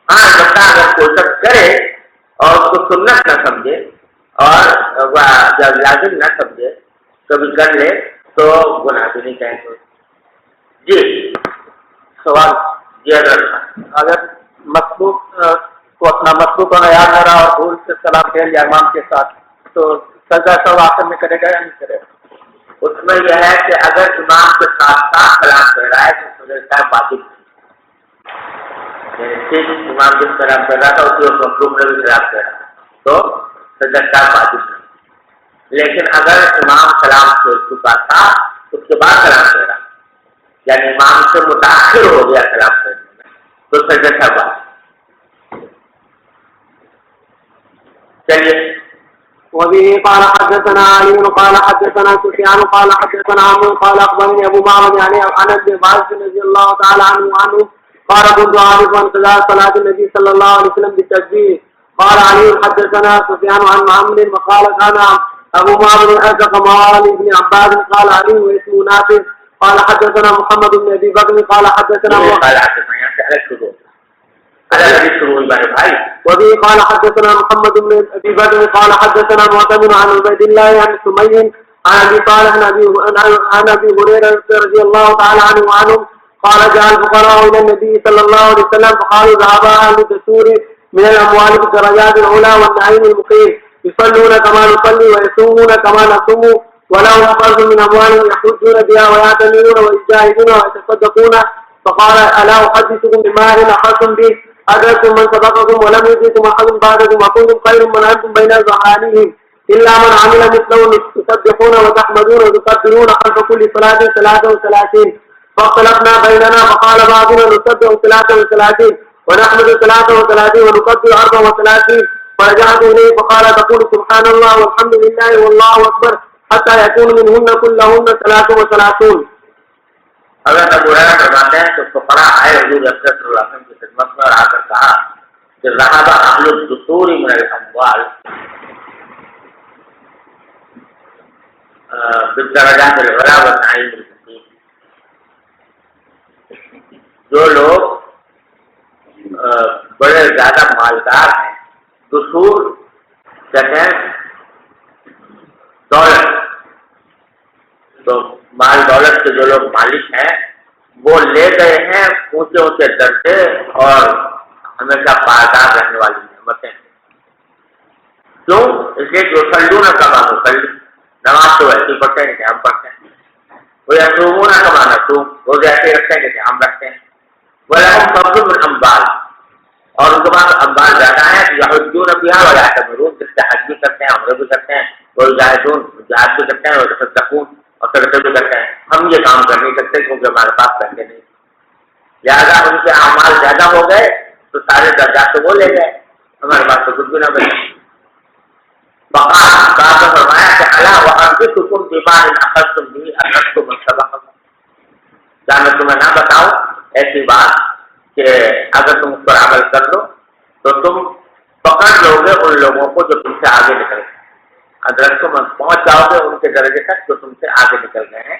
ہاں البتہ اگر کوئی شخص کرے اور اس کو سنت نہ سمجھے اور جب لازم نہ سمجھے کبھی کر لے تو گناہ بھی نہیں کہیں گے۔ جی سوال، جی اگر مسبوق کو اپنا مسبوق ہونا یاد نہ رہا اور بھول سے سلام کہہ لیا امام کے ساتھ تو سجدہ سہو آخر میں کرے گا یا نہیں کرے گا؟ اس میں یہ ہے کہ اگر امام کے ساتھ ساتھ سلام کہہ رہا ہے تو سجدہ واجب نہیں، امام جس سلام کر رہا تھا اسی وقت مطلوب میں بھی سلام کہہ رہا تو سجدہ واجب نہیں، لیکن اگر امام سلام چھوڑ چکا تھا اس کے بعد سلام کہہ رہا یعنی امام سے متاثر ہو گیا سلام کرنے میں تو سجدہ واجب۔ چلیے وبه قال حدثنا علي قال حدثنا سفيان قال حدثنا عمرو قال اخبرني ابو معبد يعني عن ابن عباس رضي الله تعالى عنه قال كنت عارف عن صلاه النبي صلى الله عليه وسلم بالتكبير قال علي حدثنا سفيان عن عمرو وقال كان ابو معبد حدث موالي ابن عباس قال علي واسمه نافع قال حدثنا محمد بن ابي بكر قال حدثنا وبه قال حدثنا محمد بن ابي بكر قال حدثنا معتمر عن عبيد الله عن سمي عن ابي صالح عن ابي هريره رضي الله تعالى عنه قال جاء الفقراء الى النبي صلى الله عليه وسلم فقالوا ذهب اهل الدثور من الاموال بالدرجات العلى والنعيم المقيم يصلون كما نصلي ويصومون كما نصوم ولهم فرض من اموالهم يحجون بها ويعتمرون ويجاهدون ويتصدقون فقال الا احدثكم بما احسن به أدركم من سبقكم ولم يدركم أحد بعدكم وكنتم خير من أنتم بين ظهرانيهم إلا من عمل مثله تسبحون وتحمدون وتكبرون خلف كل صلاة 33 فاختلفنا بيننا فقال بعضنا نسبح 33 ونحمد 33 ونكبر 34 فرجعت إليه فقال تقول سبحان الله والحمد لله والله أكبر حتى يكون منهن كلهن 33۔ اگر ابو ہریرہ فرماتے ہیں تو فقراء آئے حضور اکرم صلی اللہ علیہ وسلم کی خدمت میں اور آ کر کہا کہ ذهب اهل الدثور من الاموال بالدرجات العلی والنعیم المقیم، جو لوگ بڑے زیادہ مالدار ہیں، دثور کہتے ہیں دولت، تو مال دولت کے جو لوگ مالک ہیں وہ لے گئے ہیں اونچے اونچے درجے اور ہمیشہ پائیدار رہنے والی نعمتیں، کیوں؟ اس لیے جو سلون کما مسلی، نماز تو ایسی پڑھتے ہیں کہ ہم پڑھتے ہیں، وہ یصومون کما نصوم، روزے ایسے رکھتے ہیں کہ ہم رکھتے ہیں، وَلَهُمْ فَضْلٌ مِّنْ أَمْوَالِهِمْ، اور ان کے پاس اموال زیادہ ہیں، یحجون بها وَيَعْتَمِرُونَ، جس سے حج بھی کرتے ہیں، عمرہ بھی کرتے ہیں، وَيُجَاهِدُونَ، جہاد بھی کرتے ہیں، وَيَتَصَدَّقُونَ، اور صدقے بھی کرتے ہیں۔ ہم یہ کام کر نہیں سکتے کیونکہ ہمارے پاس پیسے نہیں، لہٰذا ان کے اعمال زیادہ ہو گئے تو سارے درجات تو وہ لے گئے، ہمارے پاس تو کچھ بھی نہ بچے۔ بقا فرمایا کہ الا وانبئکم بما ان اخذتم به ادرکتم من سبقکم، کیا میں تمہیں نہ بتاؤں ایسی بات کہ اگر تم اس پر عمل کر لو تو تم پکڑ لو گے ان لوگوں کو جو تم سے آگے نکل گئے، ادرکتم پہنچ جاؤ گے ان کے درجے تک جو تم سے آگے نکل گئے ہیں۔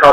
100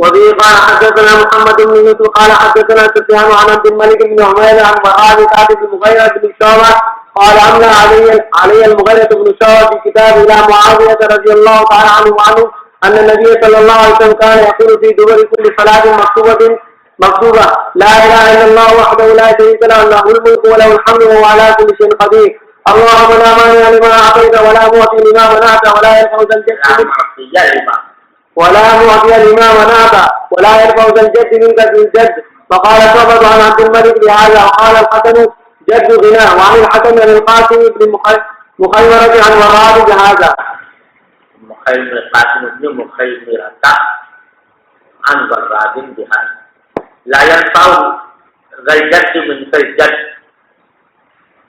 وبه قال حدثنا محمد بن يوسف قال حدثنا سفيان عن عبد الملك بن عمير عن معاذ بن مغيرة بن شعبة قال أملى علي المغيرة بن شعبة في كتاب إلى معاوية رضي الله تعالى عنه وعنه أن النبي صلى الله عليه وسلم كان يقول في دبر كل صلاة مكتوبة لا إله إلا الله وحده لا شريك له له الملك وله الحمد وهو على كل شيء قدير اللهم لا مانع لما أعطيت ولا معطي لما منعت ولا ينفع ذا الجد منك ذو الجد. فقال ثبت عن عبد الملك بهذا وقال الحسن جد غناه وعن الحسن عن القاسم بن مخيمرة عن وراد بهذا القاسم بن مخيمرة عن وراد بهذا لا ينفع ذا الجد منك الجد.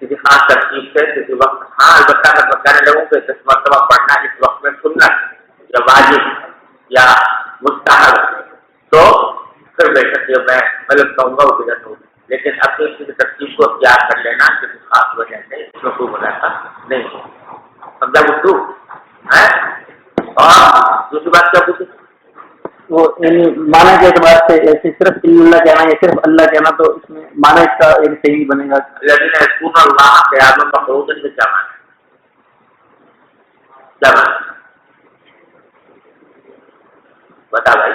کسی خاص ترتیب سے کسی وقت. ہاں البتہ میں بتانے لگوں کہ 10 مرتبہ پڑھنا اس وقت میں سنت یا واجب یا مستحب تو پھر بے شک یہ میں غلط کہوں گا وہ بدعت ہوگی. لیکن اپنی کسی ترتیب کو اختیار کر لینا کسی خاص وجہ سے اس میں کوئی مناسب نہیں. سمجھا گفتگو ہے. اور دوسری بات کیا پوچھی؟ وہ یعنی معنی کے اعتبار سے ایسے صرف اللہ کہنا یا صرف اللہ کہنا تو اس میں معنی اس کا ایک صحیح بنے گا. لیکن یذکرون اللہ قیاما وقعودا سے کیا معنی؟ کیا معنی بتا بھائی.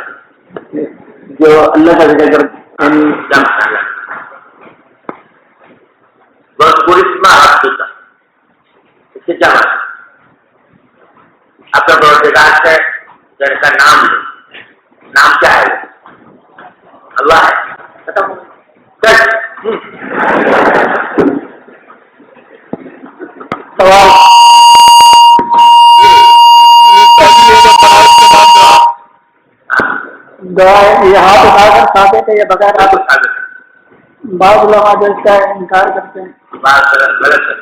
جو اللہ کا ذکر یعنی کیا معنی؟ بس پوری اسما رب کا اس کے کیا معنی؟ اپنے پروردگار سے جن کا نام لے. نام کیا ہے؟ اللہ ہے. ختم. سوال یہ ہاتھ اٹھا کر کھاتے تھے یا بغیر ہاتھ اٹھا کر؟ بعض لوگ آج اس کا انکار کرتے ہیں. بات غلط ہے.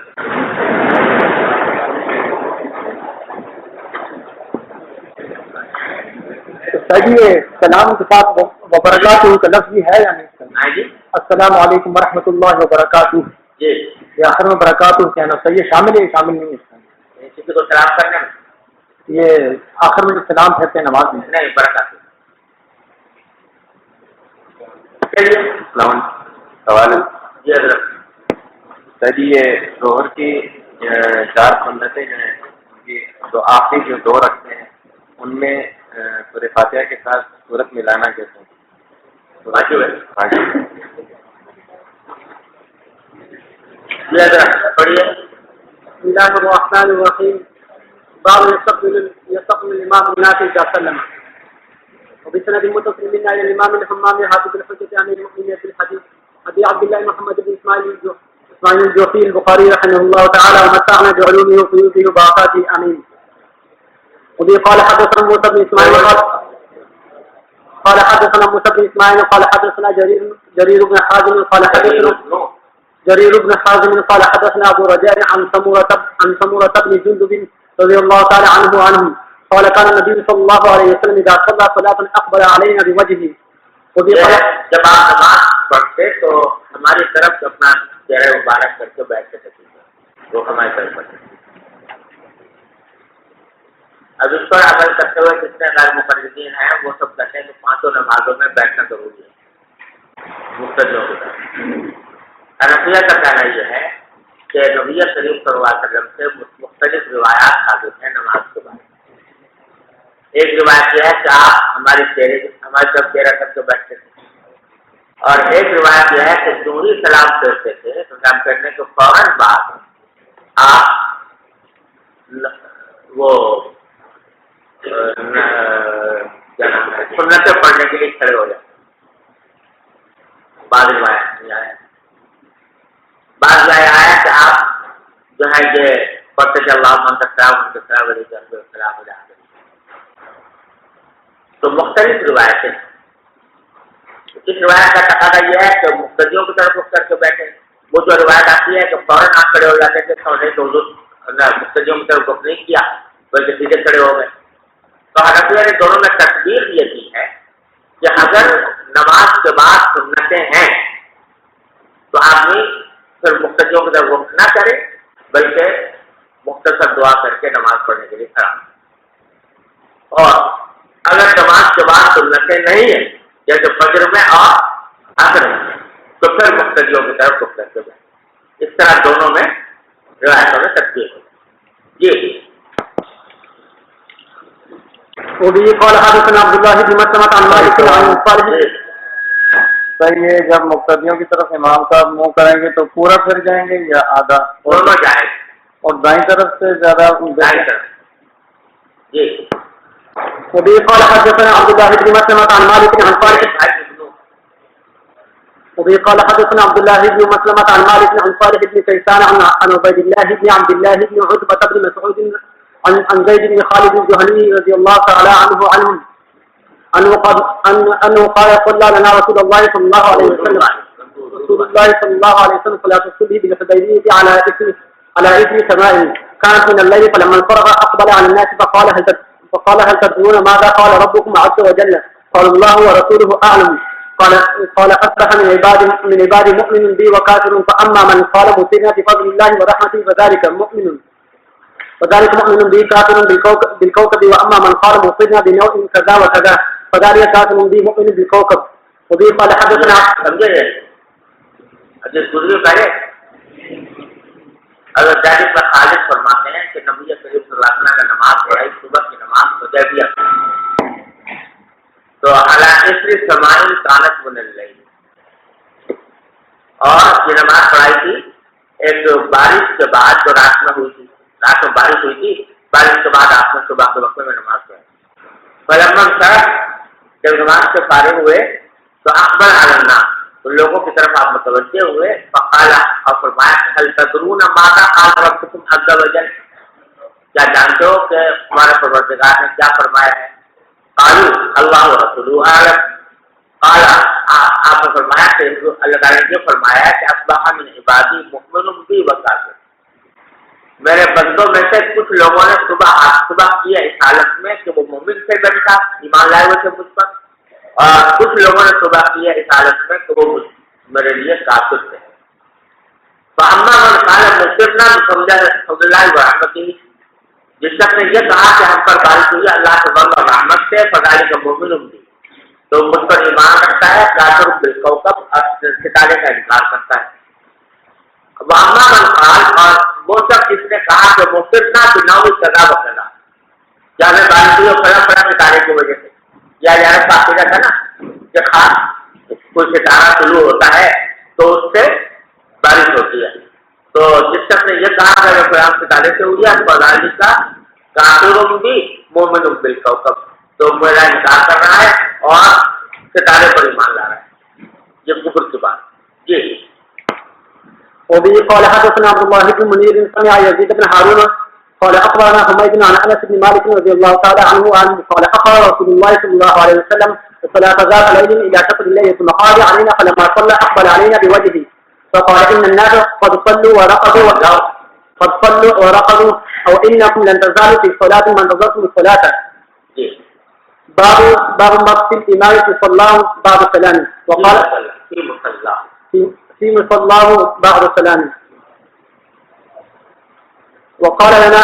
صحیح سلام کے ساتھ وبرکاتہ کا لفظ بھی ہے یا نہیں؟ جی السلام علیکم ورحمۃ اللہ وبرکاتہ. جی یہ آخر میں برکاتہ کہنا صحیح شامل ہے شامل نہیں ہے؟ کسی کو سلام کرنے میں یہ آخر میں جو سلام کہتے ہیں نماز میں نہیں برکات. سوال جی حضرت. سر یہ ظہر کی 4 سنتیں جو ہیں ان کی جو آخری جو 2 رکھتے ہیں ان میں سورہ فاتحہ کے ساتھ سورت ملانا کیسے ہیں؟ واجب ہے. جی حضرت پڑھیے. بسم الله الرحمن الرحيم. باب يستقبل الإمام الناس إذا سلم. وبسند متصل منا إلى الإمام الحمام حافظ الحجة أمير المؤمنين في الحديث أبي عبد الله محمد بن إسماعيل الجوفي البخاري رحمه الله تعالى ومتعنا بعلومه وقيوده وبركاته آمين. وبه قال حدثنا موسى بن إسماعيل قال حدثنا موسى بن إسماعيل قال حدثنا جرير بن حازم قال حدثنا جرير بن حازم قال حدثنا أبو رجاء عن سمورة بن جندب رضي الله تعالى عنه قال كان النبي صلى الله عليه وسلم إذا صلى صلاة أقبل علينا بوجهه. جب آپ نماز پڑھتے تو ہماری طرف اپنا چہرہ مبارک کر کے بیٹھتے تھے وہ ہماری طرف پڑھتے. اب اس پر عمل کرتے ہوئے جتنے غیر مقررین ہیں وہ سب کہتے ہیں کہ 5 نمازوں میں بیٹھنا ضروری ہے مقتدیوں کی طرف. حنفیہ کا کہنا یہ ہے کہ نبی کریم صلی اللہ علیہ وسلم سے مختلف روایات ثابت ہیں نماز کے بارے میں. ایک روایت یہ ہے کہ آپ ہماری طرف چہرہ کر کے بیٹھتے تھے اور ایک روایت یہ ہے کہ جو ہی سلام کرتے تھے سلام کرنے کے فوراً بعد آپ وہ سنتیں پڑھنے کے لیے کھڑے ہو جاتے. بعض روایت نہیں آیا. بعض آیا کہ آپ جو ہے یہ پڑھتے کہ اللہ من تسلام ان کے سلام ہو جاتے. تو مختلف روایتیں. اس روایت کا تقاضا یہ ہے کہ مقتدیوں کی طرف رخ کر کے بیٹھے. وہ جو روایت آتی ہے کہ فوراً آپ کھڑے ہو جاتے تھے تو مقتدیوں کی طرف رخ نہیں کیا بلکہ سیدھے کھڑے ہو گئے. تو حنفیہ نے دونوں میں تقدیر یہ کی ہے کہ اگر نماز کے بعد سنتیں ہیں تو آدمی پھر مقتدیوں کی طرف رخ نہ کرے بلکہ مختصر دعا کر کے نماز پڑھنے کے لیے کھڑا. اور اگر نماز کے بعد سنتیں نہیں ہیں جیسے فجر میں اور عصر میں تو پھر مقتدیوں کی طرف رخ کر کے جائیں. اس طرح دونوں میں روایتوں میں تقدیر ہو. جی وبه قال حدثنا عبد الله بن مسلمة عن مالك عن صالح. سر یہ جب مقتدیوں کی طرف امام صاحب منہ کریں گے تو پورا پھر جائیں گے یا آدھا؟ دونوں جائیں. اور دائیں طرف سے زیادہ دائیں طرف. جی وبه قال حدثنا عبد الله بن مسلمة عن مالك عن صالح. وبه قال حدثنا عبد الله بن مسلمة عن مالك عن صالح بن كيسان عن عبيد الله بن عبد الله بن عتبة بن مسعود عن زيد بن خالد الجهني رضي الله تعالى عنه أنه قال صلى لنا رسول الله صلى الله عليه وسلم رسول الله صلى الله عليه وسلم صلاة الصبح بالحديبية على إثر سماء كانت من الليل فلما انفرغ أقبل على الناس فقال هل تدرون ماذا قال ربكم عز وجل؟ قال الله ورسوله أعلم. قال أصبح من عبادي مؤمن بي وكافر فأما من قال مسرنا بفضل الله ورحمته فذلك مؤمن بي كافر بالكوكب وأما من قال مسرنا بنوع كذا وكذا فذلك كافر بي مؤمن بالكوكب. وبه قال حدثنا سمجھے حدیث گزری پہلے اگر ذالک میں خالد فرماتے ہیں کہ نبی کریم صلی اللہ علیہ وسلم کا نماز پڑھائی صبح کی نماز حدیبیہ تو علی سماعی کانت من اللیل اور یہ نماز پڑھائی تھی ایک بارش کے بعد جو رات میں ہوئی تھی، رات میں بارش ہوئی تھی، بارش کے بعد آپ نے صبح کے وقت میں نماز پڑھی. فلما سر جب نماز سے فارغ ہوئے تو اکبر علنا تو لوگوں کی طرف آپ متوجہ ہوئے فقالا اور فرمایا هل تدرون ماذا قال ربكم عز وجل، کیا جانتے ہو کہ ہمارے پروردگار نے کیا فرمایا ہے؟ قالوا اللہ ورسولہ اعلم. قال آپ نے فرمایا کہ اللہ تعالیٰ نے یہ فرمایا ہے کہ اصبح من عبادی مؤمن بی وکافر، میرے بندوں میں سے کچھ لوگوں نے صبح کیا اس حالت میں کہ وہ مومن سے بنتا ایمان لائے ہوئے تھے مجھ پر، اور کچھ لوگوں نے صبح کیا اس حالت میں کہ وہ میرے لیے کافر تھے. فاما من قال مسرنا بفضل اللہ ورحمتہ، جس شخص نے یہ کہا کہ ہم پر بارش ہوئی اللہ کے فضل اور رحمت سے فذلک مؤمن بھی، تو مجھ پر ایمان رکھتا ہے، کافر بالکوكب ستارے کا انکار کرتا ہے. واما من قال اور وہ شخص جس نے کہا کہ مسرنا بنوع کذا وکذا، کیا میں بارش ہوئی اور فلاں ستارے کی وجہ سے، یا یار فاقدہ تھا نا کہ خاص کوئی ستارہ طلوع ہوتا ہے تو اس سے بارش ہوتی ہے. تو جس شخص نے یہ کہا کہ فلاں ستارے سے ہوئی ہے فضالی کا کافر بھی مومن بالکوكب، تو میرا انکار کر رہا ہے اور ستارے پر ایمان لا رہا ہے، یہ کفر کی بات. جی وبه قال حدثنا عبد الله بن منير سمع يزيد بن هارون قال أخبرنا حميد عن أنس بن مالك رضي الله تعالى عنه قال أخبر رسول الله صلى الله عليه وسلم الصلاة ذات ليل إلى شطر الليل ثم قال علينا فلما صلى أقبل علينا بوجهه فقال إن الناس قد صلوا ورقدوا أو إنكم لن تزالوا في الصلاة ما انتظرتم الصلاة. باب مقت الإمام في صلاه بعد سلامه وقال في مصلاه بعد سلامه. وقال لنا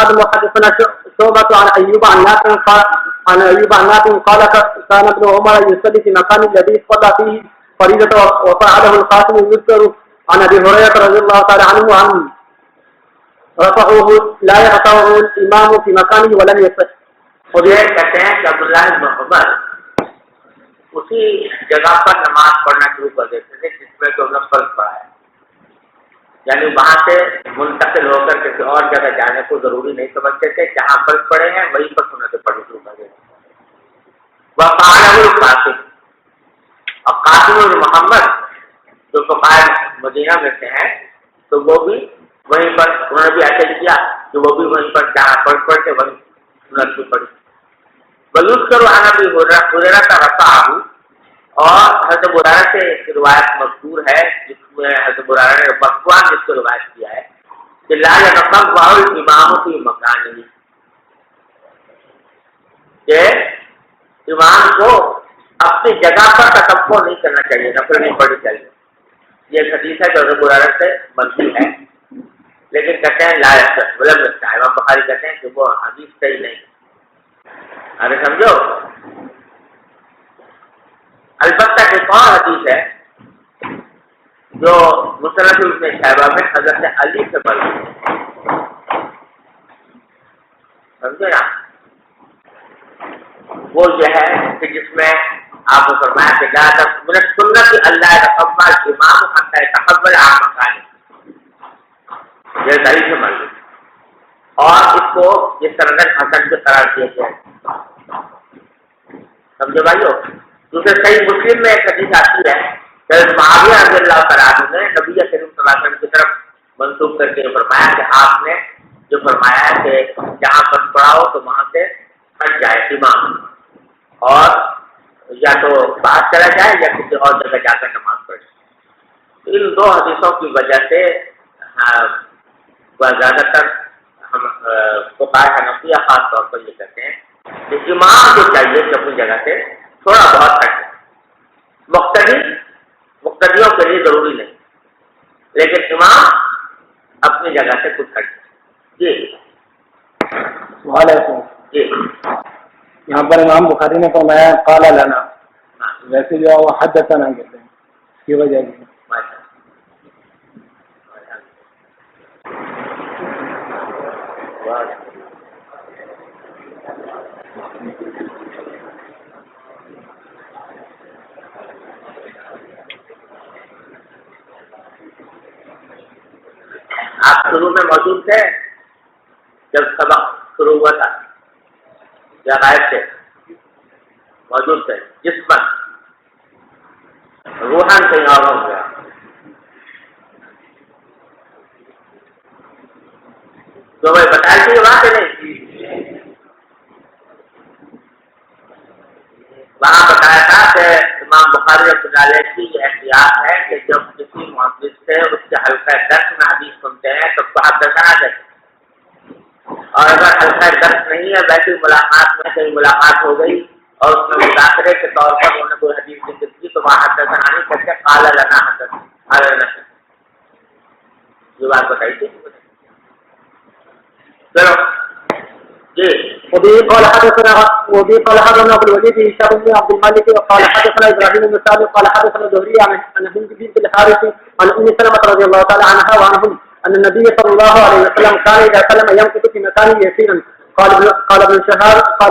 آدم وحدثنا شعبة عن أيوب عن نافع قال كان ابن عمر يصلي في مكان الذي صلى فيه فريضة وفعله القاسم يذكر عن أبي هريرة رضي الله تعالى عنه رفعه لا يرفعه الإمام في مكانه ولم يصح. اور یہ کہتے ہیں کہ عبداللہ بن عمر اسی جگہ پر نماز پڑھنا شروع کر دیتے تھے جس میں تو انہوں نے فرض پڑھا ہے، یعنی وہاں سے منتقل ہو کر کسی اور جگہ جانے کو ضروری نہیں سمجھتے تھے، جہاں فرض پڑے ہیں وہیں پر سنتیں پڑھنا شروع کر دیتے. وقالہ القاسم، اور قاسم بن محمد جو فقائے مدینہ میں سے ہیں تو وہ بھی وہیں پر انہوں نے بھی ایسا کیا کہ وہ بھی وہیں پر جہاں فرض پڑھتے وہیں سنت بھی پڑھی. وَيُذْكَرُ عَنْ أَبِي هُرَيْرَةَ رَفَعَهُ، اور حضرت برارہ سے ایک روایت مذکور ہے جس میں حضرت برارہ نے مرفوعاً جس کو روایت کیا ہے کہ لا يتطوع الامام في مكانه، کہ امام کو اپنی جگہ پر تطوع نہیں کرنا چاہیے، نفل نہیں پڑھنی چاہیے. یہ حدیث ہے جو حضرت برارہ سے منقول ہے، لیکن کہتے ہیں لا يصح، امام بخاری کہتے ہیں کہ وہ حدیث صحیح نہیں. ارے سمجھو، البتہ ایک اور حدیث ہے جو مسند ابن شیبہ میں حضرت علی سے مروی ہے، سمجھے نا؟ وہ یہ ہے کہ جس میں آپ کو فرمایا کہ لا من السنت اللہ يتقبل امام حتى يتقبل عن مکانه، یہ علی سے مروی ہے، اور اس کو یہ سند حسن سے قرار دیا گیا ہے. سمجھو بھائیو. دوسرے صحیح مسلم میں ایک حدیث آتی ہے کہ معاویہ رضی اللہ تعالیٰ عنہ نے نبی کریم صلی اللہ علیہ وسلم کی طرف منسوخ کر کے فرمایا کہ آپ نے جو فرمایا ہے کہ جہاں پر پڑھا ہو تو وہاں سے ہٹ جائے امام، اور یا تو باہر چلا جائے یا کسی اور جگہ جا کر نماز پڑھے. ان دو حدیثوں کی وجہ سے زیادہ تر ہم فقہاء حنفیہ خاص طور پر یہ کہتے ہیں کہ امام جو چاہیے کہ اپنی جگہ سے تھوڑا بہت ہٹ جائے، مقتدیوں کے لیے ضروری نہیں، لیکن امام اپنی جگہ سے کچھ ہٹ جائے۔ جی سوال ہے تو جی یہاں پر امام بخاری نے فرمایا قال لنا، ویسے جو ہے وہ حدثنا کہتے ہیں، اس کی وجہ کی آپ شروع میں موجود تھے جب سبق شروع ہوا تھا یا غائب تھے؟ موجود تھے، جسمن روحان کہیں اور ہو گیا۔ تو میں بتایا کہ بات نہیں، وہاں بتایا تھا کہ امام بخاری رحمۃ اللہ علیہ کی یہ احتیاط ہے کہ جب کسی محدث سے اس کے حلقہ درس میں حدیث سنتے ہیں تو حدثنا کہتے ہیں، اور اگر حلقہ درس نہیں ہے ویسے ملاقات میں کہیں ملاقات ہو گئی اور اس میں مذاکرے کے طور پر انہوں نے کوئی حدیث ذکر کی تو وہاں حدثنا نہیں کہتے، قال لنا حدثنا۔ یہ بات بتائی تھی، چلو جی۔ وبه قال حدثنا ابو الوليد هشام بن عبد الملك وقال حدثنا ابراهيم بن سعد قال حدثنا الزهري عن هند بنت الحارث عن ام سلمة رضي الله تعالى عنها وعنهم ان النبي صلى الله عليه وسلم كان اذا سلم يمكث في مكان يسيرا. قال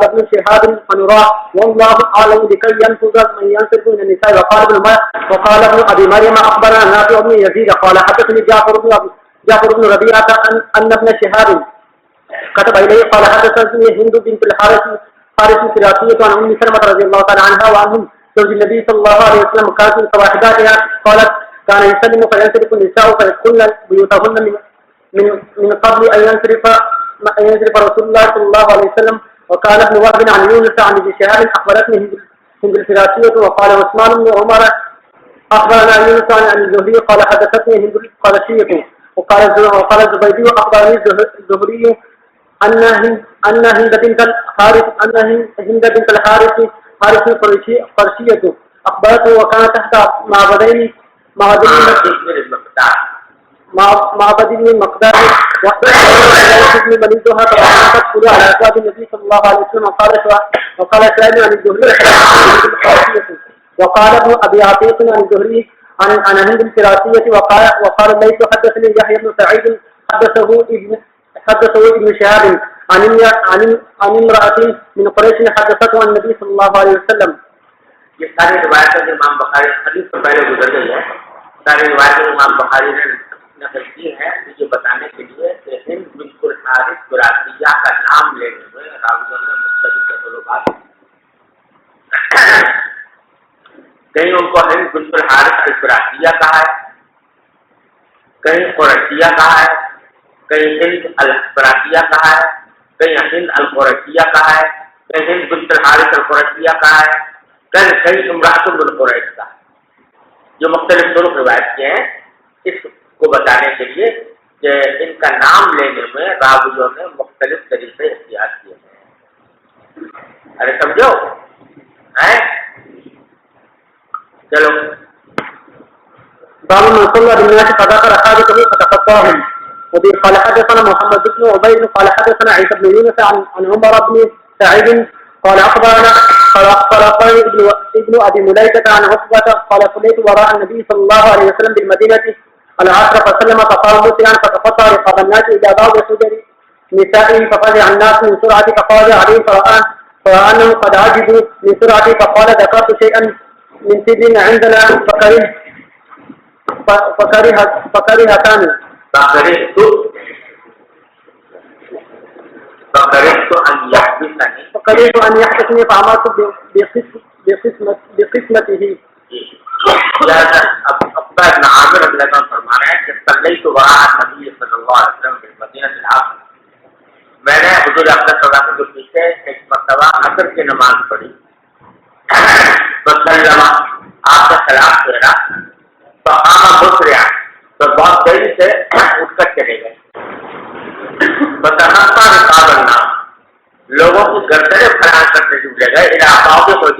ابن شهاب فنراه والله اعلم بكي ينفذ من ينفذ من النساء. وقال ابن ابي مريم اخبرنا نافع بن يزيد قال حدثني جعفر بن ربيعه ان ابن شهاب كتب إليه قال حدثني هند بنت الحارث الفراسية عن أم سلمة رضي الله تعالى عنها وعنهم زوج النبي صلى الله عليه وسلم كانت من صواحباتها قالت كان يسلم فينصرف النساء فيدخلن بيوتهن من قبل أن ينصرف رسول الله صلى الله عليه وسلم. وقال ابن وهب عن يونس عن ابن شهاب أخبرتني هند الفراسية. وقال عثمان بن عمر أخبرنا يونس عن الزهري قال حدثتني هند القرشية. وقال الزبيدي أخبرني الزهري أن هند بنت الحارث القرشية أخبرته وكان تحت معبدين مقدار وابن مليزها فقالت كل على أزواج النبي صلى الله عليه وسلم. وقال سعيد عن الزهري وقال ابن أبي عتيق عن الزهري عن هند الفراسية. وقال ليس حدثني يحيى بن سعيد حدثه ابن شهاب عن امرأة من قريش حدثته عن النبي صلى الله عليه وسلم. یہ ساری روایتیں جو امام بخاری حدیث سے پہلے گزر گئی ہے، ساری روایتیں امام بخاری نے نقل کی ہیں یہ بتانے کے لیے کہ ہند بنت الحارث قرشیہ کا نام لینے میں راویوں نے مختلف تفصیلات کہیں ان کو ہند بنت الحارث القرشیہ کہا ہے، کہیں قرشیہ کہا ہے، کہیں ہند القرشیہ کہا ہے، کہیں ہند القرشیہ کہا ہے، کہیں ہند بنت الحارث القرشیہ کہا ہے، کہیں امراۃ القریش کا، جو مختلف طرق روایت کیے ہیں اس کو بتانے کے لیے کہ ان کا نام لینے میں راویوں نے مختلف طریقے اختیار کیے ہیں۔ ارے سمجھو چلو باب من صلى بالناس فذكر حاجته فتقطعهم. وبه قال حدثنا محمد بن عبيد قال حدثنا عيسى بن يونس عن عمر بن سعيد قال أخبرني ابن أبي مليكة عن عقبة قال صليت وراء النبي صلى الله عليه وسلم بالمدينة العصر فسلم فقال مسرعا فتقطع رقاب الناس إلى بعض حجر نسائه ففزع الناس من سرعة فقال عليه فرأى أنهم قد عجبوا من سرعة فقال ذكرت شيئا من سجن عندنا فكرهتان فكرهت أن يحدثني فعملت بقسمته. عقبہ بن عامر رضی اللہ عنہ فرما رہے ہیں کہ صلیت وراء النبی صلی اللہ علیہ وسلم بالمدینہ العصر، میں نے حضور اقدس صلی اللہ علیہ وسلم کے پیچھے ایک مرتبہ عصر کی نماز پڑھی، وسلم آپ کا سلام پھیرا، فقام مسرعا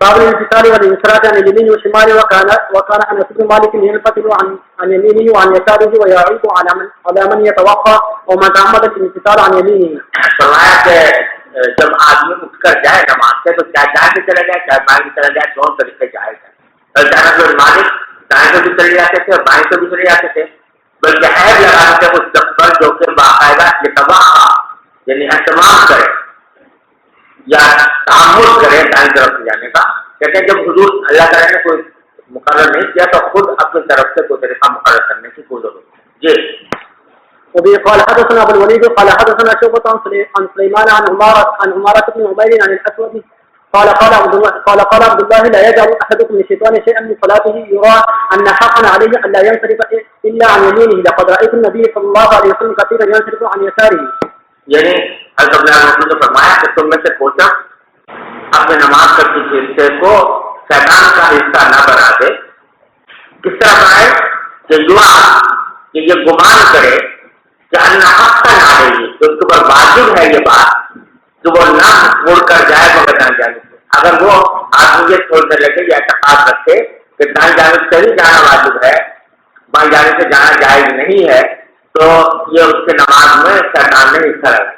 باب الانتصار والانصراف عن اليمين والشمال وكان انس بن مالك ينفتل عن يمينه وعن يساره ويعود على من يتوقع ومن تعمد الانتصار عن يمينه. فرمایا کہ جب آدمی اٹھ کر جائے نماز سے تو کیا دائیں سے چلا جائے کیا بائیں سے چلا جائے، دونوں طریقے جائے گا. انس بن مالک دائیں سے بھی چلے جاتے تھے اور بائیں سے بھی چلے جاتے تھے، بلکہ عیب لگاتے تھے اس شخص پر جو کہ باقاعدہ اتباع یعنی اہتمام کرے یا تعمد کرے دائیں طرف سے جانے کا. کہتے ہیں جب حضور اللہ تعالیٰ نے کوئی مقرر نہیں کیا تو خود اپنی طرف سے کوئی طریقہ مقرر کرنے کی کوئی ضرورت نہیں. جی وبه قال حدثنا ابو الوليد قال حدثنا شعبة عن سليمان عن عمارة بن عمير عن الاسود قال قال عبد الله لا يجعل احدكم من الشيطان شيئا من صلاته يرى ان حقا عليه ان لا ينصرف الا عن يمينه لقد رايت النبي صلى الله عليه وسلم كثيرا ينصرف عن يساره. یعنی حضرت عبداللہ نے فرمایا کہ تم میں سے پوچھا اپنے نماز کا کسی حصے کو شیطان کا حصہ نہ بنا دے. کس طرح بنائے کہ یہ گمان کرے کہ اللہ حق کا نہ رہی ہے، تو اس کے اوپر واجب ہے یہ بات کہ وہ نہ مڑ کر جائے مگر دائیں جانب سے. اگر وہ آدمی یہ چھوڑنے لگے یا اعتقاد رکھے کہ دائیں جانب سے ہی جانا واجب ہے، بائیں جانب سے جانا جائز نہیں ہے، تو یہ اس کے نماز میں شیطان نے حصہ رکھا.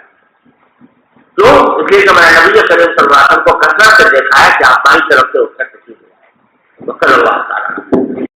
کیوں؟ اس لیے کہ میں نے نبی کریم صلی اللہ علیہ وسلم کو کثرت سے دیکھا ہے کہ آپ بائیں طرف سے اٹھ کر تشریف لائے. صلی اللہ علیہ وسلم